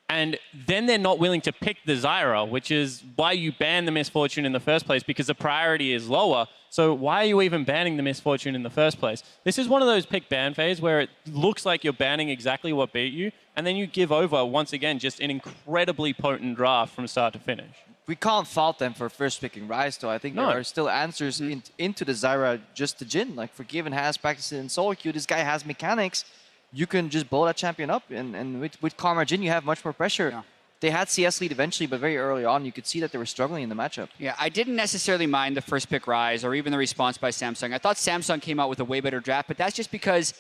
and then they're not willing to pick the Zyra, which is why you ban the Misfortune in the first place, because the priority is lower. So why are you even banning the Misfortune in the first place? This is one of those pick ban phase where it looks like you're banning exactly what beat you, and then you give over, once again, just an incredibly potent draft from start to finish. We can't fault them for first picking Ryze, though. I think there are still answers into the Zyra, just the Jhin. Like, Forgiven has practiced it in solo queue. This guy has mechanics. you can just blow that champion up. And with Karma Jin, you have much more pressure. Yeah. They had CS lead eventually, but very early on, you could see that they were struggling in the matchup. Yeah, I didn't necessarily mind the first pick Rise or even the response by Samsung. I thought Samsung came out with a way better draft, but that's just because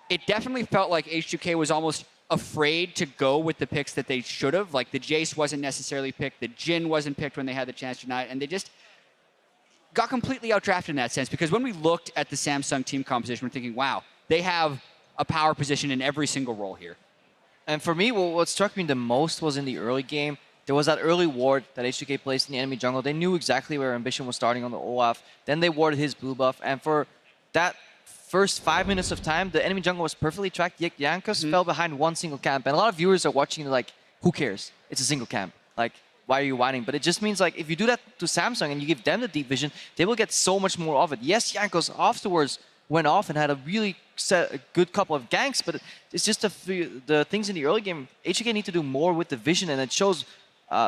it definitely felt like H2K was almost afraid to go with the picks that they should have. Like the Jace wasn't necessarily picked, the Jin wasn't picked when they had the chance tonight, and they just got completely outdrafted in that sense. Because when we looked at the Samsung team composition, we're thinking, wow, they have a power position in every single role here. And for me, what struck me the most was in the early game. There was that early ward that H2K placed in the enemy jungle. They knew exactly where Ambition was starting on the Olaf. Then they warded his blue buff. And for that first 5 minutes of time, the enemy jungle was perfectly tracked. Jankos fell behind one single camp. And a lot of viewers are watching like, who cares? It's a single camp. Like, why are you whining? But it just means like, if you do that to Samsung and you give them the deep vision, they will get so much more of it. Yes, Jankos afterwards went off and had a really a good couple of ganks, but it's just the things in the early game. H2K need to do more with the vision, and it shows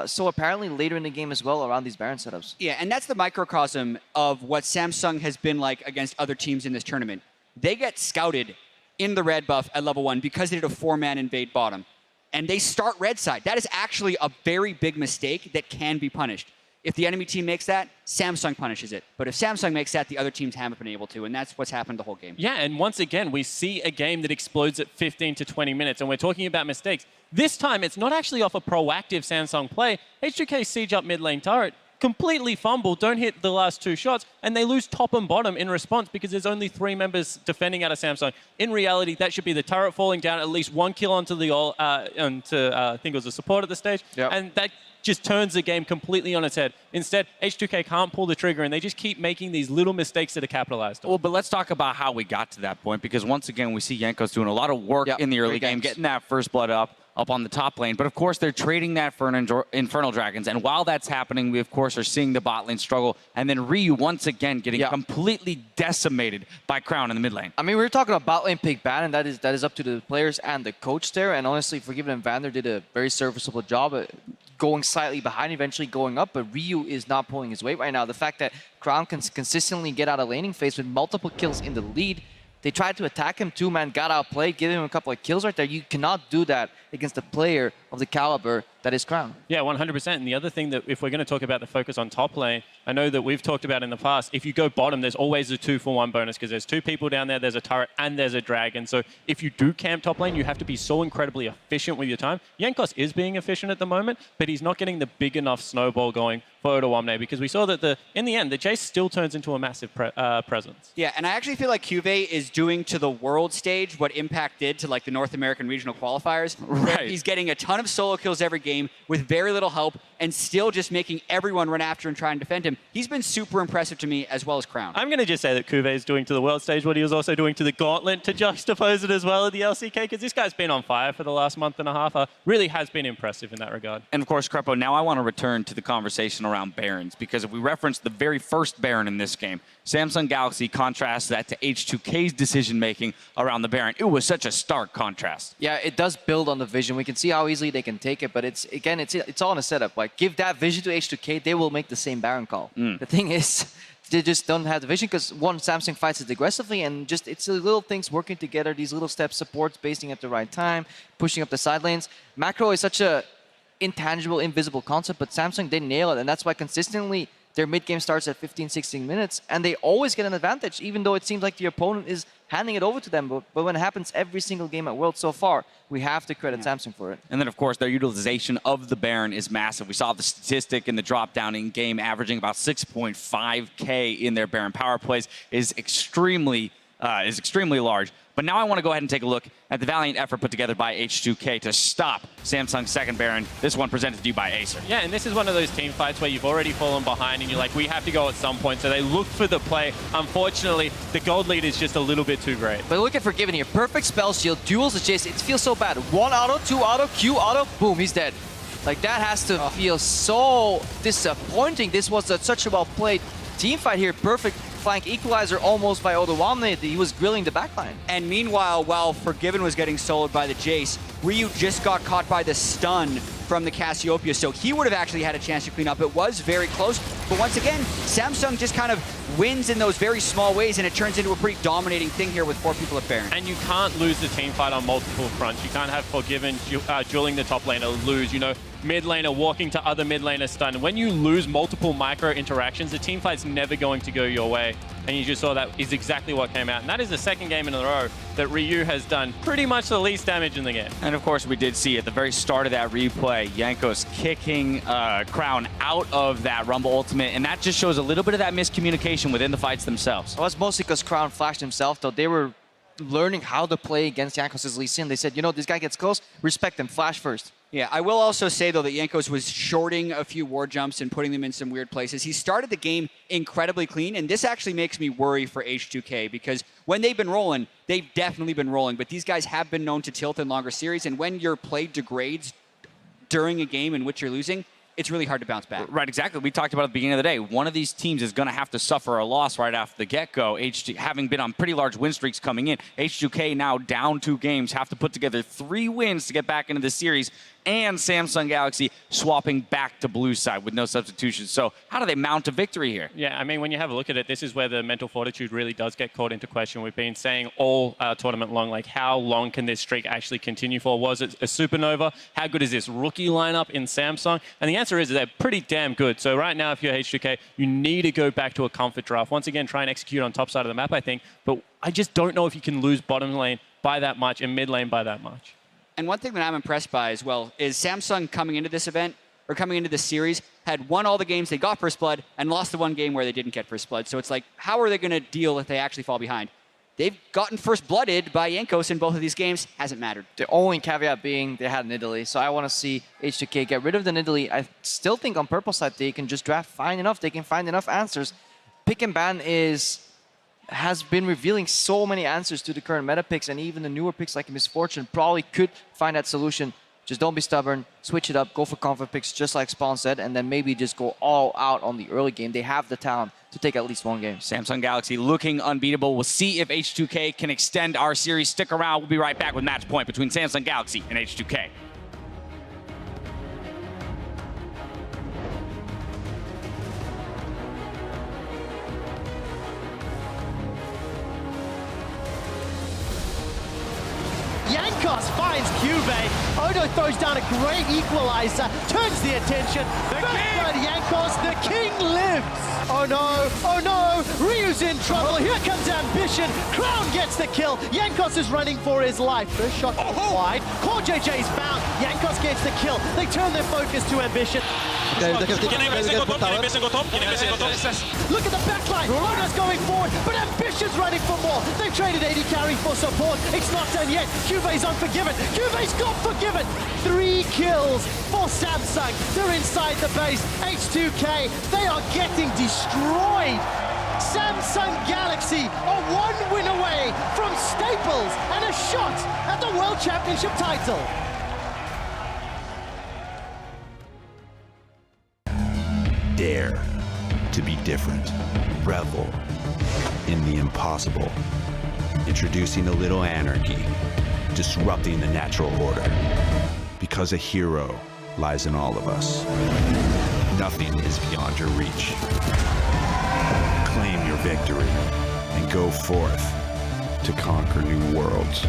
so apparently later in the game as well around these Baron setups. Yeah, and that's the microcosm of what Samsung has been like against other teams in this tournament. They get scouted in the red buff at level 1 because they did a 4-man invade bottom. And they start red side. That is actually a very big mistake that can be punished. If the enemy team makes that, Samsung punishes it. But if Samsung makes that, the other teams haven't been able to, and that's what's happened the whole game. Yeah, and once again, we see a game that explodes at 15 to 20 minutes, and we're talking about mistakes. This time, it's not actually off a proactive Samsung play. H2K siege up mid lane turret, completely fumble, don't hit the last 2 shots, and they lose top and bottom in response because there's only 3 members defending out of Samsung. In reality, that should be the turret falling down, at least 1 kill onto the I think it was a support at the stage, and that just turns the game completely on its head. Instead, H2K can't pull the trigger, and they just keep making these little mistakes that are capitalized on. Well, but let's talk about how we got to that point, because once again, we see Jankos doing a lot of work in the early game, getting that first blood up on the top lane. But of course, they're trading that for Infernal Dragons. And while that's happening, we of course are seeing the bot lane struggle. And then Ryu once again getting completely decimated by Crown in the mid lane. I mean, we were talking about bot lane pick ban, and that is up to the players and the coach there. And honestly, Forgiven and Vander did a very serviceable job at going slightly behind, eventually going up. But Ryu is not pulling his weight right now. The fact that Crown can consistently get out of laning phase with multiple kills in the lead. They tried to attack him, 2-man, got outplayed, gave him a couple of kills right there. You cannot do that against a player of the caliber that is Crown. Yeah, 100%. And the other thing that, if we're going to talk about the focus on top lane, I know that we've talked about in the past, if you go bottom, there's always a 2-for-1 bonus because there's 2 people down there, there's a turret, and there's a dragon. So if you do camp top lane, you have to be so incredibly efficient with your time. Jankos is being efficient at the moment, but he's not getting the big enough snowball going for Odoamne because we saw that in the end, the Jace still turns into a massive presence. Yeah, and I actually feel like Cuvée is doing to the world stage what Impact did to like the North American regional qualifiers. Right. He's getting a ton of solo kills every game with very little help and still just making everyone run after and try and defend him. He's been super impressive to me as well as Crown. I'm going to just say that Cuvée is doing to the world stage what he was also doing to the Gauntlet to juxtapose it as well at the LCK because this guy's been on fire for the last month and a half. Really has been impressive in that regard. And of course, Crepo, now I want to return to the conversation around Barons because if we reference the very first Baron in this game, Samsung Galaxy contrasts that to H2K's decision-making around the Baron. It was such a stark contrast. Yeah, it does build on the vision. We can see how easily they can take it, but it's all in a setup. Like, give that vision to H2K, they will make the same Baron call. The thing is, they just don't have the vision because one, Samsung fights it aggressively, and just it's the little things working together, these little steps, supports basing at the right time, pushing up the side lanes. Macro is such a intangible, invisible concept, but Samsung, they nail it, and that's why consistently their mid-game starts at 15, 16 minutes, and they always get an advantage, even though it seems like the opponent is handing it over to them. But when it happens every single game at World so far, we have to credit Samsung for it. And then, of course, their utilization of the Baron is massive. We saw the statistic in the drop-down in-game, averaging about 6.5K in their Baron power plays, is extremely large. But now I want to go ahead and take a look at the valiant effort put together by H2K to stop Samsung's second Baron. This one presented to you by Acer. Yeah, and this is one of those team fights where you've already fallen behind and you're like, we have to go at some point. So they look for the play. Unfortunately, the gold lead is just a little bit too great. But look at Forgiven here. Perfect spell shield, duels the Jace. It feels so bad. 1 auto, 2 auto, Q auto, boom, he's dead. Like, that has to feel so disappointing. This was such a well-played team fight here. Perfect flank equalizer almost by Odoamne. He was grilling the backline. And meanwhile, while Forgiven was getting soloed by the Jace, Ryu just got caught by the stun from the Cassiopeia, so he would have actually had a chance to clean up. It was very close, but once again, Samsung just kind of wins in those very small ways, and it turns into a pretty dominating thing here with 4 people at Baron. And you can't lose the team fight on multiple fronts. You can't have Forgiven dueling the top laner, lose, you know, mid laner walking to other mid laner stun. When you lose multiple micro interactions, the team fight's never going to go your way. And you just saw that is exactly what came out. And that is the second game in a row that Ryu has done pretty much the least damage in the game. And of course, we did see at the very start of that replay, Jankos kicking Crown out of that Rumble ultimate. And that just shows a little bit of that miscommunication within the fights themselves. It was mostly because Crown flashed himself, though. They were learning how to play against Jankos' Lee Sin. They said, you know, this guy gets close, respect him, flash first. Yeah, I will also say, though, that Jankos was shorting a few ward jumps and putting them in some weird places. He started the game incredibly clean, and this actually makes me worry for H2K, because when they've been rolling, they've definitely been rolling, but these guys have been known to tilt in longer series, and when your play degrades during a game in which you're losing, it's really hard to bounce back. Right, exactly. We talked about at the beginning of the day. One of these teams is going to have to suffer a loss right after the get-go. Having been on pretty large win streaks coming in, H2K now down 2 games, have to put together 3 wins to get back into the series, and Samsung Galaxy swapping back to blue side with no substitutions. So how do they mount a victory here? Yeah, I mean, when you have a look at it, this is where the mental fortitude really does get called into question. We've been saying all tournament long, like, how long can this streak actually continue for? Was it a supernova? How good is this rookie lineup in Samsung? And the answer is they're pretty damn good. So right now, if you're H2K, you need to go back to a comfort draft. Once again, try and execute on top side of the map, I think. But I just don't know if you can lose bottom lane by that much and mid lane by that much. And one thing that I'm impressed by as well is Samsung coming into this event, or coming into this series, had won all the games they got First Blood and lost the one game where they didn't get First Blood. So it's like, how are they going to deal if they actually fall behind? They've gotten First Blooded by Jankos in both of these games. Hasn't mattered. The only caveat being they had Nidalee. So I want to see H2K get rid of the Nidalee. I still think on purple side they can just draft fine enough. They can find enough answers. Pick and ban has been revealing so many answers to the current meta picks, and even the newer picks like Misfortune probably could find that solution. Just don't be stubborn, switch it up, go for comfort picks just like Spawn said, and then maybe just go all out on the early game. They have the talent to take at least 1 game. Samsung Galaxy looking unbeatable. We'll see if H2K can extend our series. Stick around. We'll be right back with match point between Samsung Galaxy and H2K. Jankos finds Cuvée. Odo throws down a great equalizer, turns the attention. But Jankos, the king lives. Oh no, Ryu's in trouble. Here comes Ambition. Crown gets the kill. Jankos is running for his life. First shot wide. Core JJ's found. Jankos gets the kill. They turn their focus to Ambition. Okay, they can get the tower. Look at the backline. Odo's going forward, but Ambition's running for more. They've traded 80 carry for support. It's not done yet. Cuve's unforgiven. Cuve's got forgiven. 3 kills for Samsung. They're inside the base. H2K, they are getting destroyed. Samsung Galaxy are 1 win away from Staples and a shot at the World Championship title. Dare to be different. Revel in the impossible. Introducing a little anarchy. Disrupting the natural order. Because a hero lies in all of us. Nothing is beyond your reach. Claim your victory and go forth to conquer new worlds.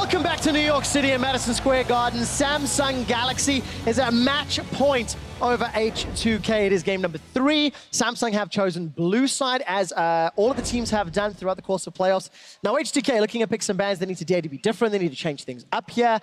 Welcome back to New York City and Madison Square Garden. Samsung Galaxy is at match point over H2K. It is game number 3. Samsung have chosen blue side, as all of the teams have done throughout the course of playoffs. Now, H2K looking at pick some bans. They need to dare to be different. They need to change things up here.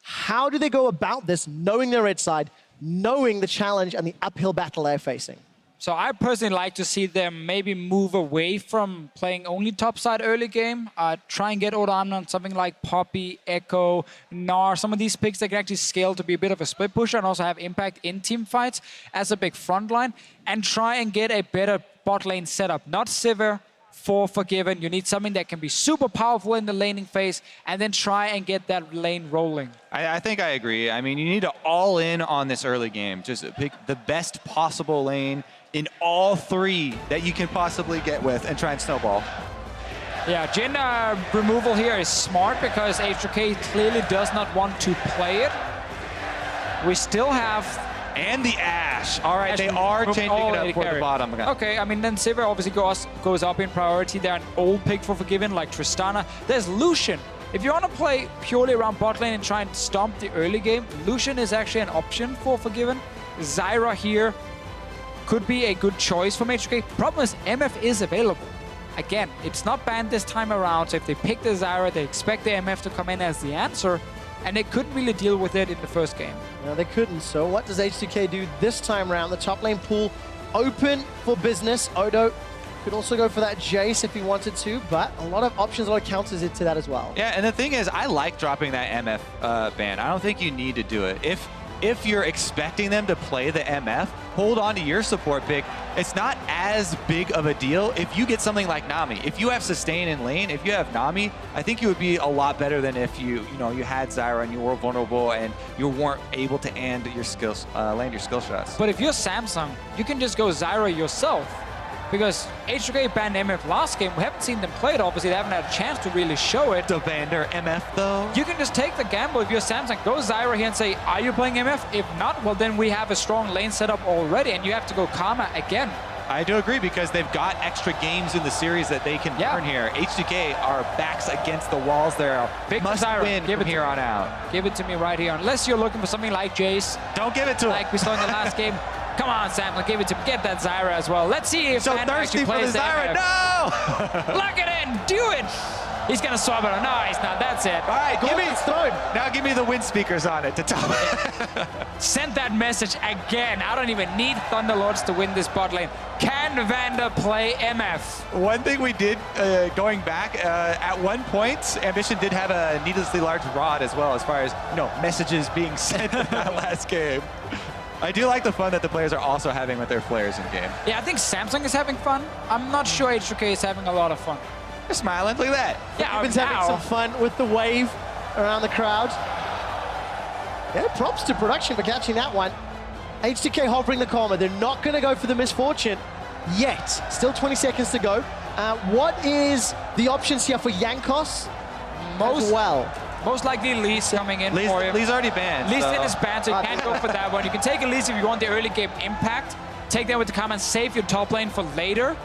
How do they go about this, knowing the red side, knowing the challenge and the uphill battle they're facing? So I personally like to see them maybe move away from playing only topside early game. Try and get Odamne on something like Poppy, Echo, Gnar. Some of these picks that can actually scale to be a bit of a split pusher and also have impact in team fights as a big front line. And try and get a better bot lane setup. Not Sivir for Forgiven. You need something that can be super powerful in the laning phase and then try and get that lane rolling. I think I agree. I mean, you need to all in on this early game. Just pick the best possible lane in all 3 that you can possibly get with and try and snowball. Yeah, Jhin removal here is smart because H2K clearly does not want to play it. We still have... And the Ashe. All right, they are changing it up for the bottom. Okay, I mean, then Sivir obviously goes up in priority. They're an old pick for Forgiven, like Tristana. There's Lucian. If you want to play purely around bot lane and try and stomp the early game, Lucian is actually an option for Forgiven. Zyra here could be a good choice from H2K. Problem is, MF is available. Again, it's not banned this time around, so if they pick the Zyra, they expect the MF to come in as the answer, and they couldn't really deal with it in the first game. No, they couldn't. So what does H2K do this time around? The top lane pool open for business. Odo could also go for that Jace if he wanted to, but a lot of options, a lot of counters into that as well. Yeah, and the thing is, I like dropping that MF ban. I don't think you need to do it. If you're expecting them to play the MF, hold on to your support pick. It's not as big of a deal if you get something like Nami. If you have sustain in lane, if you have Nami, I think you would be a lot better than if you had Zyra and you were vulnerable and you weren't able to land your skill shots. But if you're Samsung, you can just go Zyra yourself. Because H2K banned MF last game. We haven't seen them play it, obviously. They haven't had a chance to really show it. To ban their MF, though? You can just take the gamble if you're Samsung. Go Zyra here and say, are you playing MF? If not, well, then we have a strong lane setup already, and you have to go Karma again. I do agree, because they've got extra games in the series that they can earn here. H2K are backs against the walls there. Big Must Zyra. win Give from it here on out. Give it to me right here. Unless you're looking for something like Jace. Don't give it to him. Like we saw in the last game. Come on, Samsung, give it to him. Get that Zyra as well. Let's see if so Panda thirsty actually for plays the Zyra. No! Lock it in. Do it. He's going to swap it on. No, he's not. That's it. All right, now give me the wind speakers on it to top it. Send that message again. I don't even need Thunderlords to win this bot lane. Can Vander play MF? One thing we did, going back, at one point, Ambition did have a needlessly large rod as well, as far as messages being sent in that last game. I do like the fun that the players are also having with their flares in game. Yeah, I think Samsung is having fun. I'm not sure H2K is having a lot of fun. They're smiling. Look at that. Yeah, Ruben's having some fun with the wave around the crowd. Yeah, props to production for catching that one. H2K hovering the corner. They're not going to go for the misfortune yet. Still 20 seconds to go. What is the options here for Jankos? Most likely Lee's coming in for him. Lee's already banned. Lee's in his ban, so you can't go for that one. You can take a Lee's if you want the early game impact. Take that with the command, save your top lane for later.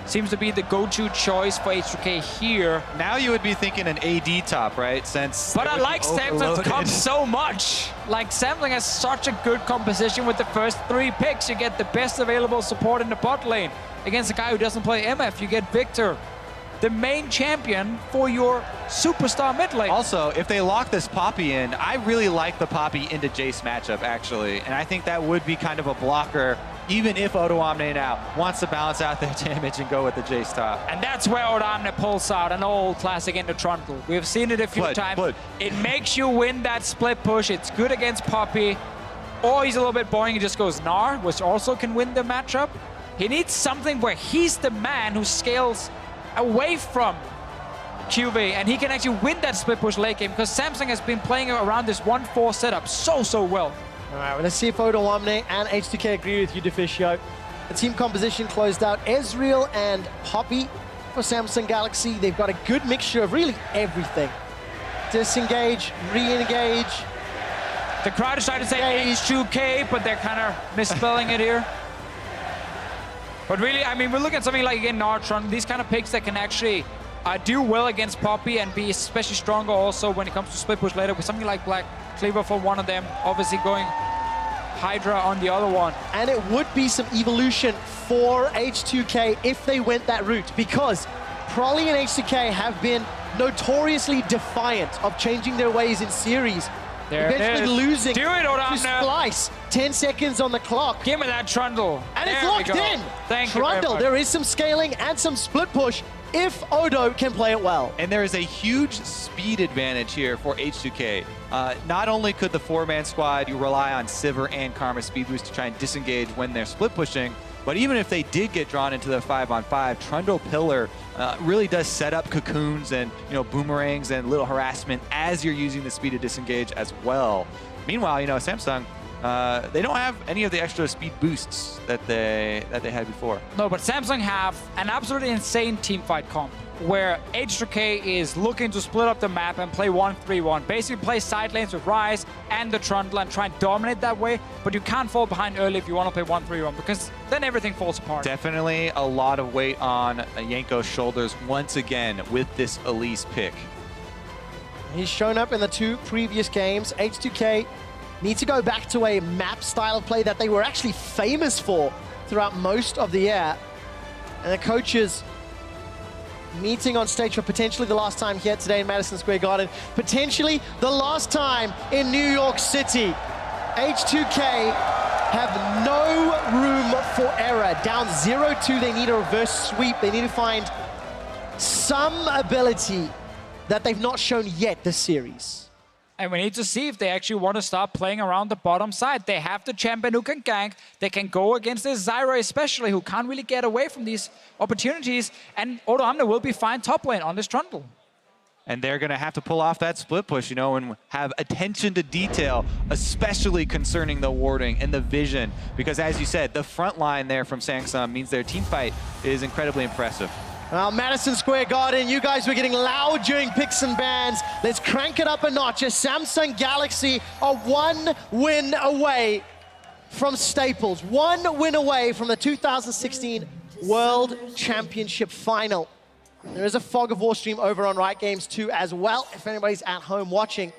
Seems to be the go-to choice for H2K here. Now you would be thinking an AD top, right? But I like Samsung's comp so much. Like, Samsung has such a good composition with the first 3 picks. You get the best available support in the bot lane. Against a guy who doesn't play MF, you get Victor, the main champion for your superstar mid lane. Also, if they lock this Poppy in, I really like the Poppy into Jace matchup, actually. And I think that would be kind of a blocker, even if Odamne now wants to balance out their damage and go with the Jace top. And that's where Odamne pulls out an old classic into Trundle. We've seen it a few times. It makes you win that split push. It's good against Poppy. Or he's a little bit boring, he just goes Gnar, which also can win the matchup. He needs something where he's the man who scales away from QV, and he can actually win that split push late game, because Samsung has been playing around this 1-4 setup so well. All right, well, let's see if Odamne and H2K agree with you, Deficio. The team composition closed out Ezreal and Poppy for Samsung Galaxy. They've got a good mixture of really everything. Disengage, re-engage. The crowd is trying to say H2K, but they're kind of misspelling it here. But really, I mean, we're looking at something like, again, Nartron, these kind of picks that can actually do well against Poppy and be especially stronger also when it comes to split push later with something like Black Cleaver for one of them, obviously going Hydra on the other one. And it would be some evolution for H2K if they went that route, because Prolly and H2K have been notoriously defiant of changing their ways in series. There Eventually it is. losing Do it, to Odamna. Splice. 10 seconds on the clock. Give me that Trundle. And it's There we locked go. in. Thank you very Trundle, much. there is some scaling and some split push if Odo can play it well. And there is a huge speed advantage here for H2K. Not only could the 4-man squad, you rely on Sivir and Karma speed boost to try and disengage when they're split pushing, but even if they did get drawn into the 5-on-5, Trundle Pillar really does set up cocoons and boomerangs and little harassment as you're using the speed to disengage as well. Meanwhile, Samsung, they don't have any of the extra speed boosts that they had before. No, but Samsung have an absolutely insane teamfight comp where H2K is looking to split up the map and play 1-3-1. Basically play side lanes with Ryze and the Trundle and try and dominate that way, but you can't fall behind early if you want to play 1-3-1 because then everything falls apart. Definitely a lot of weight on Yanko's shoulders once again with this Elise pick. He's shown up in the 2 previous games. H2K need to go back to a map style of play that they were actually famous for throughout most of the year. And the coaches meeting on stage for potentially the last time here today in Madison Square Garden. Potentially the last time in New York City. H2K have no room for error. Down 0-2, they need a reverse sweep. They need to find some ability that they've not shown yet this series. And we need to see if they actually want to start playing around the bottom side. They have the champion who can gank. They can go against this Zyra especially, who can't really get away from these opportunities. And Odamna will be fine top lane on this Trundle. And they're going to have to pull off that split push, and have attention to detail, especially concerning the warding and the vision. Because as you said, the front line there from Samsung means their team fight is incredibly impressive. Well, Madison Square Garden, you guys were getting loud during picks and bans. Let's crank it up a notch as Samsung Galaxy are 1 win away from Staples. 1 win away from the 2016 World Championship Final. There is a Fog of War stream over on Riot Games 2 as well, if anybody's at home watching.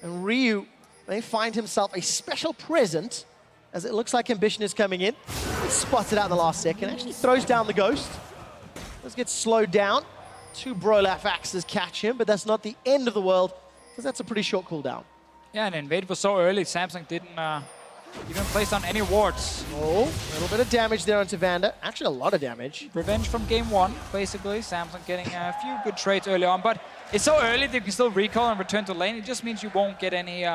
And Ryu may find himself a special present, as it looks like Ambition is coming in. He spots it out in the last second, actually throws down the Ghost. Let's get slowed down. 2 Brolaf axes catch him, but that's not the end of the world, because that's a pretty short cooldown. Yeah, and Invade was so early, Samsung didn't even place on any wards. Oh, a little bit of damage there onto Vander. Actually, a lot of damage. Revenge from game 1, basically. Samsung getting a few good trades early on, but it's so early that you can still recall and return to lane. It just means you won't get any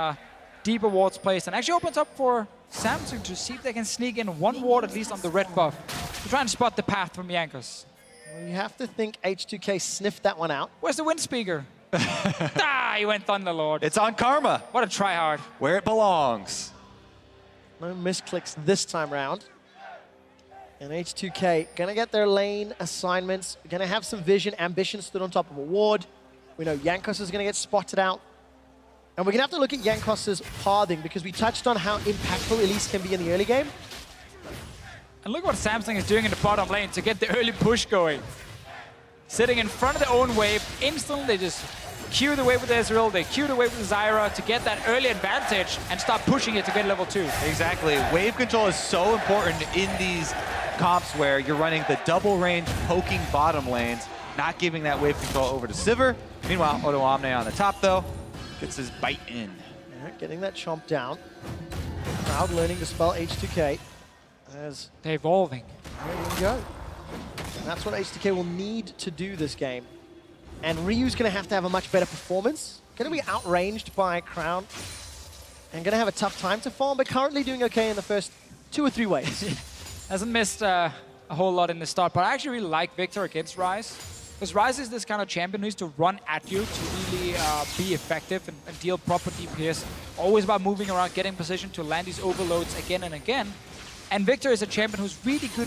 deeper wards placed, and actually opens up for Samsung to see if they can sneak in 1 ward at least on the red buff to try and spot the path from Yankos. Well, you have to think H2K sniffed that one out. Where's the wind speaker? He went Thunderlord. It's on Karma. What a tryhard. Where it belongs. No misclicks this time round. And H2K gonna get their lane assignments, gonna have some vision. Ambition stood on top of a ward. We know Yankos is gonna get spotted out. And we're gonna have to look at Yankos' pathing because we touched on how impactful Elise can be in the early game. And look what Samsung is doing in the bottom lane to get the early push going. Sitting in front of their own wave, instantly they just queue the wave with Ezreal, they queue the wave with Zyra to get that early advantage and start pushing it to get level 2. Exactly. Wave control is so important in these comps where you're running the double range poking bottom lanes, not giving that wave control over to Sivir. Meanwhile, Odamna on the top though, gets his bite in. All right, getting that chomp down. Crowd learning to spell H2K. As they're evolving. There you go. And that's what H2K will need to do this game. And Ryu's going to have a much better performance. Going to be outranged by Crown. And going to have a tough time to farm, but currently doing okay in the first 2 or 3 waves. Hasn't missed a whole lot in the start, but I actually really like Victor against Ryze. Because Ryze is this kind of champion who needs to run at you to really be effective and deal proper DPS. Always about moving around, getting position to land these overloads again and again. And Victor is a champion who's really good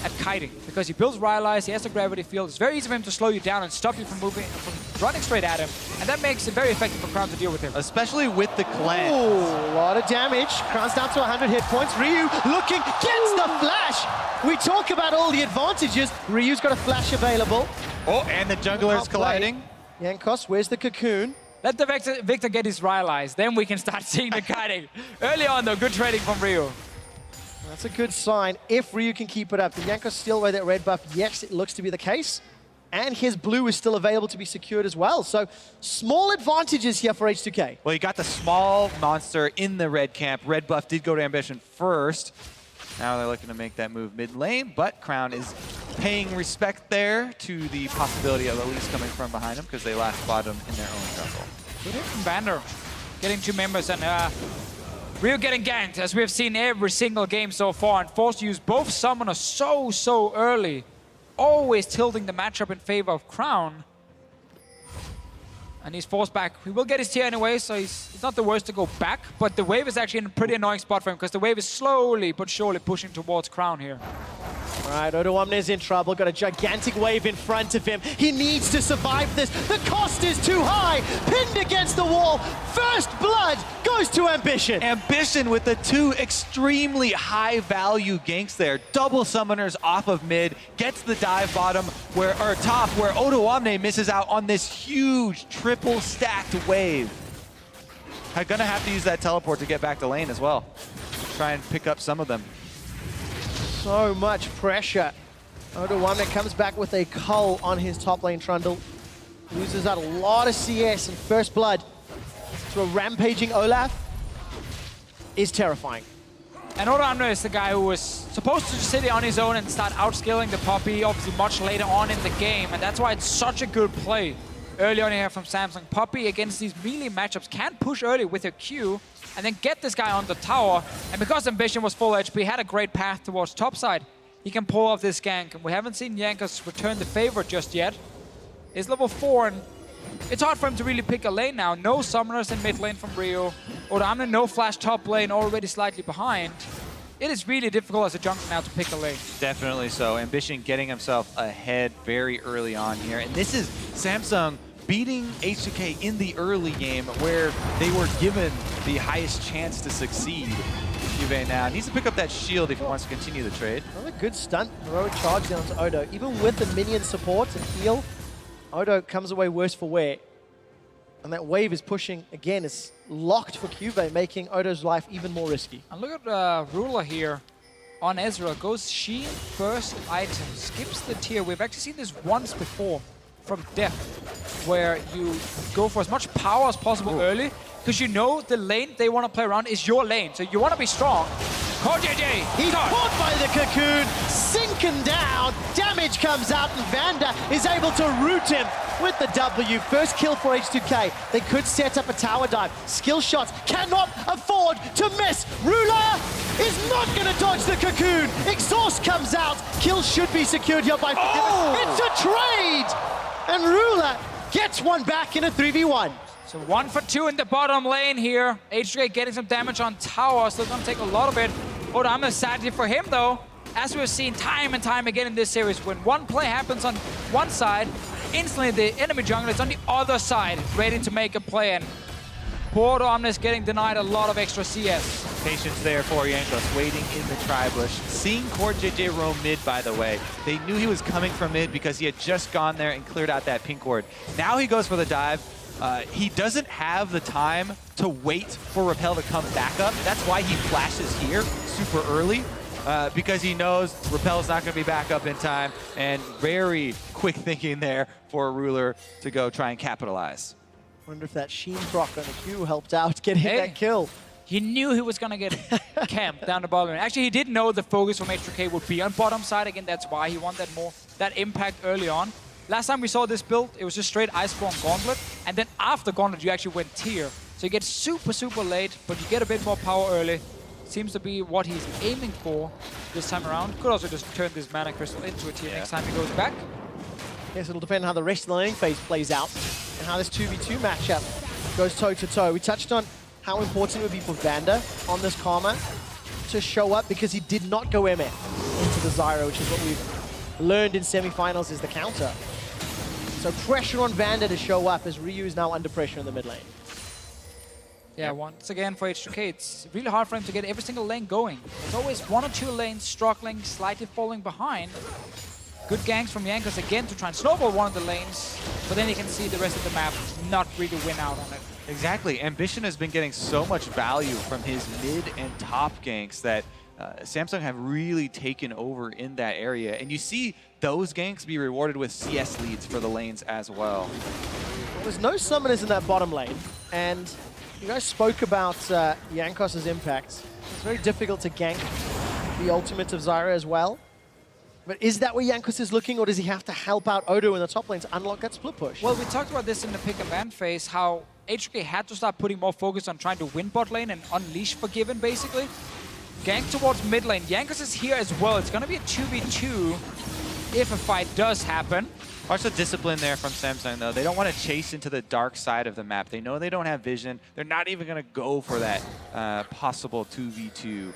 at kiting because he builds Rylai's, he has the gravity field. It's very easy for him to slow you down and stop you from moving, from running straight at him, and that makes it very effective for Crown to deal with him. Especially with the cleanse. Ooh, a lot of damage. Crown's down to 100 hit points. Ryu looking, gets the flash. We talk about all the advantages. Ryu's got a flash available. Oh, and the jungler's colliding. Jankos, where's the cocoon? Let the Victor get his Rylai's, then we can start seeing the kiting. Early on though, good trading from Ryu. That's a good sign if Ryu can keep it up. The Jankos steal away that red buff. Yes, it looks to be the case. And his blue is still available to be secured as well. So small advantages here for H2K. Well, you got the small monster in the red camp. Red buff did go to Ambition first. Now they're looking to make that move mid lane, but Crown is paying respect there to the possibility of Elise coming from behind him because they last bottom in their own jungle. Good hit from Vander, getting 2 members, and Ryu getting ganked, as we have seen every single game so far, and forced to use both summoners so early, always tilting the matchup in favor of Crown. And he's forced back. He will get his tier anyway, so it's not the worst to go back, but the wave is actually in a pretty annoying spot for him because the wave is slowly but surely pushing towards Crown here. All right, Odoamne's in trouble. Got a gigantic wave in front of him. He needs to survive this. The cost is too high. Pinned against the wall. First blood goes to Ambition. Ambition with the 2 extremely high value ganks there. Double summoners off of mid. Gets the dive bottom or top where Odoamne misses out on this huge triple stacked wave. I'm gonna have to use that teleport to get back to lane as well. Try and pick up some of them. So much pressure. Odoamne comes back with a cull on his top lane Trundle. Loses out a lot of CS, and first blood to a rampaging Olaf is terrifying. And Odoamne is the guy who was supposed to just sit on his own and start outscaling the Poppy, obviously much later on in the game, and that's why it's such a good play early on here from Samsung. Poppy against these melee matchups can push early with her Q, and then get this guy on the tower. And because Ambition was full HP, had a great path towards topside, he can pull off this gank. And we haven't seen Jankos return the favor just yet. He's level 4, and it's hard for him to really pick a lane now. No summoners in mid lane from Rio. Odoamne, no flash top lane, already slightly behind. It is really difficult as a jungler now to pick a lane. Definitely so. Ambition getting himself ahead very early on here. And this is Samsung beating H2K in the early game where they were given the highest chance to succeed. Juve now needs to pick up that shield if he wants to continue the trade. Another good stunt, heroic charge down to Odo. Even with the minion support and heal, Odo comes away worse for wear. And that wave is pushing, again, is locked for Cube, making Odo's life even more risky. And look at Ruler here on Ezreal. Goes Sheen first item, skips the tier. We've actually seen this once before from Depth, where you go for as much power as possible early, because you know the lane they want to play around is your lane, so you want to be strong. JJ! He's caught by the cocoon, sinking down, damage comes out, and Vander is able to root him with the W. First kill for H2K. They could set up a tower dive. Skill shots cannot afford to miss. Ruler is not going to dodge the cocoon. Exhaust comes out. Kill should be secured here by It's a trade! And Ruler gets one back in a 3v1. So 1 for 2 in the bottom lane here. H2K getting some damage on tower, still gonna take a lot of it. Odoamne, sadly for him though, as we've seen time and time again in this series, when one play happens on one side, instantly the enemy jungler is on the other side, ready to make a play, and poor Odoamne is getting denied a lot of extra CS. Patience there for Jankos, waiting in the tri-bush. Seeing Core JJ roam mid, by the way. They knew he was coming from mid because he had just gone there and cleared out that pink ward. Now he goes for the dive. He doesn't have the time to wait for Repel to come back up. That's why he flashes here super early, because he knows Repel's not going to be back up in time, and very quick thinking there for Ruler to go try and capitalize. Wonder if that Sheen proc on the Q helped out getting that kill. He knew he was going to get camped down the bottom. Actually, he didn't know the focus from H2K would be on bottom side. Again, that's why he wanted that impact early on. Last time we saw this build, it was just straight Iceborne Gauntlet, and then after Gauntlet, you actually went tier. So you get super late, but you get a bit more power early. Seems to be what he's aiming for this time around. Could also just turn this Mana Crystal into a tier next time he goes back. Yes, it'll depend on how the rest of the laning phase plays out and how this 2v2 matchup goes toe-to-toe. We touched on how important it would be for Vander on this Karma to show up because he did not go MF into to the Zyra, which is what we've learned in semifinals is the counter. So pressure on Vander to show up as Ryu is now under pressure in the mid lane. Yeah, once again for H2K, it's really hard for him to get every single lane going. There's always one or two lanes struggling, slightly falling behind. Good ganks from Jankos again to try and snowball one of the lanes, but then you can see the rest of the map not really win out on it. Exactly. Ambition has been getting so much value from his mid and top ganks that Samsung have really taken over in that area. And you see those ganks be rewarded with CS leads for the lanes as well. Well, there's no summoners in that bottom lane, and you guys spoke about Jankos' impact. It's very difficult to gank the ultimate of Zyra as well. But is that where Jankos is looking, or does he have to help out Odo in the top lane to unlock that split push? Well, we talked about this in the pick and ban phase, how H2K had to start putting more focus on trying to win bot lane and unleash Forgiven, basically. Gank towards mid lane. Jankos is here as well. It's going to be a 2v2 if a fight does happen. Watch the discipline there from Samsung, though. They don't want to chase into the dark side of the map. They know they don't have vision. They're not even going to go for that possible 2v2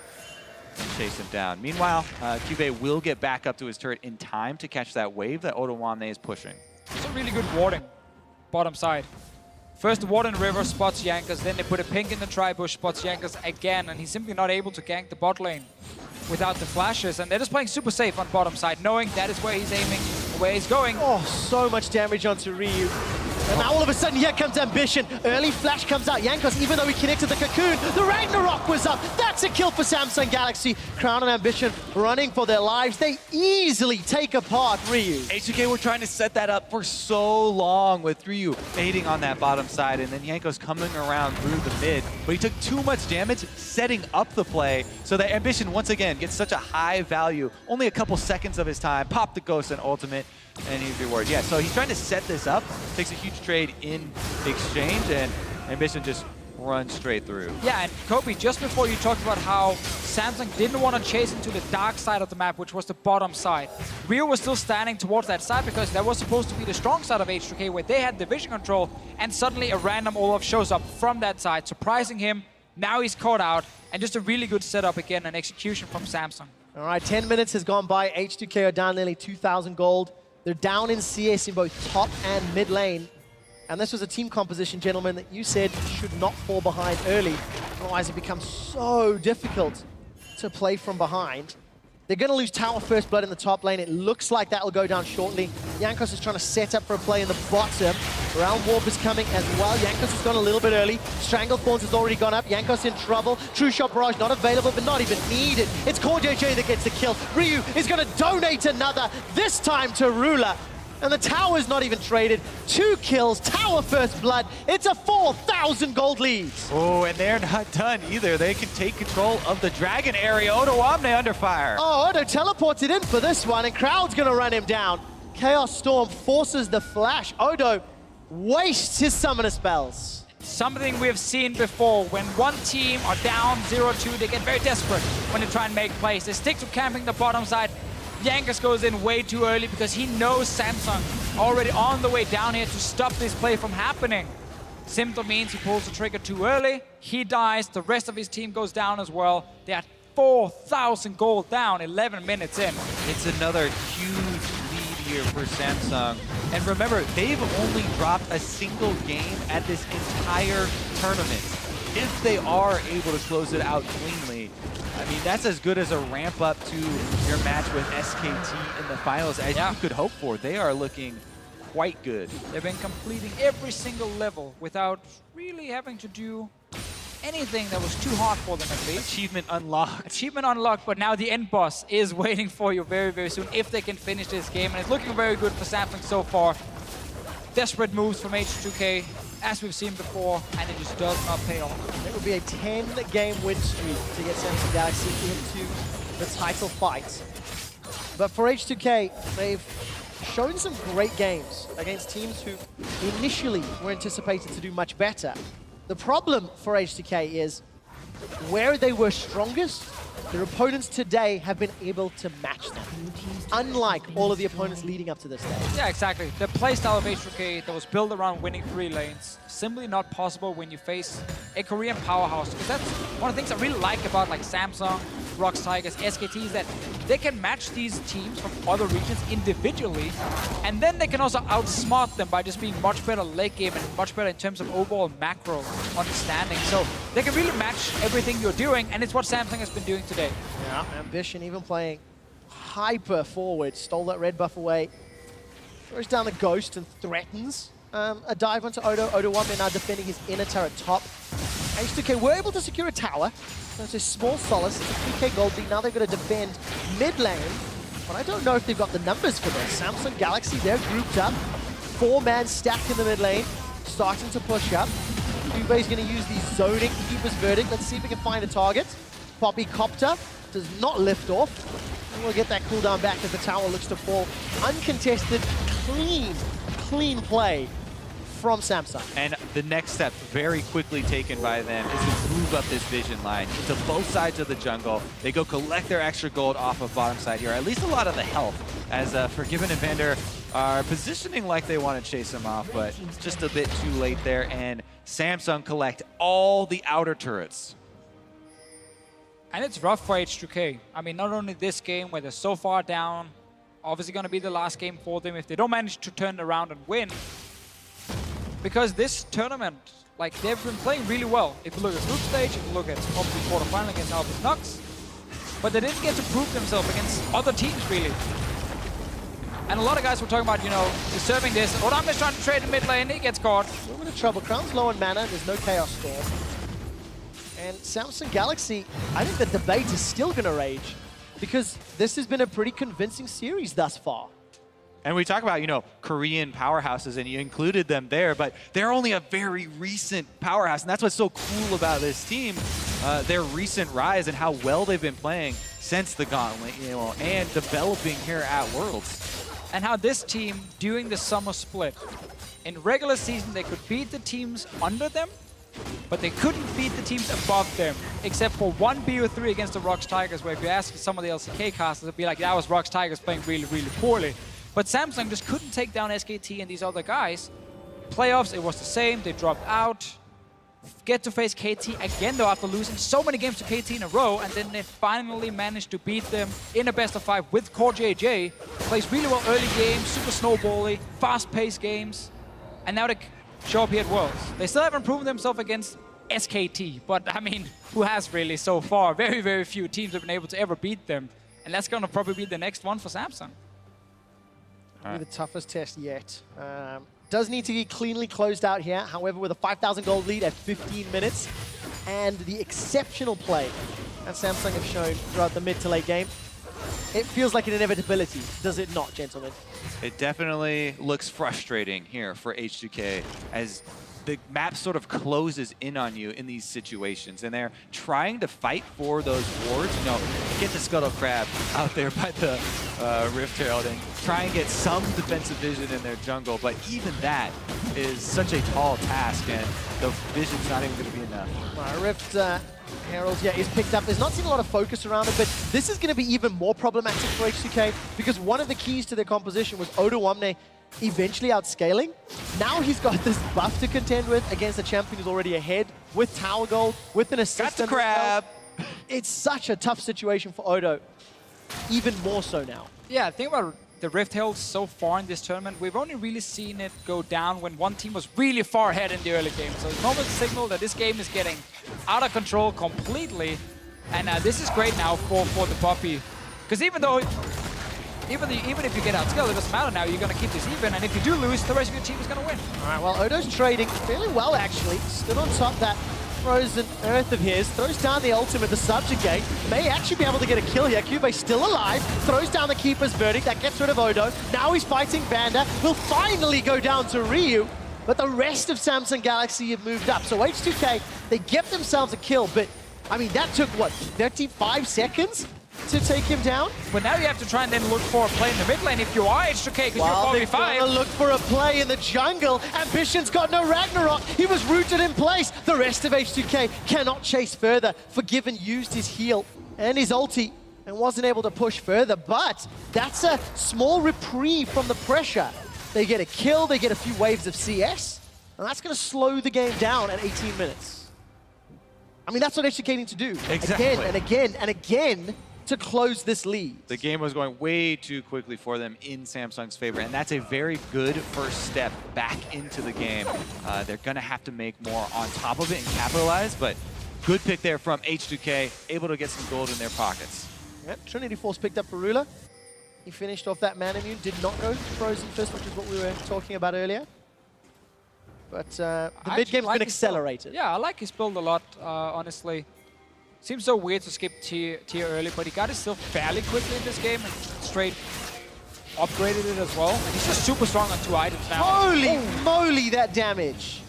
and chase him down. Meanwhile, QV will get back up to his turret in time to catch that wave that Odoamne is pushing. It's a really good warding, bottom side. First the ward in river spots Jankos, then they put a pink in the tri-bush, spots Jankos again, and he's simply not able to gank the bot lane without the flashes. And they're just playing super safe on bottom side, knowing that is where he's aiming, where he's going. Oh, so much damage onto Ryu. And now all of a sudden, here comes Ambition. Early flash comes out. Jankos, even though he connected the cocoon, the Ragnarok was up. That's a kill for Samsung Galaxy. Crown and Ambition running for their lives. They easily take apart Ryu. H2K were trying to set that up for so long with Ryu baiting on that bottom side, and then Jankos coming around through the mid. But he took too much damage setting up the play, so that Ambition once again gets such a high value. Only a couple seconds of his time, pop the Ghost and ultimate, and he's rewarded. Yeah, so he's trying to set this up, takes a huge trade in exchange, and Ambition just runs straight through. Yeah, and Kobe, just before you talked about how Samsung didn't want to chase into the dark side of the map, which was the bottom side. Ryu was still standing towards that side because that was supposed to be the strong side of H2K where they had the vision control, and suddenly a random Olaf shows up from that side, surprising him. Now he's caught out, and just a really good setup again, and execution from Samsung. All right, 10 minutes has gone by. H2K are down nearly 2,000 gold. They're down in CS in both top and mid lane. And this was a team composition, gentlemen, that you said should not fall behind early. Otherwise, it becomes so difficult to play from behind. They're going to lose Tower First Blood in the top lane. It looks like that will go down shortly. Jankos is trying to set up for a play in the bottom. Realm Warp is coming as well. Jankos has gone a little bit early. Stranglethorns has already gone up. Jankos in trouble. True Shot Barrage not available, but not even needed. It's CoreJJ that gets the kill. Ryu is going to donate another, this time to Ruler. And the tower's not even traded. 2 kills, Tower First Blood. It's a 4,000 gold lead. Oh, and they're not done either. They can take control of the dragon area. Odoamne under fire. Oh, Odo teleports it in for this one, and Crowd's gonna run him down. Chaos Storm forces the flash. Odo wastes his summoner spells. Something we have seen before. When one team are down 0-2, they get very desperate when they try and make plays. They stick to camping the bottom side. Jankos goes in way too early because he knows Samsung already on the way down here to stop this play from happening. Simply means he pulls the trigger too early, he dies, the rest of his team goes down as well. They are 4,000 gold down 11 minutes in. It's another huge lead here for Samsung. And remember, they've only dropped a single game at this entire tournament. If they are able to close it out cleanly, I mean, that's as good as a ramp up to your match with SKT in the finals as you could hope for. They are looking quite good. They've been completing every single level without really having to do anything that was too hard for them at least. Achievement unlocked. Achievement unlocked, but now the end boss is waiting for you very, very soon if they can finish this game. And it's looking very good for Samsung so far. Desperate moves from H2K, as we've seen before, and it just does not pay off. It would be a 10-game win streak to get Samsung Galaxy into the title fight. But for H2K, they've shown some great games against teams who initially were anticipated to do much better. The problem for H2K is where they were strongest, their opponents today have been able to match them, unlike all of the opponents leading up to this day. Yeah, exactly. The playstyle of H2K that was built around winning 3 lanes, simply not possible when you face a Korean powerhouse. Because that's one of the things I really like about like Samsung, Rocks, Tigers, SKT is that they can match these teams from other regions individually, and then they can also outsmart them by just being much better late game and much better in terms of overall macro understanding. So they can really match everything you're doing, and it's what Samsung has been doing today. Yeah, Ambition even playing hyper forward, stole that red buff away, throws down the Ghost and threatens a dive onto Odo. Odo1 now defending his inner turret top. H2K were able to secure a tower. That's a small solace. It's a 3K gold lead. Now they're going to defend mid lane. But I don't know if they've got the numbers for this. Samsung Galaxy, they're grouped up. 4-man stacked in the mid lane. Starting to push up. Juve's going to use the zoning Keeper's Verdict. Let's see if we can find a target. Poppy Copter does not lift off. And we'll get that cooldown back as the tower looks to fall. Uncontested, clean play from Samsung. And the next step, very quickly taken by them, is to move up this vision line to both sides of the jungle. They go collect their extra gold off of bottom side here, at least a lot of the health, as Forgiven and Vander are positioning like they want to chase him off, but it's just a bit too late there, and Samsung collect all the outer turrets. And it's rough for H2K. I mean, not only this game where they're so far down, obviously going to be the last game for them if they don't manage to turn around and win. Because this tournament, like, they've been playing really well. If you look at group stage, if you look at obviously quarterfinal against Albus Nux, but they didn't get to prove themselves against other teams, really. And a lot of guys were talking about, you know, deserving this. Odam is trying to trade in mid lane, he gets caught. A little bit of trouble. Crown's low on mana, there's no Chaos Storm. And Samsung Galaxy, I think the debate is still going to rage, because this has been a pretty convincing series thus far. And we talk about, you know, Korean powerhouses, and you included them there, but they're only a very recent powerhouse, and that's what's so cool about this team, their recent rise and how well they've been playing since the Gauntlet, you know, and developing here at Worlds. And how this team, during the summer split, in regular season, they could beat the teams under them, but they couldn't beat the teams above them, except for one BO3 against the Rocks Tigers, where if you ask some of the LCK casters, it'd be like, that was Rocks Tigers playing really, really poorly. But Samsung just couldn't take down SKT and these other guys. Playoffs, it was the same. They dropped out. Get to face KT again, though, after losing so many games to KT in a row. And then they finally managed to beat them in a best-of-5 with Core JJ. Plays really well early games, super snowbally, fast-paced games. And now they show up here at Worlds. They still haven't proven themselves against SKT. But, I mean, who has really so far? Very, very few teams have been able to ever beat them. And that's going to probably be the next one for Samsung. Be the toughest test yet. Does need to be cleanly closed out here. However, with a 5,000 gold lead at 15 minutes and the exceptional play that Samsung have shown throughout the mid to late game, it feels like an inevitability, does it not, gentlemen? It definitely looks frustrating here for H2K as the map sort of closes in on you in these situations, and they're trying to fight for those wards. You know, get the Scuttle Crab out there by the Rift Herald and try and get some defensive vision in their jungle, but even that is such a tall task, and the vision's not even going to be enough. Rift Herald, yeah, is picked up. There's not seen a lot of focus around it, but this is going to be even more problematic for H2K, because one of the keys to their composition was Odo1 eventually outscaling. Now he's got this buff to contend with against a champion who's already ahead with Tower Gold, with an assist. Got the crab. It's such a tough situation for Odo, even more so now. Yeah, think about the Rift Herald so far in this tournament. We've only really seen it go down when one team was really far ahead in the early game. So it's almost a signal that this game is getting out of control completely. And this is great now for the Poppy. Because even if you get outscaled, it doesn't matter now. You're going to keep this even, and if you do lose, the rest of your team is going to win. All right, well, Odo's trading fairly well, actually. Still on top that frozen earth of his. Throws down the ultimate, the Subjugate. May actually be able to get a kill here. Cube still alive. Throws down the Keeper's Verdict. That gets rid of Odo. Now he's fighting Vander. Will finally go down to Ryu. But the rest of Samsung Galaxy have moved up. So H2K, they get themselves a kill, but, I mean, that took, what, 35 seconds? To take him down? But now you have to try and then look for a play in the mid lane if you are H2K, because you're 4v5. They're gonna look for a play in the jungle. Ambition's got no Ragnarok. He was rooted in place. The rest of H2K cannot chase further. Forgiven used his heal and his ulti and wasn't able to push further, but that's a small reprieve from the pressure. They get a kill, they get a few waves of CS, and that's gonna slow the game down at 18 minutes. I mean, that's what H2K need to do. Exactly. Again and again and again to close this lead. The game was going way too quickly for them in Samsung's favor, and that's a very good first step back into the game. They're going to have to make more on top of it and capitalize, but good pick there from H2K, able to get some gold in their pockets. Yep, Trinity Force picked up Rula. He finished off that man immune, did not go Frozen Fist, which is what we were talking about earlier. But the mid-game's been accelerated. Yeah, I like his build a lot, honestly. Seems so weird to skip tier early, but he got it still fairly quickly in this game and straight upgraded it as well. And he's just super strong on 2 items now. Holy moly, that damage!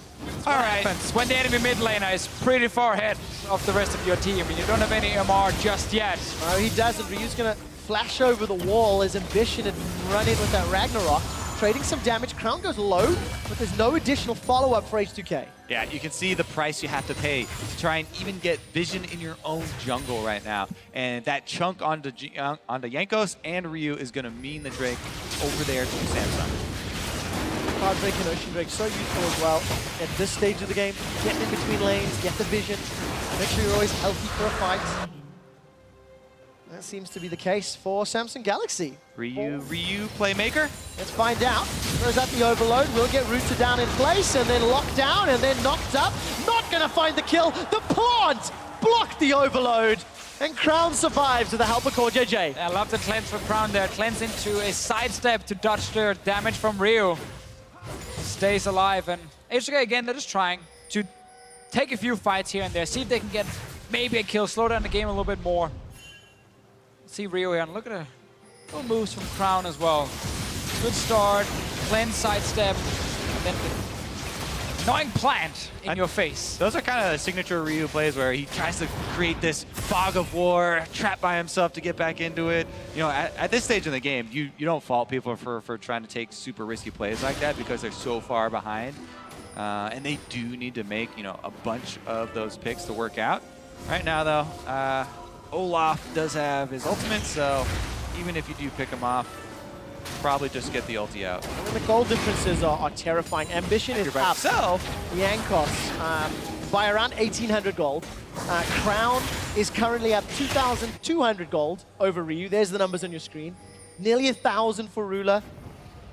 All right. Happens when the enemy mid laner is pretty far ahead of the rest of your team and you don't have any MR just yet. No, he doesn't. Ryu's gonna flash over the wall as Ambition and run in with that Ragnarok. Trading some damage. Crown goes low, but there's no additional follow-up for H2K. Yeah, you can see the price you have to pay to try and even get vision in your own jungle right now. And that chunk onto Jankos and Ryu is going to mean the Drake over there to Samsung. Cloud Drake and Ocean Drake so useful as well at this stage of the game. Get in between lanes, get the vision, make sure you're always healthy for a fight. That seems to be the case for Samsung Galaxy. Ryu playmaker? Let's find out. Throws out the overload, will get rooted down in place and then locked down and then knocked up. Not gonna find the kill. The plant blocked the overload. And Crown survives with the help of Core JJ. I love the cleanse from Crown there. Cleanse into a sidestep to dodge the damage from Ryu. Stays alive, and H2K again, they're just trying to take a few fights here and there, see if they can get maybe a kill, slow down the game a little bit more. See Ryu here, and look at the little moves from Crown as well. Good start, cleanse, sidestep, and then the annoying plant in your face. Those are kind of signature Ryu plays where he tries to create this fog of war, trap by himself to get back into it. You know, at this stage in the game, you don't fault people for trying to take super risky plays like that because they're so far behind. And they do need to make, you know, a bunch of those picks to work out. Right now, though, Olaf does have his ultimate, so even if you do pick him off, probably just get the ulti out. I mean, the goal differences are terrifying. Ambition is up. Jankos by around 1,800 gold. Crown is currently at 2,200 gold over Ryu. There's the numbers on your screen. Nearly 1,000 for Rula.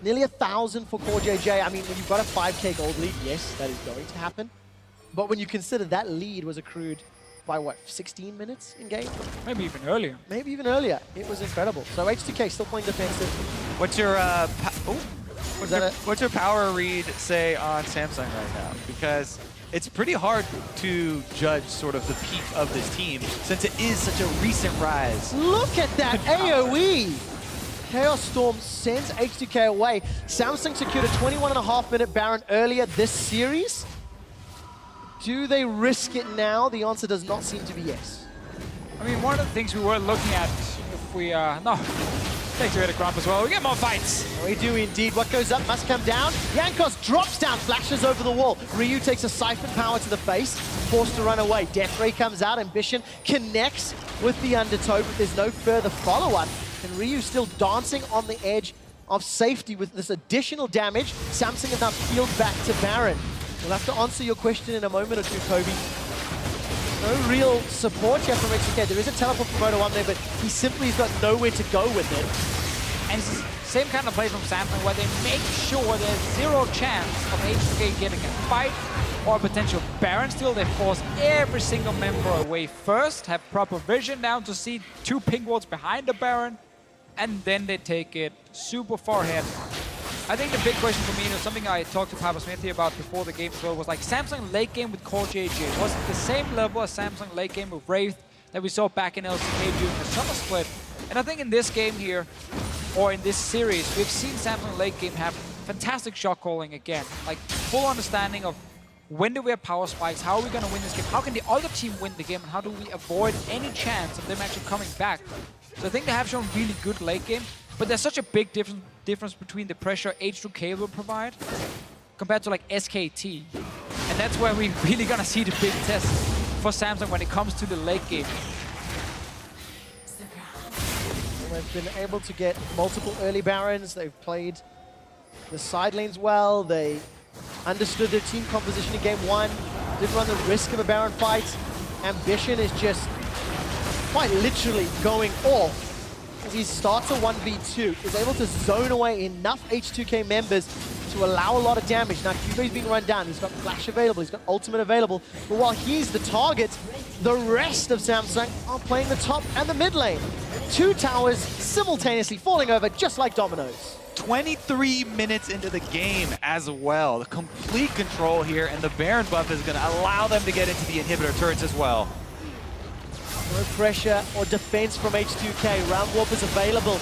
Nearly 1,000 for Core JJ. I mean, when you've got a 5k gold lead, yes, that is going to happen. But when you consider that lead was accrued by what, 16 minutes in game? Maybe even earlier. Maybe even earlier. It was incredible. So H2K still playing defensive. What's your what's your power read say on Samsung right now? Because it's pretty hard to judge sort of the peak of this team since it is such a recent rise. Look at that AoE! Chaos Storm sends H2K away. Samsung secured a 21.5-minute Baron earlier this series. Do they risk it now? The answer does not seem to be yes. I mean, one of the things we were looking at, if we, no, takes away the grump as well. We get more fights. We do indeed. What goes up must come down. Jankos drops down, flashes over the wall. Ryu takes a siphon power to the face, forced to run away. Death Ray comes out, Ambition connects with the undertow, but there's no further follow-up. And Ryu still dancing on the edge of safety with this additional damage. Samsung have now peeled back to Baron. We'll have to answer your question in a moment or two, Kobe. No real support yet from H2K. There is a teleport from Odoamne, but he simply has got nowhere to go with it. And it's the same kind of play from Samsung where they make sure there's zero chance of H2K getting a fight or a potential Baron steal. They force every single member away first, have proper vision down to see 2 pink wards behind the Baron, and then they take it super far ahead. I think the big question for me, and something I talked to Papa Smith here about before the game as well, was like Samsung late game with Core JJ. Was it the same level as Samsung late game with Wraith that we saw back in LCK during the summer split? And I think in this game here, or in this series, we've seen Samsung late game have fantastic shot calling again. Like full understanding of when do we have power spikes, how are we going to win this game, how can the other team win the game, and how do we avoid any chance of them actually coming back. So I think they have shown really good late game, but there's such a big difference between the pressure H2K will provide compared to like SKT. And that's where we're really gonna see the big test for Samsung when it comes to the late game. They've been able to get multiple early Barons. They've played the side lanes well. They understood their team composition in game 1. Didn't run the risk of a Baron fight. Ambition is just quite literally going off. As he starts a 1v2, is able to zone away enough H2K members to allow a lot of damage. Now, QV's being run down. He's got Flash available. He's got Ultimate available. But while he's the target, the rest of Samsung are playing the top and the mid lane. 2 towers simultaneously falling over just like dominoes. 23 minutes into the game as well. The complete control here, and the Baron buff is going to allow them to get into the inhibitor turrets as well. No pressure or defense from H2K. Round Warp is available.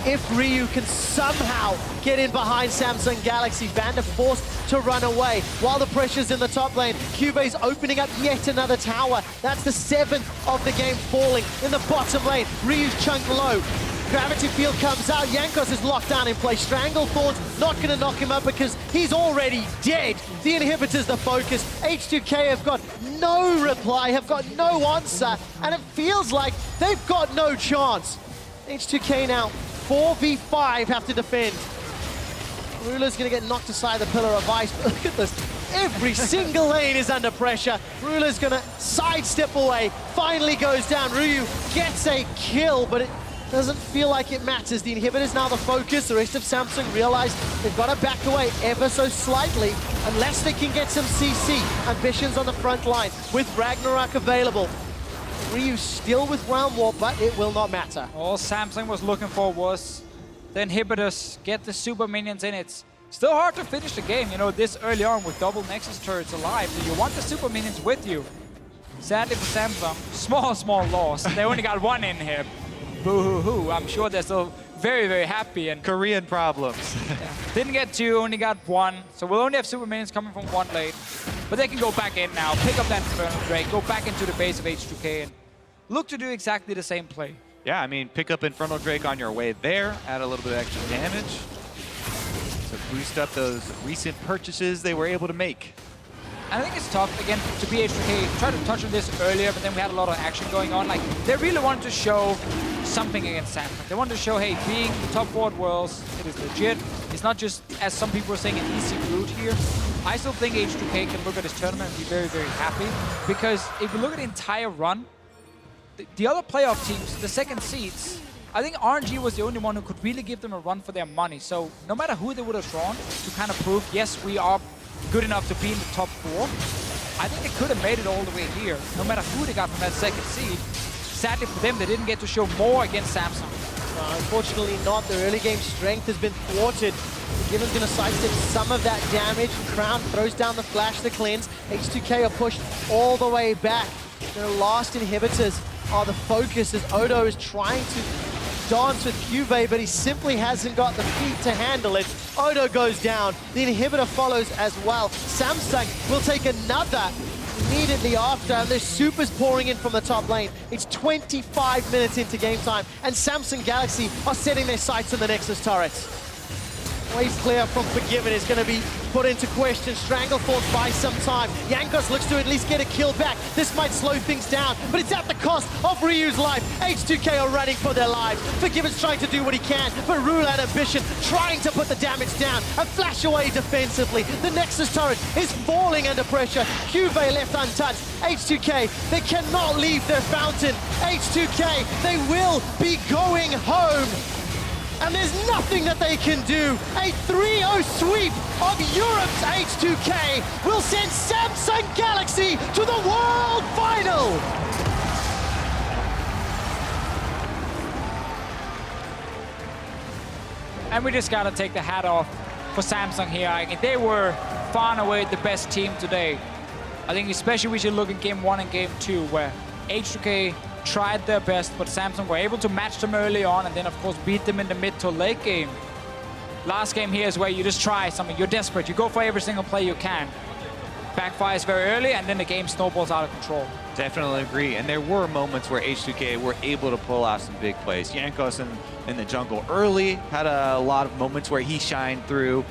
If Ryu can somehow get in behind Samsung Galaxy, Vander forced to run away. While the pressure's in the top lane, QV's opening up yet another tower. That's the 7th of the game falling in the bottom lane. Ryu's chunked low. Gravity Field comes out. Jankos is locked down in place. Stranglethorn's not going to knock him up because he's already dead. The inhibitor's the focus. H2K have got no reply, have got no answer, and it feels like they've got no chance. H2K now 4v5 have to defend. Ruler's going to get knocked aside the Pillar of Ice, but look at this. Every single lane is under pressure. Ruler's going to sidestep away, finally goes down. Ryu gets a kill, but it doesn't feel like it matters. The inhibitor's now the focus. The rest of Samsung realize they've got to back away ever so slightly unless they can get some CC. Ambitions on the front line with Ragnarok available. Ryu still with Round Warp, but it will not matter. All Samsung was looking for was the inhibitors, get the super minions in. It's still hard to finish the game, you know, this early on with double Nexus turrets alive. So you want the super minions with you. Sadly for Samsung, small loss. They only got 1 inhib. Boo-hoo-hoo. I'm sure they're still very, very happy. And Korean problems. yeah. Didn't get 2, only got 1. So we'll only have super minions coming from 1 lane. But they can go back in now, pick up that Infernal Drake, go back into the base of H2K and look to do exactly the same play. Yeah, I mean, pick up Infernal Drake on your way there, add a little bit of extra damage to boost up those recent purchases they were able to make. I think it's tough, again, to be H2K. Tried to touch on this earlier, but then we had a lot of action going on. Like, they really wanted to show something against Samsung. They wanted to show, hey, being the top 4 at Worlds, it is legit. It's not just, as some people are saying, an easy route here. I still think H2K can look at this tournament and be very, very happy. Because if you look at the entire run, the other playoff teams, the second seeds, I think RNG was the only one who could really give them a run for their money. So no matter who they would have drawn to kind of prove, yes, we are good enough to be in the top 4, I think they could have made it all the way here, no matter who they got from that second seed. Sadly for them, they didn't get to show more against Samsung. Unfortunately not. Their early game strength has been thwarted. Given's going to sidestep some of that damage. Crown throws down the flash, the cleanse. H2K are pushed all the way back. Their last inhibitors are the focus as Odo is trying to dance with QV, but he simply hasn't got the feet to handle it. Odo goes down. The inhibitor follows as well. Samsung will take another immediately after, and there's supers pouring in from the top lane. It's 25 minutes into game time, and Samsung Galaxy are setting their sights on the Nexus turrets. Wave clear from Forgiven is going to be put into question. Stranglethorn buys some time. Jankos looks to at least get a kill back. This might slow things down, but it's at the cost of Ryu's life. H2K are running for their lives. Forgiven's trying to do what he can, but Rule and Ambition trying to put the damage down and flash away defensively. The Nexus turret is falling under pressure. QV left untouched. H2K, they cannot leave their fountain. H2K, they will be going home. And there's nothing that they can do. A 3-0 sweep of Europe's H2K will send Samsung Galaxy to the World Final. And we just gotta take the hat off for Samsung here. I mean, they were far and away the best team today. I think especially we should look at game 1 and game 2, where H2K tried their best, but Samsung were able to match them early on and then, of course, beat them in the mid to late game. Last game here is where you just try something. You're desperate. You go for every single play you can. Backfires very early, and then the game snowballs out of control. Definitely agree. And there were moments where H2K were able to pull out some big plays. Jankos in the jungle early had a lot of moments where he shined through.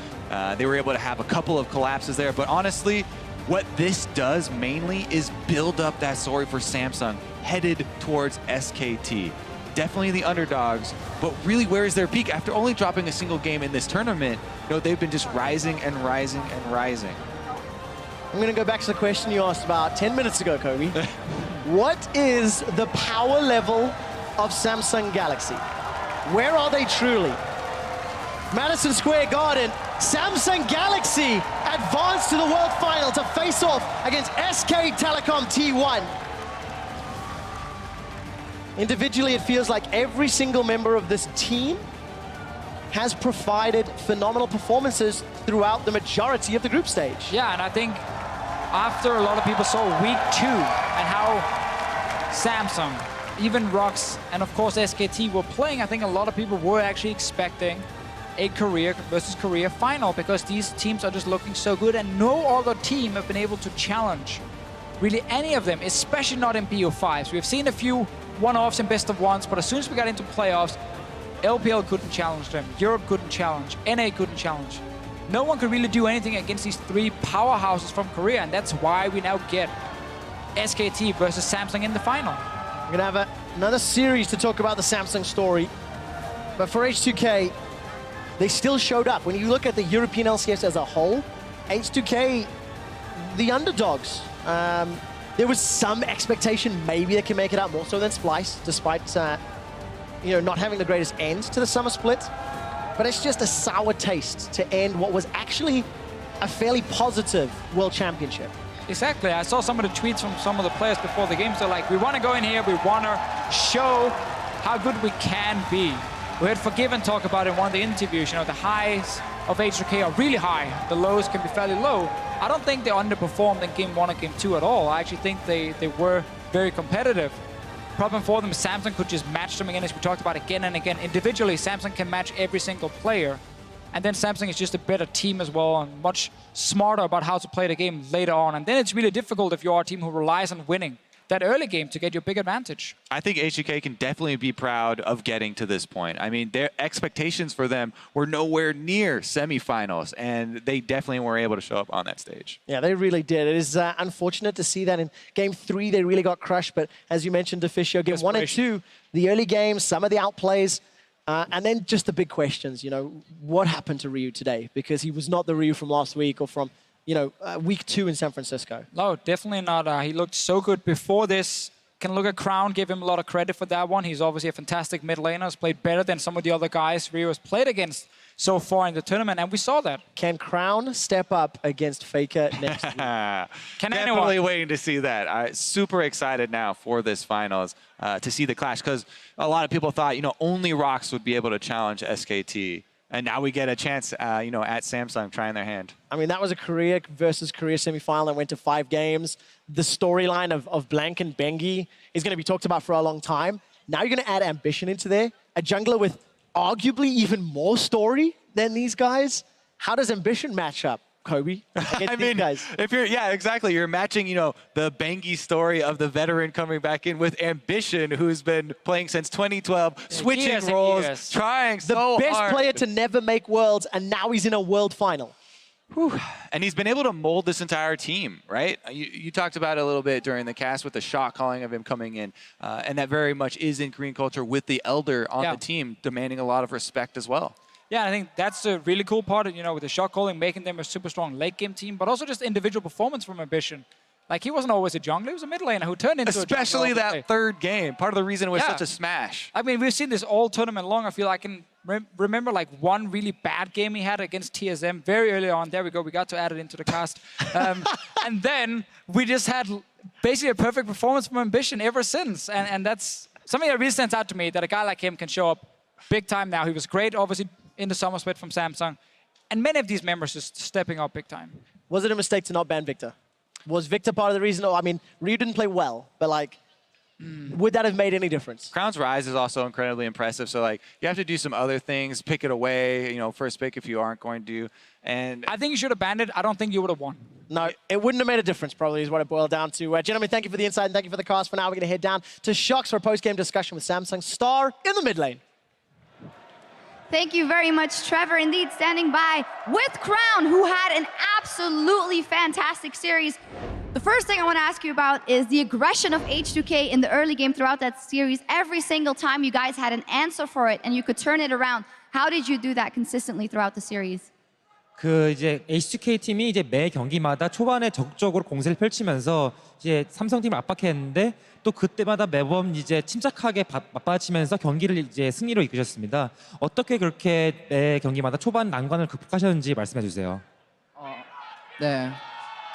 They were able to have a couple of collapses there. But honestly, what this does mainly is build up that story for Samsung headed towards SKT. Definitely the underdogs, but really where is their peak? After only dropping a single game in this tournament, you know, they've been just rising and rising and rising. I'm going to go back to the question you asked about 10 minutes ago, Kobe. What is the power level of Samsung Galaxy? Where are they truly? Madison Square Garden, Samsung Galaxy advanced to the World Final to face off against SK Telecom T1. Individually, it feels like every single member of this team has provided phenomenal performances throughout the majority of the group stage. Yeah, and I think after a lot of people saw week 2 and how Samsung, even Rox, and of course SKT were playing, I think a lot of people were actually expecting a Korea versus Korea final because these teams are just looking so good and no other team have been able to challenge really any of them, especially not in BO5s. We've seen a few one-offs and best of ones, but as soon as we got into playoffs, LPL couldn't challenge them, Europe couldn't challenge, NA couldn't challenge. No one could really do anything against these 3 powerhouses from Korea, and that's why we now get SKT versus Samsung in the final. We're gonna have another series to talk about the Samsung story, but for H2K, they still showed up. When you look at the European LCS as a whole, H2K, the underdogs. There was some expectation maybe they can make it out more so than Splice, despite not having the greatest end to the summer split. But it's just a sour taste to end what was actually a fairly positive World Championship. Exactly. I saw some of the tweets from some of the players before the game. So like, we want to go in here, we want to show how good we can be. We had Forgive and talk about in one of the interviews, the highs of H2K are really high. The lows can be fairly low. I don't think they underperformed in Game 1 or Game 2 at all. I actually think they were very competitive. Problem for them is Samsung could just match them again, as we talked about again and again. Individually, Samsung can match every single player. And then Samsung is just a better team as well and much smarter about how to play the game later on. And then it's really difficult if you're a team who relies on winning that early game to get your big advantage. I think H2K can definitely be proud of getting to this point. I mean, their expectations for them were nowhere near semifinals, and they definitely were able to show up on that stage. Yeah, they really did. It is unfortunate to see that in Game 3 they really got crushed, but as you mentioned, Deficio, Game 1 and 2, the early games, some of the outplays, and then just the big questions, what happened to Ryu today? Because he was not the Ryu from last week or from week 2 in San Francisco. No, definitely not. He looked so good before this. Can look at Crown, give him a lot of credit for that one. He's obviously a fantastic mid laner. He's played better than some of the other guys Rio has played against so far in the tournament, and we saw that. Can Crown step up against FLICKR next week? Definitely waiting to see that. Super excited now for this finals to see the clash, because a lot of people thought, only Rox would be able to challenge SKT. And now we get a chance, at Samsung trying their hand. I mean, that was a Korea versus Korea semifinal that went to 5 games. The storyline of Blank and Bengi is going to be talked about for a long time. Now you're going to add Ambition into there, a jungler with arguably even more story than these guys. How does Ambition match up, Kobe? I mean, guys? Exactly. You're matching, the Bengi story of the veteran coming back in with Ambition, who's been playing since 2012, switching roles, trying so hard. The best player to never make Worlds, and now he's in a World Final. Whew. And he's been able to mold this entire team, right? You talked about it a little bit during the cast with the shot calling of him coming in, and that very much is in Korean culture with the elder on the team, demanding a lot of respect as well. Yeah, I think that's a really cool part, with the shot calling, making them a super strong late game team, but also just individual performance from Ambition. Like, he wasn't always a jungler, he was a mid laner who turned into especially that third game. Part of the reason it was such a smash. I mean, we've seen this all tournament long. I feel I can remember like one really bad game he had against TSM very early on. There we go, we got to add it into the cast. And then we just had basically a perfect performance from Ambition ever since. And that's something that really stands out to me, that a guy like him can show up big time now. He was great, obviously, in the summer split from Samsung. And many of these members just stepping up big time. Was it a mistake to not ban Victor? Was Victor part of the reason? I mean, Ryu didn't play well, but would that have made any difference? Crown's Rise is also incredibly impressive. So you have to do some other things, pick it away, first pick if you aren't going to. And I think you should have banned it. I don't think you would have won. No, it wouldn't have made a difference, probably, is what it boiled down to. Gentlemen, thank you for the insight and thank you for the cast. For now, we're going to head down to Shox for a post-game discussion with Samsung Star in the mid lane. Thank you very much, Trevor. Indeed, standing by with Crown, who had an absolutely fantastic series. The first thing I want to ask you about is the aggression of H2K in the early game throughout that series. Every single time you guys had an answer for it and you could turn it around. How did you do that consistently throughout the series? 그 이제 H2K 팀이 이제 매 경기마다 초반에 적극적으로 공세를 펼치면서 이제 삼성팀을 압박했는데 또 그때마다 매번 이제 침착하게 맞받치면서 경기를 이제 승리로 이끄셨습니다. 어떻게 그렇게 매 경기마다 초반 난관을 극복하셨는지 말씀해 주세요. 네,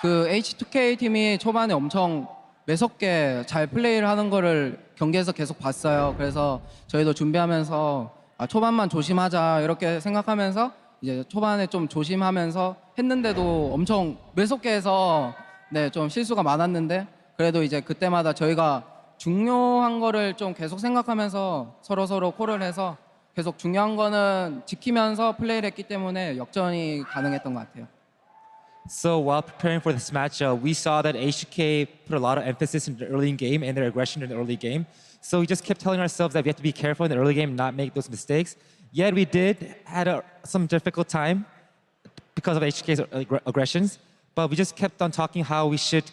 그 H2K 팀이 초반에 엄청 매섭게 잘 플레이를 하는 거를 경기에서 계속 봤어요. 그래서 저희도 준비하면서 초반만 조심하자 이렇게 생각하면서 이제 초반에 좀 조심하면서 했는데도 엄청 매섭게 해서 네, 좀 실수가 많았는데 그래도 이제 그때마다 저희가 중요한 거를 좀 계속 생각하면서 서로 콜을 해서 계속 중요한 거는 지키면서 플레이를 했기 때문에 역전이 가능했던 것 같아요. So while preparing for this match, we saw that H2K put a lot of emphasis in the early game and their aggression in the early game. So we just kept telling ourselves that we have to be careful in the early game and not make those mistakes. Yet we did had some difficult time because of H2K's aggressions, but we just kept on talking how we should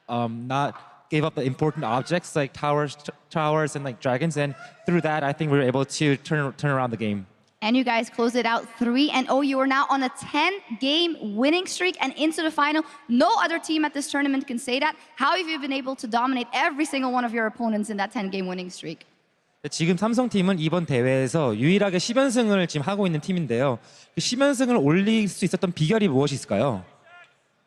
not give up the important objects like towers and like dragons, and through that, I think we were able to turn around the game. And you guys closed it out 3-0. You are now on a 10-game winning streak and into the final. No other team at this tournament can say that. How have you been able to dominate every single one of your opponents in that 10-game winning streak? 지금 삼성팀은 이번 대회에서 유일하게 10연승을 지금 하고 있는 팀인데요. 그 10연승을 올릴 수 있었던 비결이 무엇이 있을까요?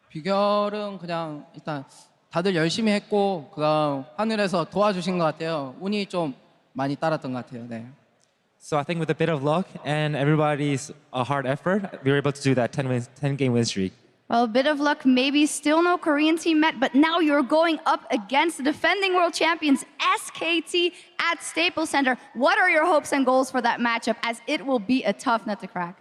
비결은 그냥 일단 다들 열심히 했고 그다음 하늘에서 도와주신 것 같아요. 운이 좀 많이 따랐던 것 같아요. 네. So I think with a bit of luck and everybody's hard effort, we were able to do that 10-game win streak. Well, a bit of luck, maybe still no Korean team met, but now you're going up against the defending world champions, SKT, at Staples Center. What are your hopes and goals for that matchup, as it will be a tough nut to crack?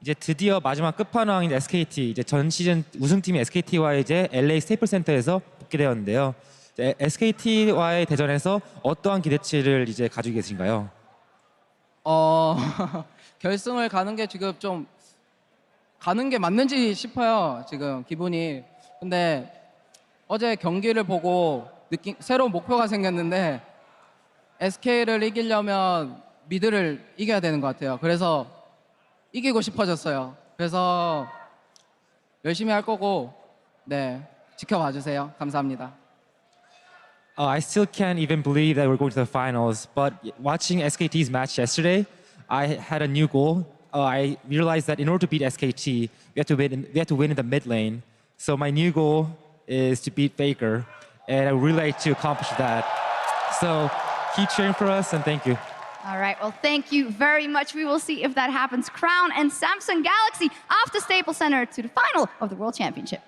이제 드디어 마지막 끝판왕인 SKT, 이제 전 시즌 우승팀인 SKT와 이제 LA 스테이플 센터에서 붙게 되었는데요. SKT와의 대전에서 어떠한 기대치를 이제 가지고 계신가요? 결승을 가는 게 지금 좀 가는 게 맞는지 싶어요. 지금 기분이. 근데 어제 경기를 보고 새로운 목표가 생겼는데 SK를 이기려면 미드를 이겨야 되는 것 같아요. 그래서 이기고 싶어졌어요. 그래서 열심히 할 거고 네, 지켜봐 주세요. 감사합니다. I still can't even believe that we're going to the finals, but watching SKT's match yesterday, I had a new goal. I realized that in order to beat SKT, we have to win in the mid lane. So my new goal is to beat FLICKR, and I would really like to accomplish that. So keep cheering for us, and thank you. All right, well, thank you very much. We will see if that happens. Crown and Samsung Galaxy off to Staples Center to the final of the World Championship.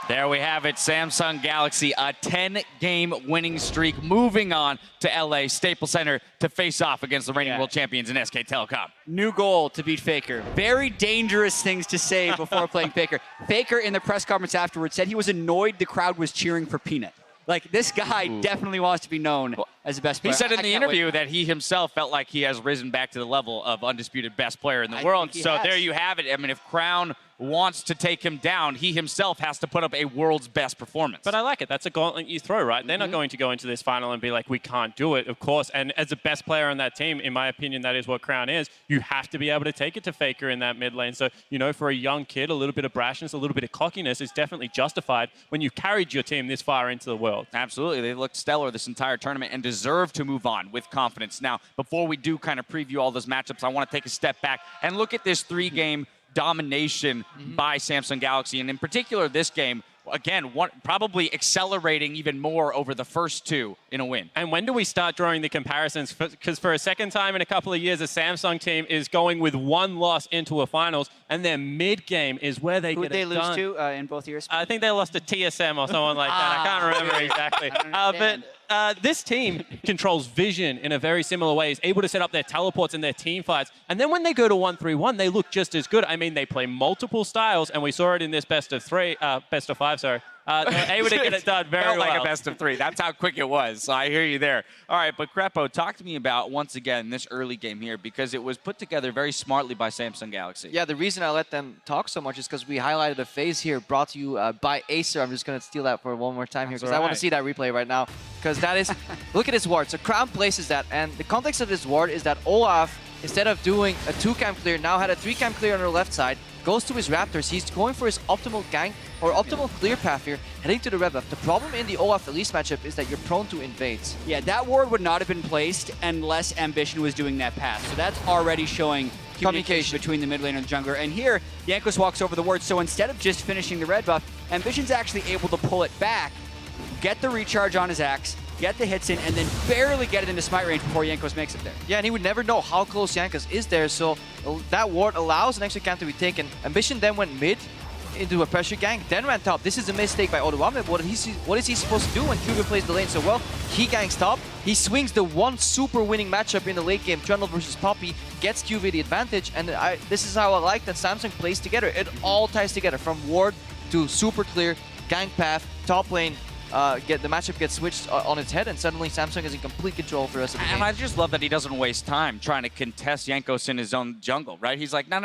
There we have it, Samsung Galaxy, a 10-game winning streak, moving on to LA Staples Center to face off against the reigning world champions in SK Telecom. New goal to beat FLICKR. Very dangerous things to say before playing FLICKR. FLICKR in the press conference afterwards said he was annoyed the crowd was cheering for Peanut. Like, this guy definitely wants to be known as the best player. He said in the interview that he himself felt like he has risen back to the level of undisputed best player in the world. So there you have it. I mean, if Crown wants to take him down, he himself has to put up a world's best performance. But I like it. That's a gauntlet you throw, right? They're not going to go into this final and be like, we can't do it, of course. And as the best player on that team, in my opinion, that is what Crown is. You have to be able to take it to FLICKR in that mid lane. So, you know, for a young kid, a little bit of brashness, a little bit of cockiness is definitely justified when you've carried your team this far into the world. Absolutely. They looked stellar this entire tournament and deserve to move on with confidence. Now, before we do kind of preview all those matchups, I want to take a step back and look at this three-game domination by Samsung Galaxy, and in particular this game, again, probably accelerating even more over the first two in a win. And when do we start drawing the comparisons? Because for a second time in a couple of years, the Samsung team is going with one loss into a finals, and their mid-game is where they get it done. Who did they lose to in both years? I think they lost to TSM or someone like that. I can't remember exactly. But this team controls vision in a very similar way, is able to set up their teleports and their team fights. And then when they go to 1-3-1, they look just as good. I mean, they play multiple styles, and we saw it in this best of five, sorry. They're able to get it done very well. Felt like a best of three. That's how quick it was. So I hear you there. All right, but Crepo, talk to me about, once again, this early game here, because it was put together very smartly by Samsung Galaxy. Yeah, the reason I let them talk so much is because we highlighted a phase here brought to you by Acer. I'm just going to steal that for one more time here because I want to see that replay right now. Because that is, look at his ward. So Crown places that, and the context of this ward is that Olaf instead of doing a 2-cam clear, now had a 3-cam clear on the left side, goes to his Raptors. He's going for his optimal gank or optimal clear path here, heading to the Rev Up. The problem in the Olaf Elise matchup is that you're prone to invades. Yeah, that ward would not have been placed unless Ambition was doing that pass. So that's already showing communication between the mid lane and the jungler. And here, Jankos walks over the ward. So instead of just finishing the red buff, Ambition's actually able to pull it back, get the recharge on his axe, get the hits in, and then barely get it into smite range before Jankos makes it there. Yeah, and he would never know how close Jankos is there, so that ward allows an extra camp to be taken. Ambition then went mid into a pressure gank, then ran top. This is a mistake by Odoamne. What is he supposed to do when Cuba plays the lane so well? He ganks top, he swings the one super winning matchup in the late game, Trundle versus Poppy, gets QV the advantage, and this is how I like that Samsung plays together. It all ties together, from ward to super clear, gank path, top lane, the matchup gets switched on its head, and suddenly Samsung is in complete control for the rest of the game. And I just love that he doesn't waste time trying to contest Jankos in his own jungle, right? He's like, no,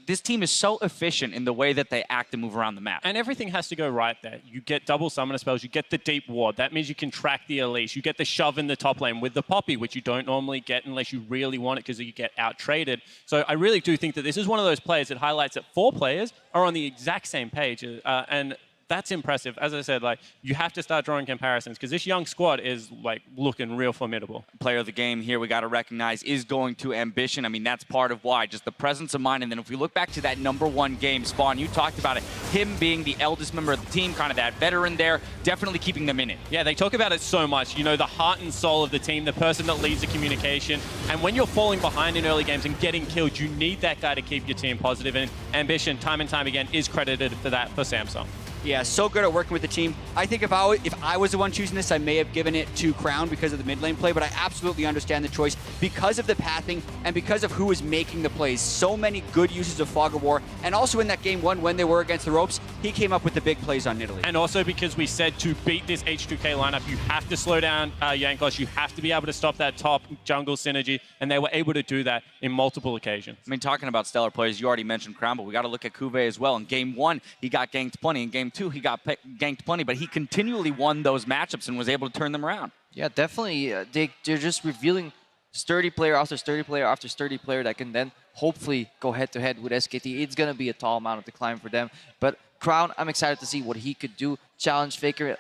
this team is so efficient in the way that they act and move around the map. And everything has to go right there. You get double summoner spells, you get the deep ward. That means you can track the Elise. You get the shove in the top lane with the Poppy, which you don't normally get unless you really want it because you get out-traded. So I really do think that this is one of those players that highlights that 4 players are on the exact same page. And that's impressive. As I said, like, you have to start drawing comparisons because this young squad is like looking real formidable. Player of the game here, we got to recognize, is going to Ambition. I mean, that's part of why, just the presence of mind. And then if we look back to that #1 game, Spawn, you talked about it, him being the eldest member of the team, kind of that veteran there, definitely keeping them in it. Yeah, they talk about it so much. You know, the heart and soul of the team, the person that leads the communication. And when you're falling behind in early games and getting killed, you need that guy to keep your team positive. And Ambition, time and time again, is credited for that for Samsung. Yeah, so good at working with the team. I think if I was the one choosing this, I may have given it to Crown because of the mid lane play, but I absolutely understand the choice because of the pathing and because of who was making the plays. So many good uses of Fog of War, and also in that game 1 when they were against the ropes, he came up with the big plays on Nidalee. And also because we said to beat this H2K lineup, you have to slow down Jankos, you have to be able to stop that top jungle synergy, and they were able to do that in multiple occasions. I mean, talking about stellar players, you already mentioned Crown, but we got to look at Kuve as well. In game 1, he got ganked plenty. In game 2, he got ganked plenty, but he continually won those matchups and was able to turn them around. Yeah, definitely. They're just revealing sturdy player after sturdy player after sturdy player that can then hopefully go head-to-head with SKT. It's going to be a tall mountain to climb for them. But Crown, I'm excited to see what he could do. Challenge FLICKR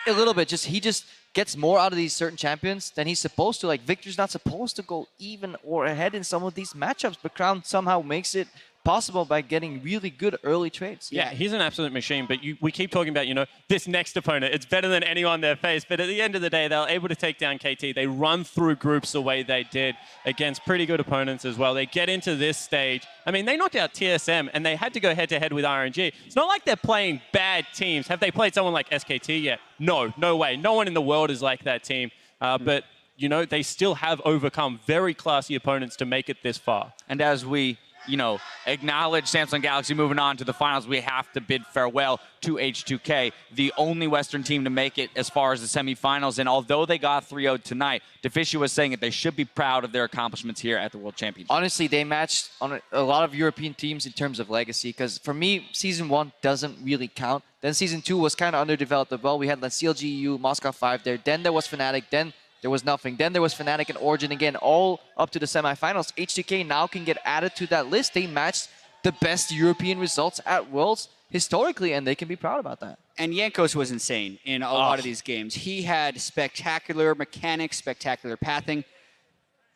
a little bit. He just gets more out of these certain champions than he's supposed to. Like, Victor's not supposed to go even or ahead in some of these matchups, but Crown somehow makes it possible by getting really good early trades. Yeah, he's an absolute machine, but we keep talking about, you know, this next opponent. It's better than anyone they face, but at the end of the day, they're able to take down KT. They run through groups the way they did against pretty good opponents as well. They get into this stage. I mean, they knocked out TSM, and they had to go head-to-head with RNG. It's not like they're playing bad teams. Have they played someone like SKT yet? No, no way. No one in the world is like that team. But, you know, they still have overcome very classy opponents to make it this far. And as we acknowledge Samsung Galaxy moving on to the finals, we have to bid farewell to H2K, the only Western team to make it as far as the semifinals. And although they got 3-0 tonight, Defici was saying that they should be proud of their accomplishments here at the World Championship. Honestly, they matched on a lot of European teams in terms of legacy, because for me, Season 1 doesn't really count. Then Season 2 was kind of underdeveloped as well. We had CLG EU, Moscow 5 there. Then there was Fnatic. Then there was nothing. Then there was Fnatic and Origin again, all up to the semifinals. H2K now can get added to that list. They matched the best European results at Worlds historically, and they can be proud about that. And Jankos was insane in a lot of these games. He had spectacular mechanics, spectacular pathing.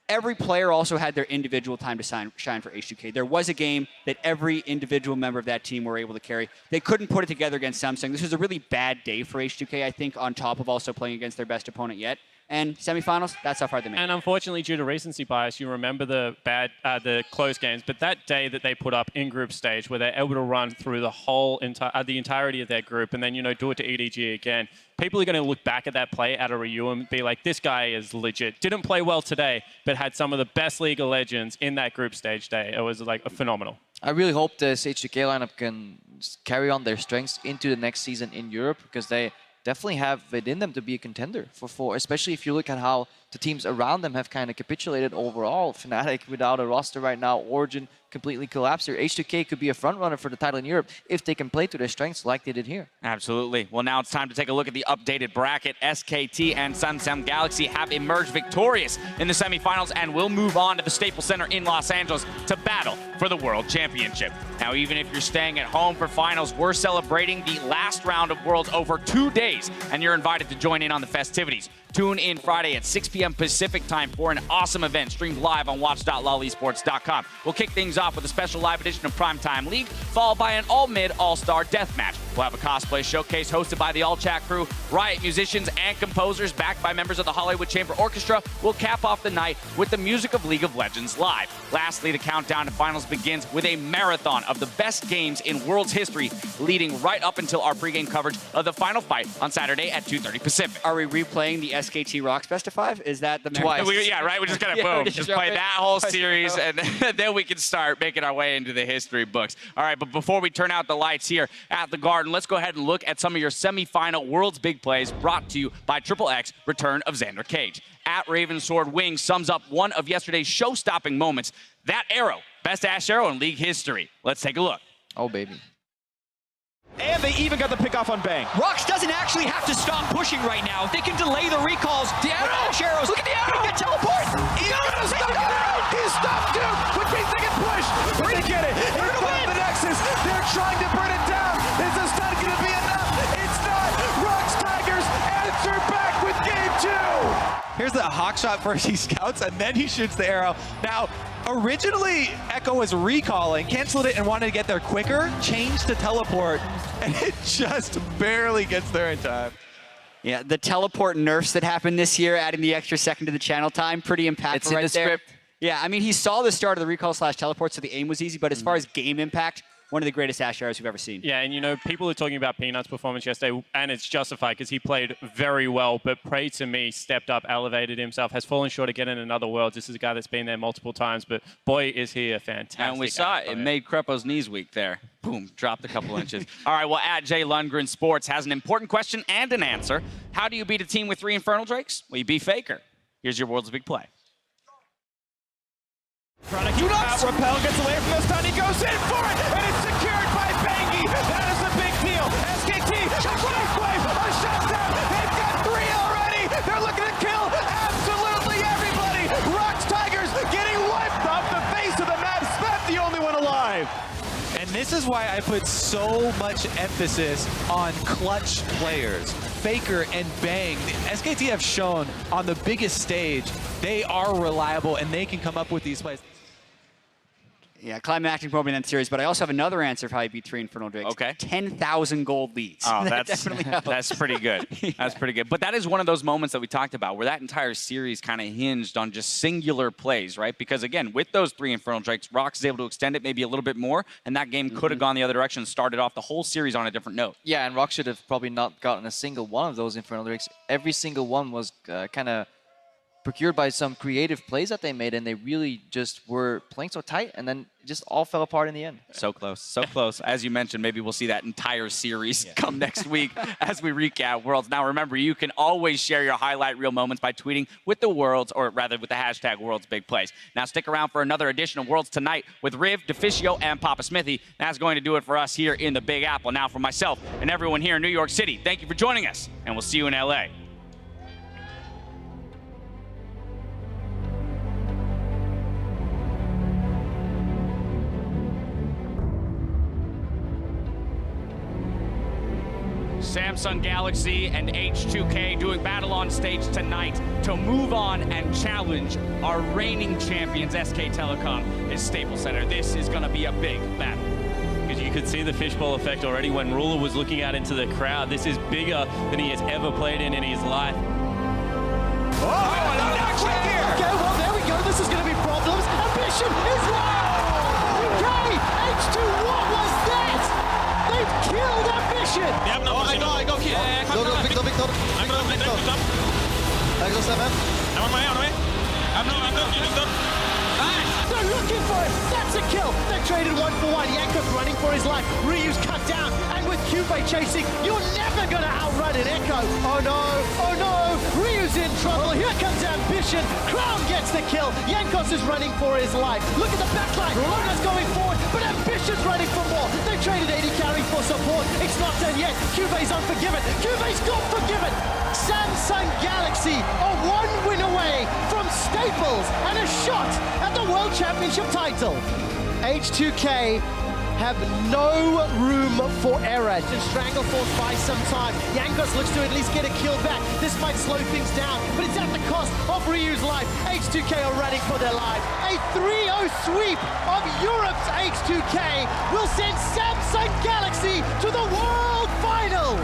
Every player also had their individual time to shine for H2K. There was a game that every individual member of that team were able to carry. They couldn't put it together against Samsung. This was a really bad day for H2K, I think, on top of also playing against their best opponent yet. And semifinals, that's how far they made. And unfortunately, due to recency bias, you remember the close games. But that day that they put up in group stage, where they're able to run through the whole the entirety of their group, and then do it to EDG again. People are going to look back at that play at a Ryu and be like, "This guy is legit." Didn't play well today, but had some of the best League of Legends in that group stage day. It was like phenomenal. I really hope this H2K lineup can carry on their strengths into the next season in Europe, because they definitely have it in them to be a contender for 4, especially if you look at how the teams around them have kind of capitulated overall. Fnatic without a roster right now, Origin completely collapsed here. H2K could be a front runner for the title in Europe if they can play to their strengths like they did here. Absolutely. Well, now it's time to take a look at the updated bracket. SKT and Samsung Galaxy have emerged victorious in the semifinals and will move on to the Staples Center in Los Angeles to battle for the World Championship. Now, even if you're staying at home for finals, we're celebrating the last round of Worlds over 2 days, and you're invited to join in on the festivities. Tune in Friday at 6 p.m. Pacific time for an awesome event streamed live on watch.lolesports.com. We'll kick things off with a special live edition of Primetime League, followed by an all-mid, all-star deathmatch. We'll have a cosplay showcase hosted by the all-chat crew, Riot musicians and composers backed by members of the Hollywood Chamber Orchestra will cap off the night with the music of League of Legends live. Lastly, the countdown to finals begins with a marathon of the best games in World's history, leading right up until our pregame coverage of the final fight on Saturday at 2:30 Pacific. Are we replaying the SKT Rocks Best of 5? Is that the Twice? Yeah, right? We're just going to boom, just play that whole series, and then we can start making our way into the history books. All right, but before we turn out the lights here at the Garden, let's go ahead and look at some of your semifinal World's Big Plays brought to you by XXX Return of Xander Cage. At Ravensword Wing sums up one of yesterday's show-stopping moments. That arrow, best Ashe arrow in League history. Let's take a look. Oh, baby. And they even got the pick off on Bang. Rocks doesn't actually have to stop pushing right now. They can delay the recalls. The arrows. Look at the arrow. Get teleport. He's gonna stop it. He stopped Duke, which means they can push. They get it. Here comes the Nexus. They're trying to burn it down. Is this not going to be enough? It's not. Rocks Tigers answer back with game 2. Here's the hawk shot first. He scouts and then he shoots the arrow. Now, originally, Echo was recalling, canceled it and wanted to get there quicker, changed to teleport, and it just barely gets there in time. Yeah, the teleport nerfs that happened this year, adding the extra second to the channel time, pretty impactful It's in right the there. script. Yeah, I mean, he saw the start of the recall / teleport, so the aim was easy, but as far as game impact, one of the greatest Ashe arrows we've ever seen. Yeah, and you know, people are talking about Peanut's performance yesterday, and it's justified because he played very well, but Prey to me stepped up, elevated himself, has fallen short again in another World. This is a guy that's been there multiple times, but boy, is he a fantastic And we saw it. It made Crepo's knees weak there. Boom, dropped a couple inches. All right, well, at Jay Lundgren Sports has an important question and an answer. How do you beat a team with 3 Infernal Drakes? Well, you beat FLICKR. Here's your World's Big Play. Trying to keep out. Repel gets away from this time. He goes in for it, and it's secured by Bangy. That is a big deal. SKT, Shockwave, a shutdown. They've got 3 already. They're looking to kill absolutely everybody. Rocks Tigers getting wiped off the face of the map. Speth the only one alive. And this is why I put so much emphasis on clutch players. FLICKR and Bang, the SKT have shown on the biggest stage, they are reliable and they can come up with these plays. Yeah, climactic moment in that series, but I also have another answer for how you beat 3 Infernal Drakes. Okay. 10,000 gold leads. Oh, That definitely helps. that's pretty good. That's pretty good. But that is one of those moments that we talked about where that entire series kind of hinged on just singular plays, right? Because again, with those 3 Infernal Drakes, Rox is able to extend it maybe a little bit more, and that game could have gone the other direction and started off the whole series on a different note. Yeah, and Rock should have probably not gotten a single one of those Infernal Drakes. Every single one was kind of procured by some creative plays that they made, and they really just were playing so tight, and then it just all fell apart in the end. So close, so close. As you mentioned, maybe we'll see that entire series come next week as we recap Worlds. Now, remember, you can always share your highlight reel moments by tweeting with the Worlds, or rather with the hashtag Worlds Big Plays. Now, stick around for another edition of Worlds tonight with Riv, Deficio, and Papa Smithy. That's going to do it for us here in the Big Apple. Now, for myself and everyone here in New York City, thank you for joining us, and we'll see you in LA. Samsung Galaxy and H2K doing battle on stage tonight to move on and challenge our reigning champions, SK Telecom, at Staples Center. This is going to be a big battle. Because you could see the fishbowl effect already when Ruler was looking out into the crowd. This is bigger than he has ever played in his life. Oh, okay, well, there we go. This is going to be problems. Ambition is low. UK, H2, what was that? They've killed Ambition. Oh, I go kill. Go, Victor. I'm going to Victor. I go 7. I'm on my way. I'm Victor. Nice. looking for it. That's a kill. They've traded 1-for-1. Jankos running for his life. Ryu's cut down. And with QB chasing, you're never going to outrun an Echo. Oh no, oh no. Ryu's in trouble. Here comes Ambition. Crown gets the kill. Jankos is running for his life. Look at the backline. Lona's going forward, but Ambition's running for more. They traded 80 carry for support. It's not done yet. QB's unforgiven. QB's not forgiven. Samsung Galaxy are one win away from Staples and a shot at the World Championship title. H2K have no room for error. Just Strangleforce buys some time. Jankos looks to at least get a kill back. This might slow things down, but it's at the cost of Ryu's life. H2K are running for their lives. A 3-0 sweep of Europe's H2K will send Samsung Galaxy to the World Final.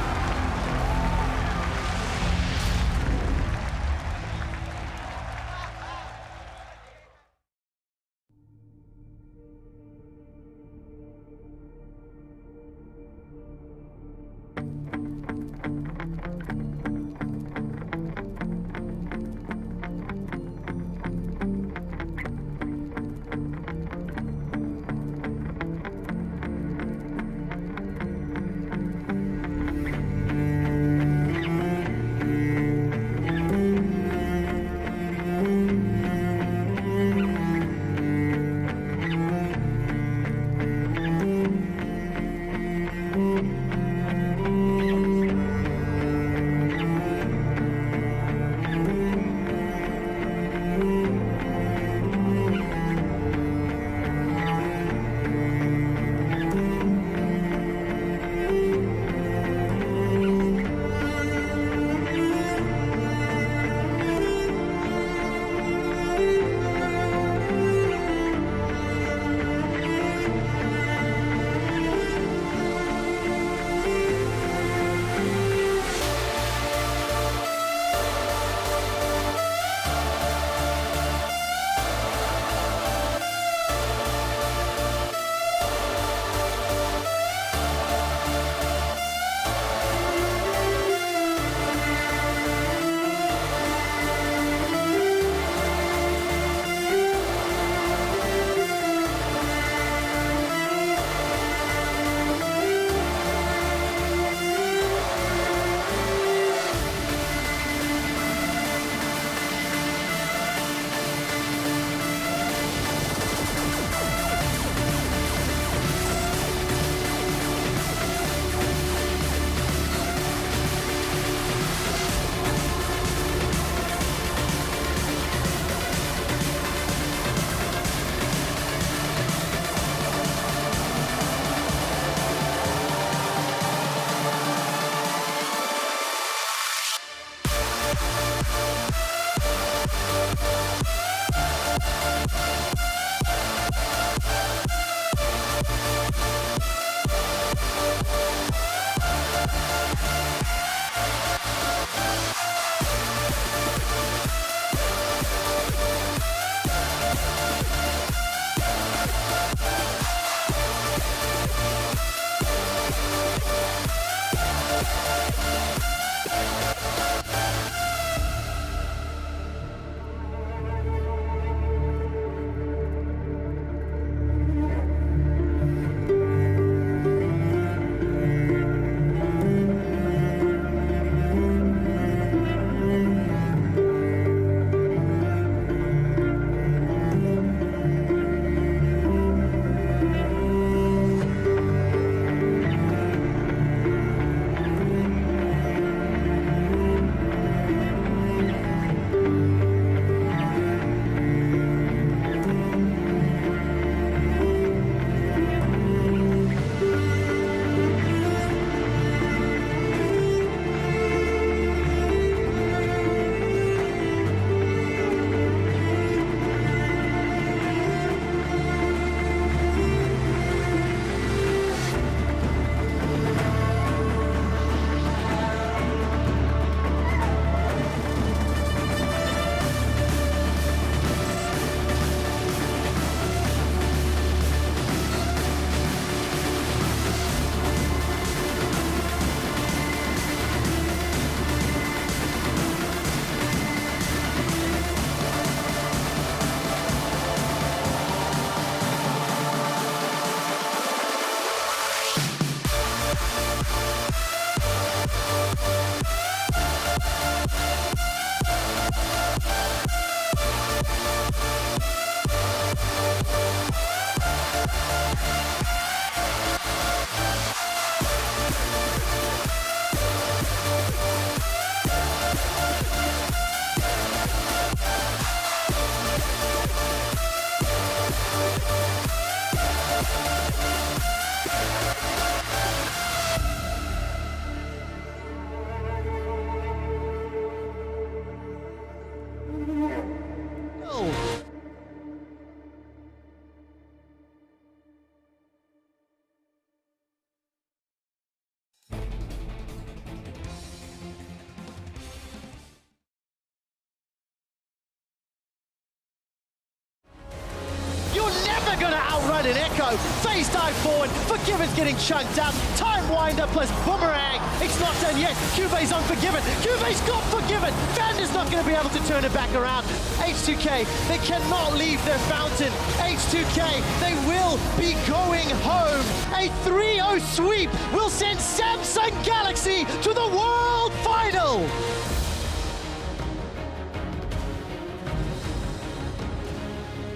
You're never going to outrun an Echo. Face dive forward. Forgiven's getting chunked up. Time winder plus boomerang. It's not done yet. Cube's on Forgiven. Cube's got Forgiven. Vander's not going to be able to turn it back around. H2K, they cannot leave their fountain. H2K, they will be going home. A 3-0 sweep will send Samsung Galaxy to the World Final.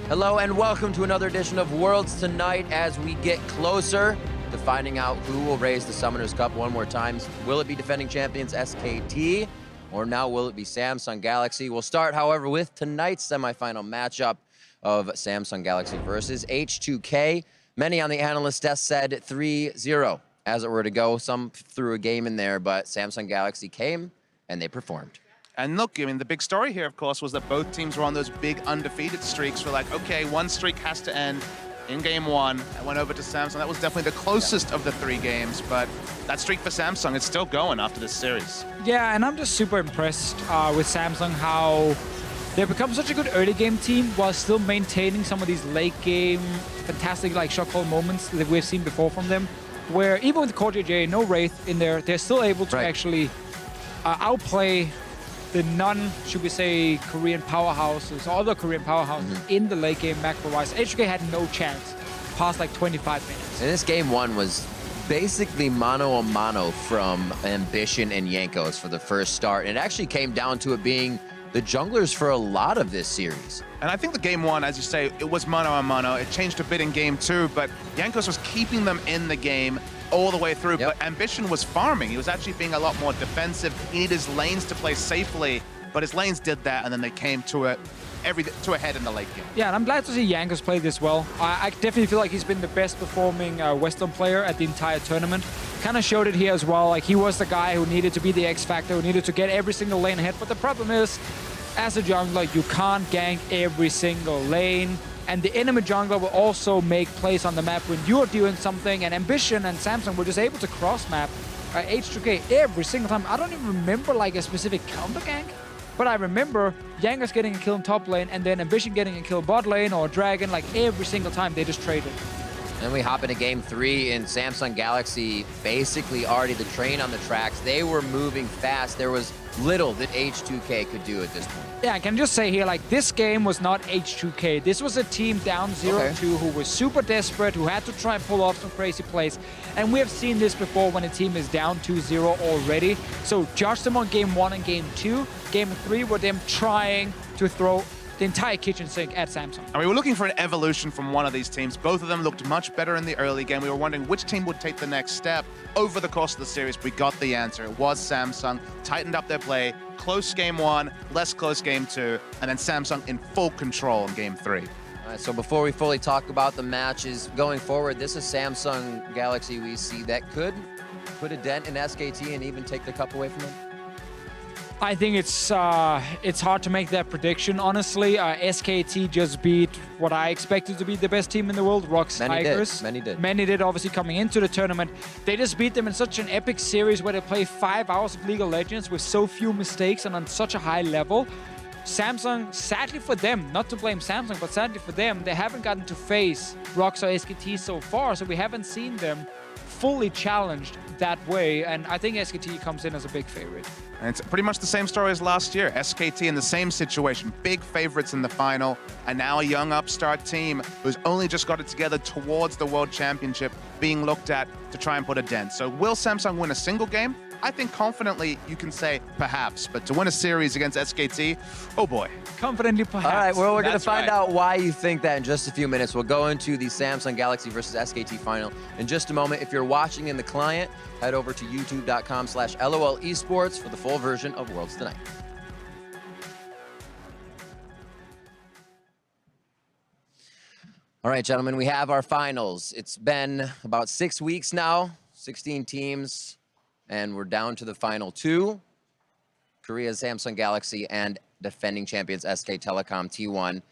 Hello and welcome to another edition of Worlds Tonight as we get closer to finding out who will raise the Summoners Cup one more time. Will it be defending champions SKT or now will it be Samsung Galaxy? We'll start, however, with tonight's semifinal matchup of Samsung Galaxy versus H2K. Many on the analyst desk said 3-0 as it were to go. Some threw a game in there, but Samsung Galaxy came and they performed. And look, I mean, the big story here, of course, was that both teams were on those big undefeated streaks. We're like, okay, one streak has to end in game one. I went over to Samsung. That was definitely the closest of the 3 games, but that streak for Samsung is still going after this series. Yeah, and I'm just super impressed with Samsung, how they've become such a good early game team while still maintaining some of these late game fantastic like shot call moments that we've seen before from them, where even with Core JJ, no Wraith in there, they're still able to actually outplay the should we say, Korean powerhouses, or other Korean powerhouses in the late game macro-wise. H2K had no chance past like 25 minutes. And this game one was basically mano-a-mano from Ambition and Jankos for the first start. And it actually came down to it being the junglers for a lot of this series. And I think the game one, as you say, it was mano-a-mano. It changed a bit in game two, but Jankos was keeping them in the game all the way through, but Ambition was farming. He was actually being a lot more defensive. He needed his lanes to play safely, but his lanes did that, and then they came to a head in the late game. Yeah, and I'm glad to see Jankos play this well. I definitely feel like he's been the best performing Western player at the entire tournament. Kind of showed it here as well. Like, he was the guy who needed to be the X factor, who needed to get every single lane ahead. But the problem is, as a jungler, you can't gank every single lane. And the enemy jungler will also make plays on the map when you're doing something. And Ambition and Samsung were just able to cross-map H2K every single time. I don't even remember like a specific counter gank, but I remember Jankos getting a kill in top lane and then Ambition getting a kill bot lane or Dragon, like every single time they just traded. Then we hop into game 3 in Samsung Galaxy, basically already the train on the tracks. They were moving fast. There was little that H2K could do at this point. Yeah, I can just say here, like, this game was not H2K. This was a team down 0-2 who was super desperate, who had to try and pull off some crazy plays. And we have seen this before when a team is down 2-0 already. So judge them on game 1 and game 2. Game 3 were them trying to throw the entire kitchen sink at Samsung. And we were looking for an evolution from one of these teams. Both of them looked much better in the early game. We were wondering which team would take the next step. Over the course of the series, we got the answer. It was Samsung, tightened up their play, close game 1, less close game 2, and then Samsung in full control in game 3. All right, so before we fully talk about the matches going forward, this is Samsung Galaxy we see that could put a dent in SKT and even take the cup away from them. I think it's hard to make that prediction, honestly. SKT just beat what I expected to be the best team in the world, Rox Tigers. Many did, obviously, coming into the tournament. They just beat them in such an epic series where they play 5 hours of League of Legends with so few mistakes and on such a high level. Samsung, sadly for them, not to blame Samsung, but sadly for them, they haven't gotten to face Rox or SKT so far, so we haven't seen them fully challenged that way, and I think SKT comes in as a big favorite. And it's pretty much the same story as last year. SKT in the same situation, big favorites in the final, and now a young upstart team who's only just got it together towards the World Championship being looked at to try and put a dent. So will Samsung win a single game? I think confidently you can say perhaps, but to win a series against SKT, oh boy. Confidently perhaps. All right, well, we're going to That's find right. out why you think that in just a few minutes. We'll go into the Samsung Galaxy versus SKT final in just a moment. If you're watching in the client, head over to youtube.com/LOL Esports for the full version of Worlds Tonight. All right, gentlemen, we have our finals. It's been about 6 weeks now, 16 teams, and we're down to the final 2. Korea's Samsung Galaxy and defending champions SK Telecom T1.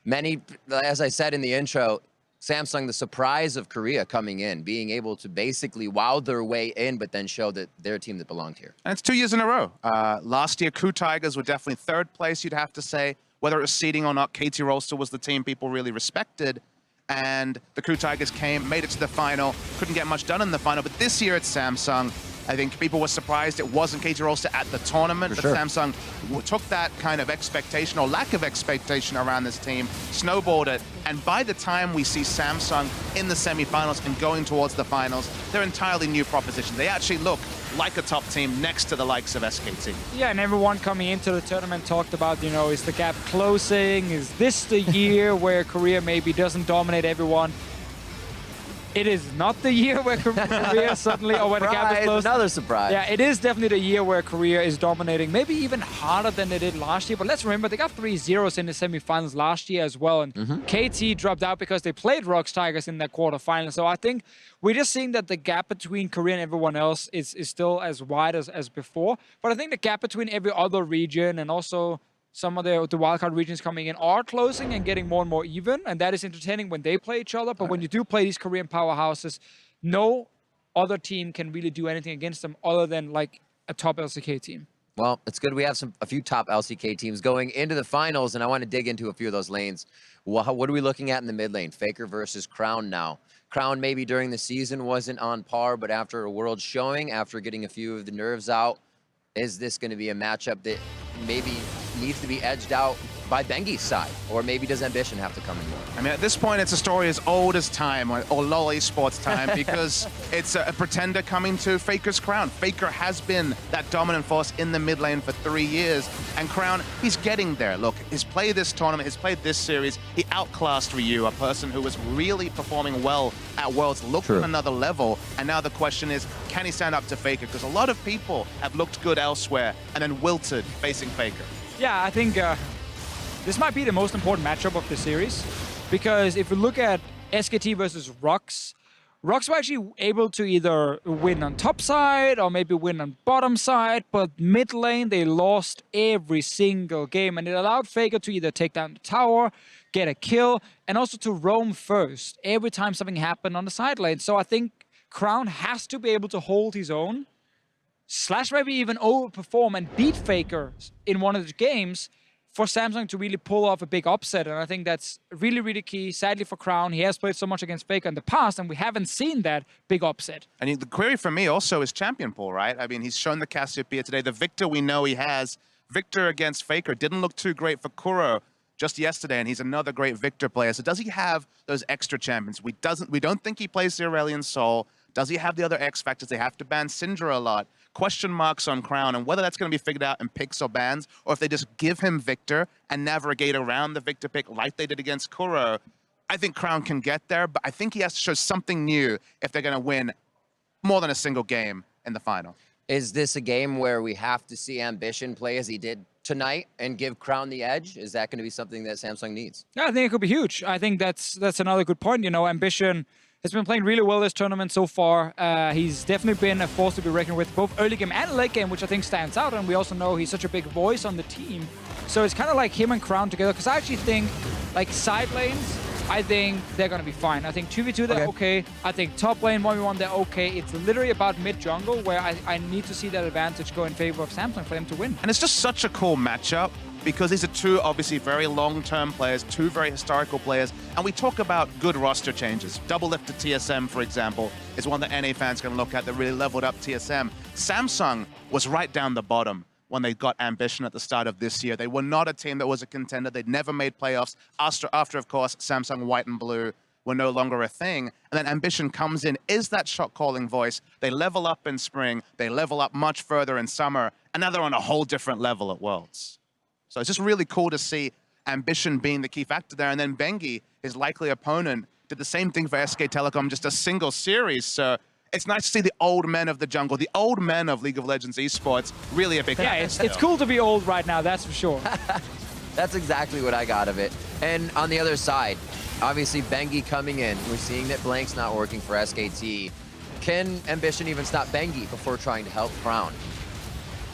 Many, as I said in the intro, Samsung, the surprise of Korea coming in, being able to basically wow their way in, but then show that they're a team that belonged here. And it's 2 years in a row. Last year, Crew Tigers were definitely third place, you'd have to say. Whether it was seeding or not, KT Rolster was the team people really respected. And the Crew Tigers came, made it to the final, couldn't get much done in the final. But this year it's Samsung. I think people were surprised it wasn't KT Rolster at the tournament, but Samsung took that kind of expectation or lack of expectation around this team, snowballed it, and by the time we see Samsung in the semifinals and going towards the finals, they're entirely new proposition. They actually look like a top team next to the likes of SKT. Yeah, and everyone coming into the tournament talked about, you know, is the gap closing? Is this the year where Korea maybe doesn't dominate everyone? It is not the year where Korea suddenly, or when the gap is closed. Another surprise. Yeah, it is definitely the year where Korea is dominating, maybe even harder than they did last year. But let's remember, they got 3-0s in the semifinals last year as well. And KT dropped out because they played ROX Tigers in that quarterfinal. So I think we're just seeing that the gap between Korea and everyone else is still as wide as before. But I think the gap between every other region and also some of the wildcard regions coming in are closing and getting more and more even, and that is entertaining when they play each other. But when you do play these Korean powerhouses, no other team can really do anything against them other than like a top LCK team. Well, it's good we have a few top LCK teams going into the finals, and I want to dig into a few of those lanes. What are we looking at in the mid lane? FLICKR versus Crown now. Crown maybe during the season wasn't on par, but after a world showing, after getting a few of the nerves out, is this going to be a matchup that maybe needs to be edged out by Bengi's side? Or maybe does Ambition have to come in more? I mean, at this point, it's a story as old as time, or LOL Esports time, because it's a pretender coming to FLICKR's Crown. FLICKR has been that dominant force in the mid lane for 3 years, and Crown, he's getting there. Look, he's played this tournament, he's played this series, he outclassed Ryu, a person who was really performing well at Worlds, looked at another level, and now the question is, can he stand up to FLICKR? Because a lot of people have looked good elsewhere and then wilted facing FLICKR. Yeah, I think this might be the most important matchup of the series, because if we look at SKT versus ROX, ROX were actually able to either win on top side or maybe win on bottom side, but mid lane they lost every single game, and it allowed FLICKR to either take down the tower, get a kill, and also to roam first every time something happened on the side lane. So I think Crown has to be able to hold his own, / maybe even overperform and beat FLICKR in one of the games for Samsung to really pull off a big upset. And I think that's really, really key. Sadly for Crown, he has played so much against FLICKR in the past, and we haven't seen that big upset. And the query for me also is champion pool, right? I mean, he's shown the Cassiopeia today. The Victor we know he has. Victor against FLICKR didn't look too great for Kuro just yesterday, and he's another great Victor player. So does he have those extra champions? We don't think he plays the Aurelion Sol. Does he have the other X factors? They have to ban Syndra a lot. Question marks on Crown, and whether that's going to be figured out in picks or bans, or if they just give him Victor and navigate around the Victor pick like they did against Kuro. I think Crown can get there, but I think he has to show something new if they're going to win more than a single game in the final. Is this a game where we have to see Ambition play as he did tonight and give Crown the edge? Is that going to be something that Samsung needs? Yeah, I think it could be huge. I think that's another good point. You know, Ambition has been playing really well this tournament so far. He's definitely been a force to be reckoned with, both early game and late game, which I think stands out. And we also know he's such a big voice on the team. So it's kind of like him and Crown together, because I actually think, like, side lanes, I think they're going to be fine. I think 2v2, they're okay. I think top lane, 1v1, they're okay. It's literally about mid-jungle, where I need to see that advantage go in favor of Samsung for them to win. And it's just such a cool matchup, because these are two obviously very long-term players, two very historical players, and we talk about good roster changes. Double lift to TSM, for example, is one that NA fans can look at that really leveled up TSM. Samsung was right down the bottom when they got Ambition at the start of this year. They were not a team that was a contender. They'd never made playoffs after of course, Samsung White and Blue were no longer a thing. And then Ambition comes in, is that shot calling voice. They level up in spring, they level up much further in summer, and now they're on a whole different level at Worlds. So it's just really cool to see Ambition being the key factor there. And then Bengi, his likely opponent, did the same thing for SK Telecom, just a single series. So it's nice to see the old men of the jungle, the old men of League of Legends esports, really a big Yeah, it's cool to be old right now, that's for sure. That's exactly what I got of it. And on the other side, obviously Bengi coming in, we're seeing that Blank's not working for SKT. Can Ambition even stop Bengi before trying to help Crown?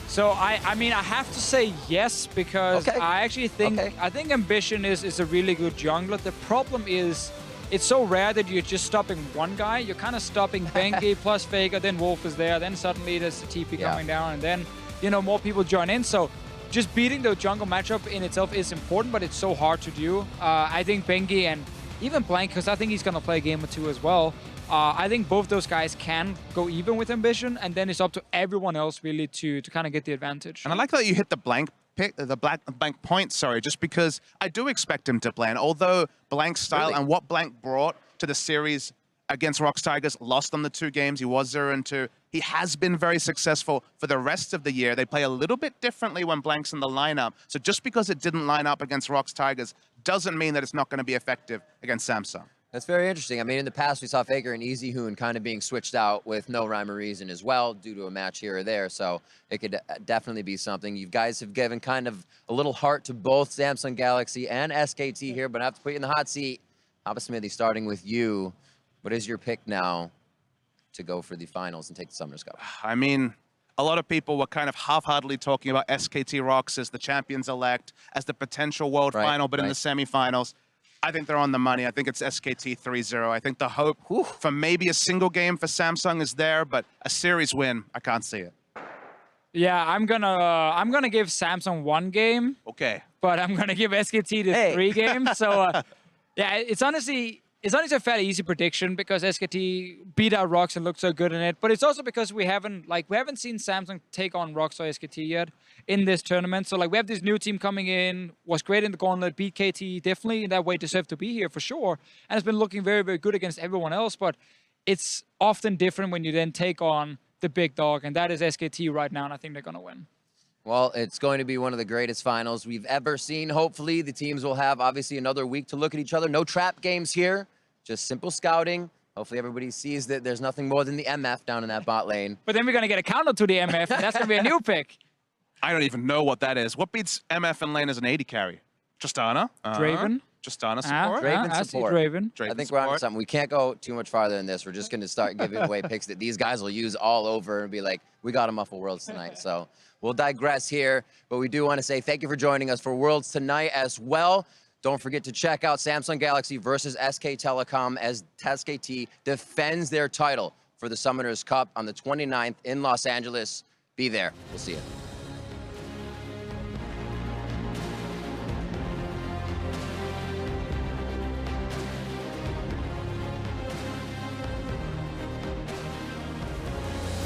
So I mean, I have to say yes, because I actually think I think Ambition is a really good jungler. The problem is it's so rare that you're just stopping one guy. You're kind of stopping Bengi plus FLICKR, then Wolf is there, then suddenly there's the TP coming down, and then, you know, more people join in. So just beating the jungle matchup in itself is important, but it's so hard to do. I think Bengi and even Blank, because I think he's going to play a game or two as well, I think both those guys can go even with Ambition, and then it's up to everyone else really to kind of get the advantage. And I like that you hit the Blank pick, the Blank point, sorry, just because I do expect him to play. And although Blank's style and what Blank brought to the series against Rox Tigers, lost on the 2 games, he was 0-2. He has been very successful for the rest of the year. They play a little bit differently when Blank's in the lineup. So just because it didn't line up against Rox Tigers doesn't mean that it's not going to be effective against Samsung. That's very interesting. I mean, in the past, we saw FLICKR and Easy Hoon kind of being switched out with no rhyme or reason as well, due to a match here or there. So it could definitely be something. You guys have given kind of a little heart to both Samsung Galaxy and SKT here, but I have to put you in the hot seat. Abba Smithy, starting with you. What is your pick now to go for the finals and take the Summoners Cup? I mean, a lot of people were kind of half-heartedly talking about SKT Rox as the champions-elect, as the potential world final, but in the semifinals, I think they're on the money. I think it's SKT 3-0. I think the hope for maybe a single game for Samsung is there, but a series win, I can't see it. Yeah, I'm gonna give Samsung 1 game. Okay. But I'm gonna give SKT the 3 games. So yeah, it's honestly a fairly easy prediction because SKT beat out Rox and looked so good in it. But it's also because we haven't seen Samsung take on Rox or SKT yet in this tournament. So like we have this new team coming in, was great in the gauntlet, beat KT, definitely in that way deserved to be here for sure. And it's been looking very, very good against everyone else. But it's often different when you then take on the big dog, and that is SKT right now, and I think they're gonna win. Well, it's going to be one of the greatest finals we've ever seen. Hopefully, the teams will have, obviously, another week to look at each other. No trap games here, just simple scouting. Hopefully, everybody sees that there's nothing more than the MF down in that bot lane. But then we're going to get a counter to the MF, and that's going to be a new pick. I don't even know what that is. What beats MF in lane as an AD carry? Tristana? Draven. Tristana support? Draven support. Draven. I think we're on to something. We can't go too much farther than this. We're just going to start giving away picks that these guys will use all over and be like, we got them up for Worlds tonight. So we'll digress here, but we do want to say thank you for joining us for Worlds tonight as well. Don't forget to check out Samsung Galaxy versus SK Telecom as SKT defends their title for the Summoners Cup on the 29th in Los Angeles. Be there. We'll see you.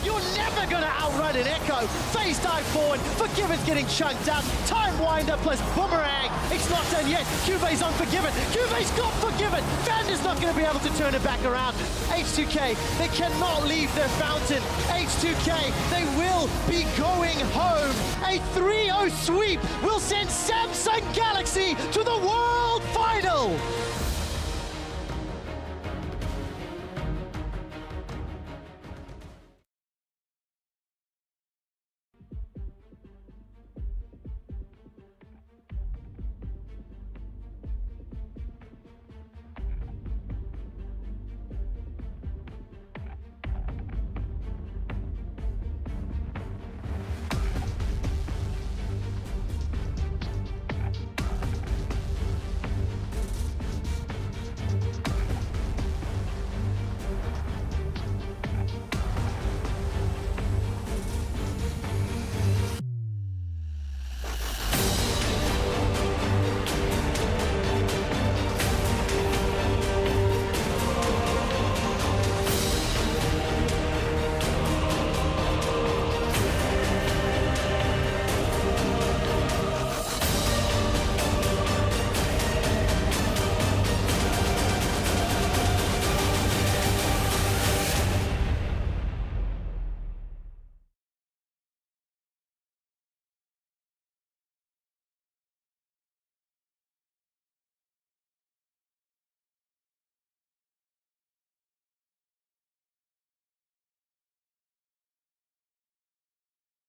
You're never gonna outrun an Echo. Phase dive forward. Forgiven's getting chunked out. Time winder plus boomerang. It's not done yet. Cuve's unforgiven. Cuve's got forgiven. Vander's not gonna be able to turn it back around. H2K, they cannot leave their fountain. H2K, they will be going home. A 3-0 sweep will send Samsung Galaxy to the World Final.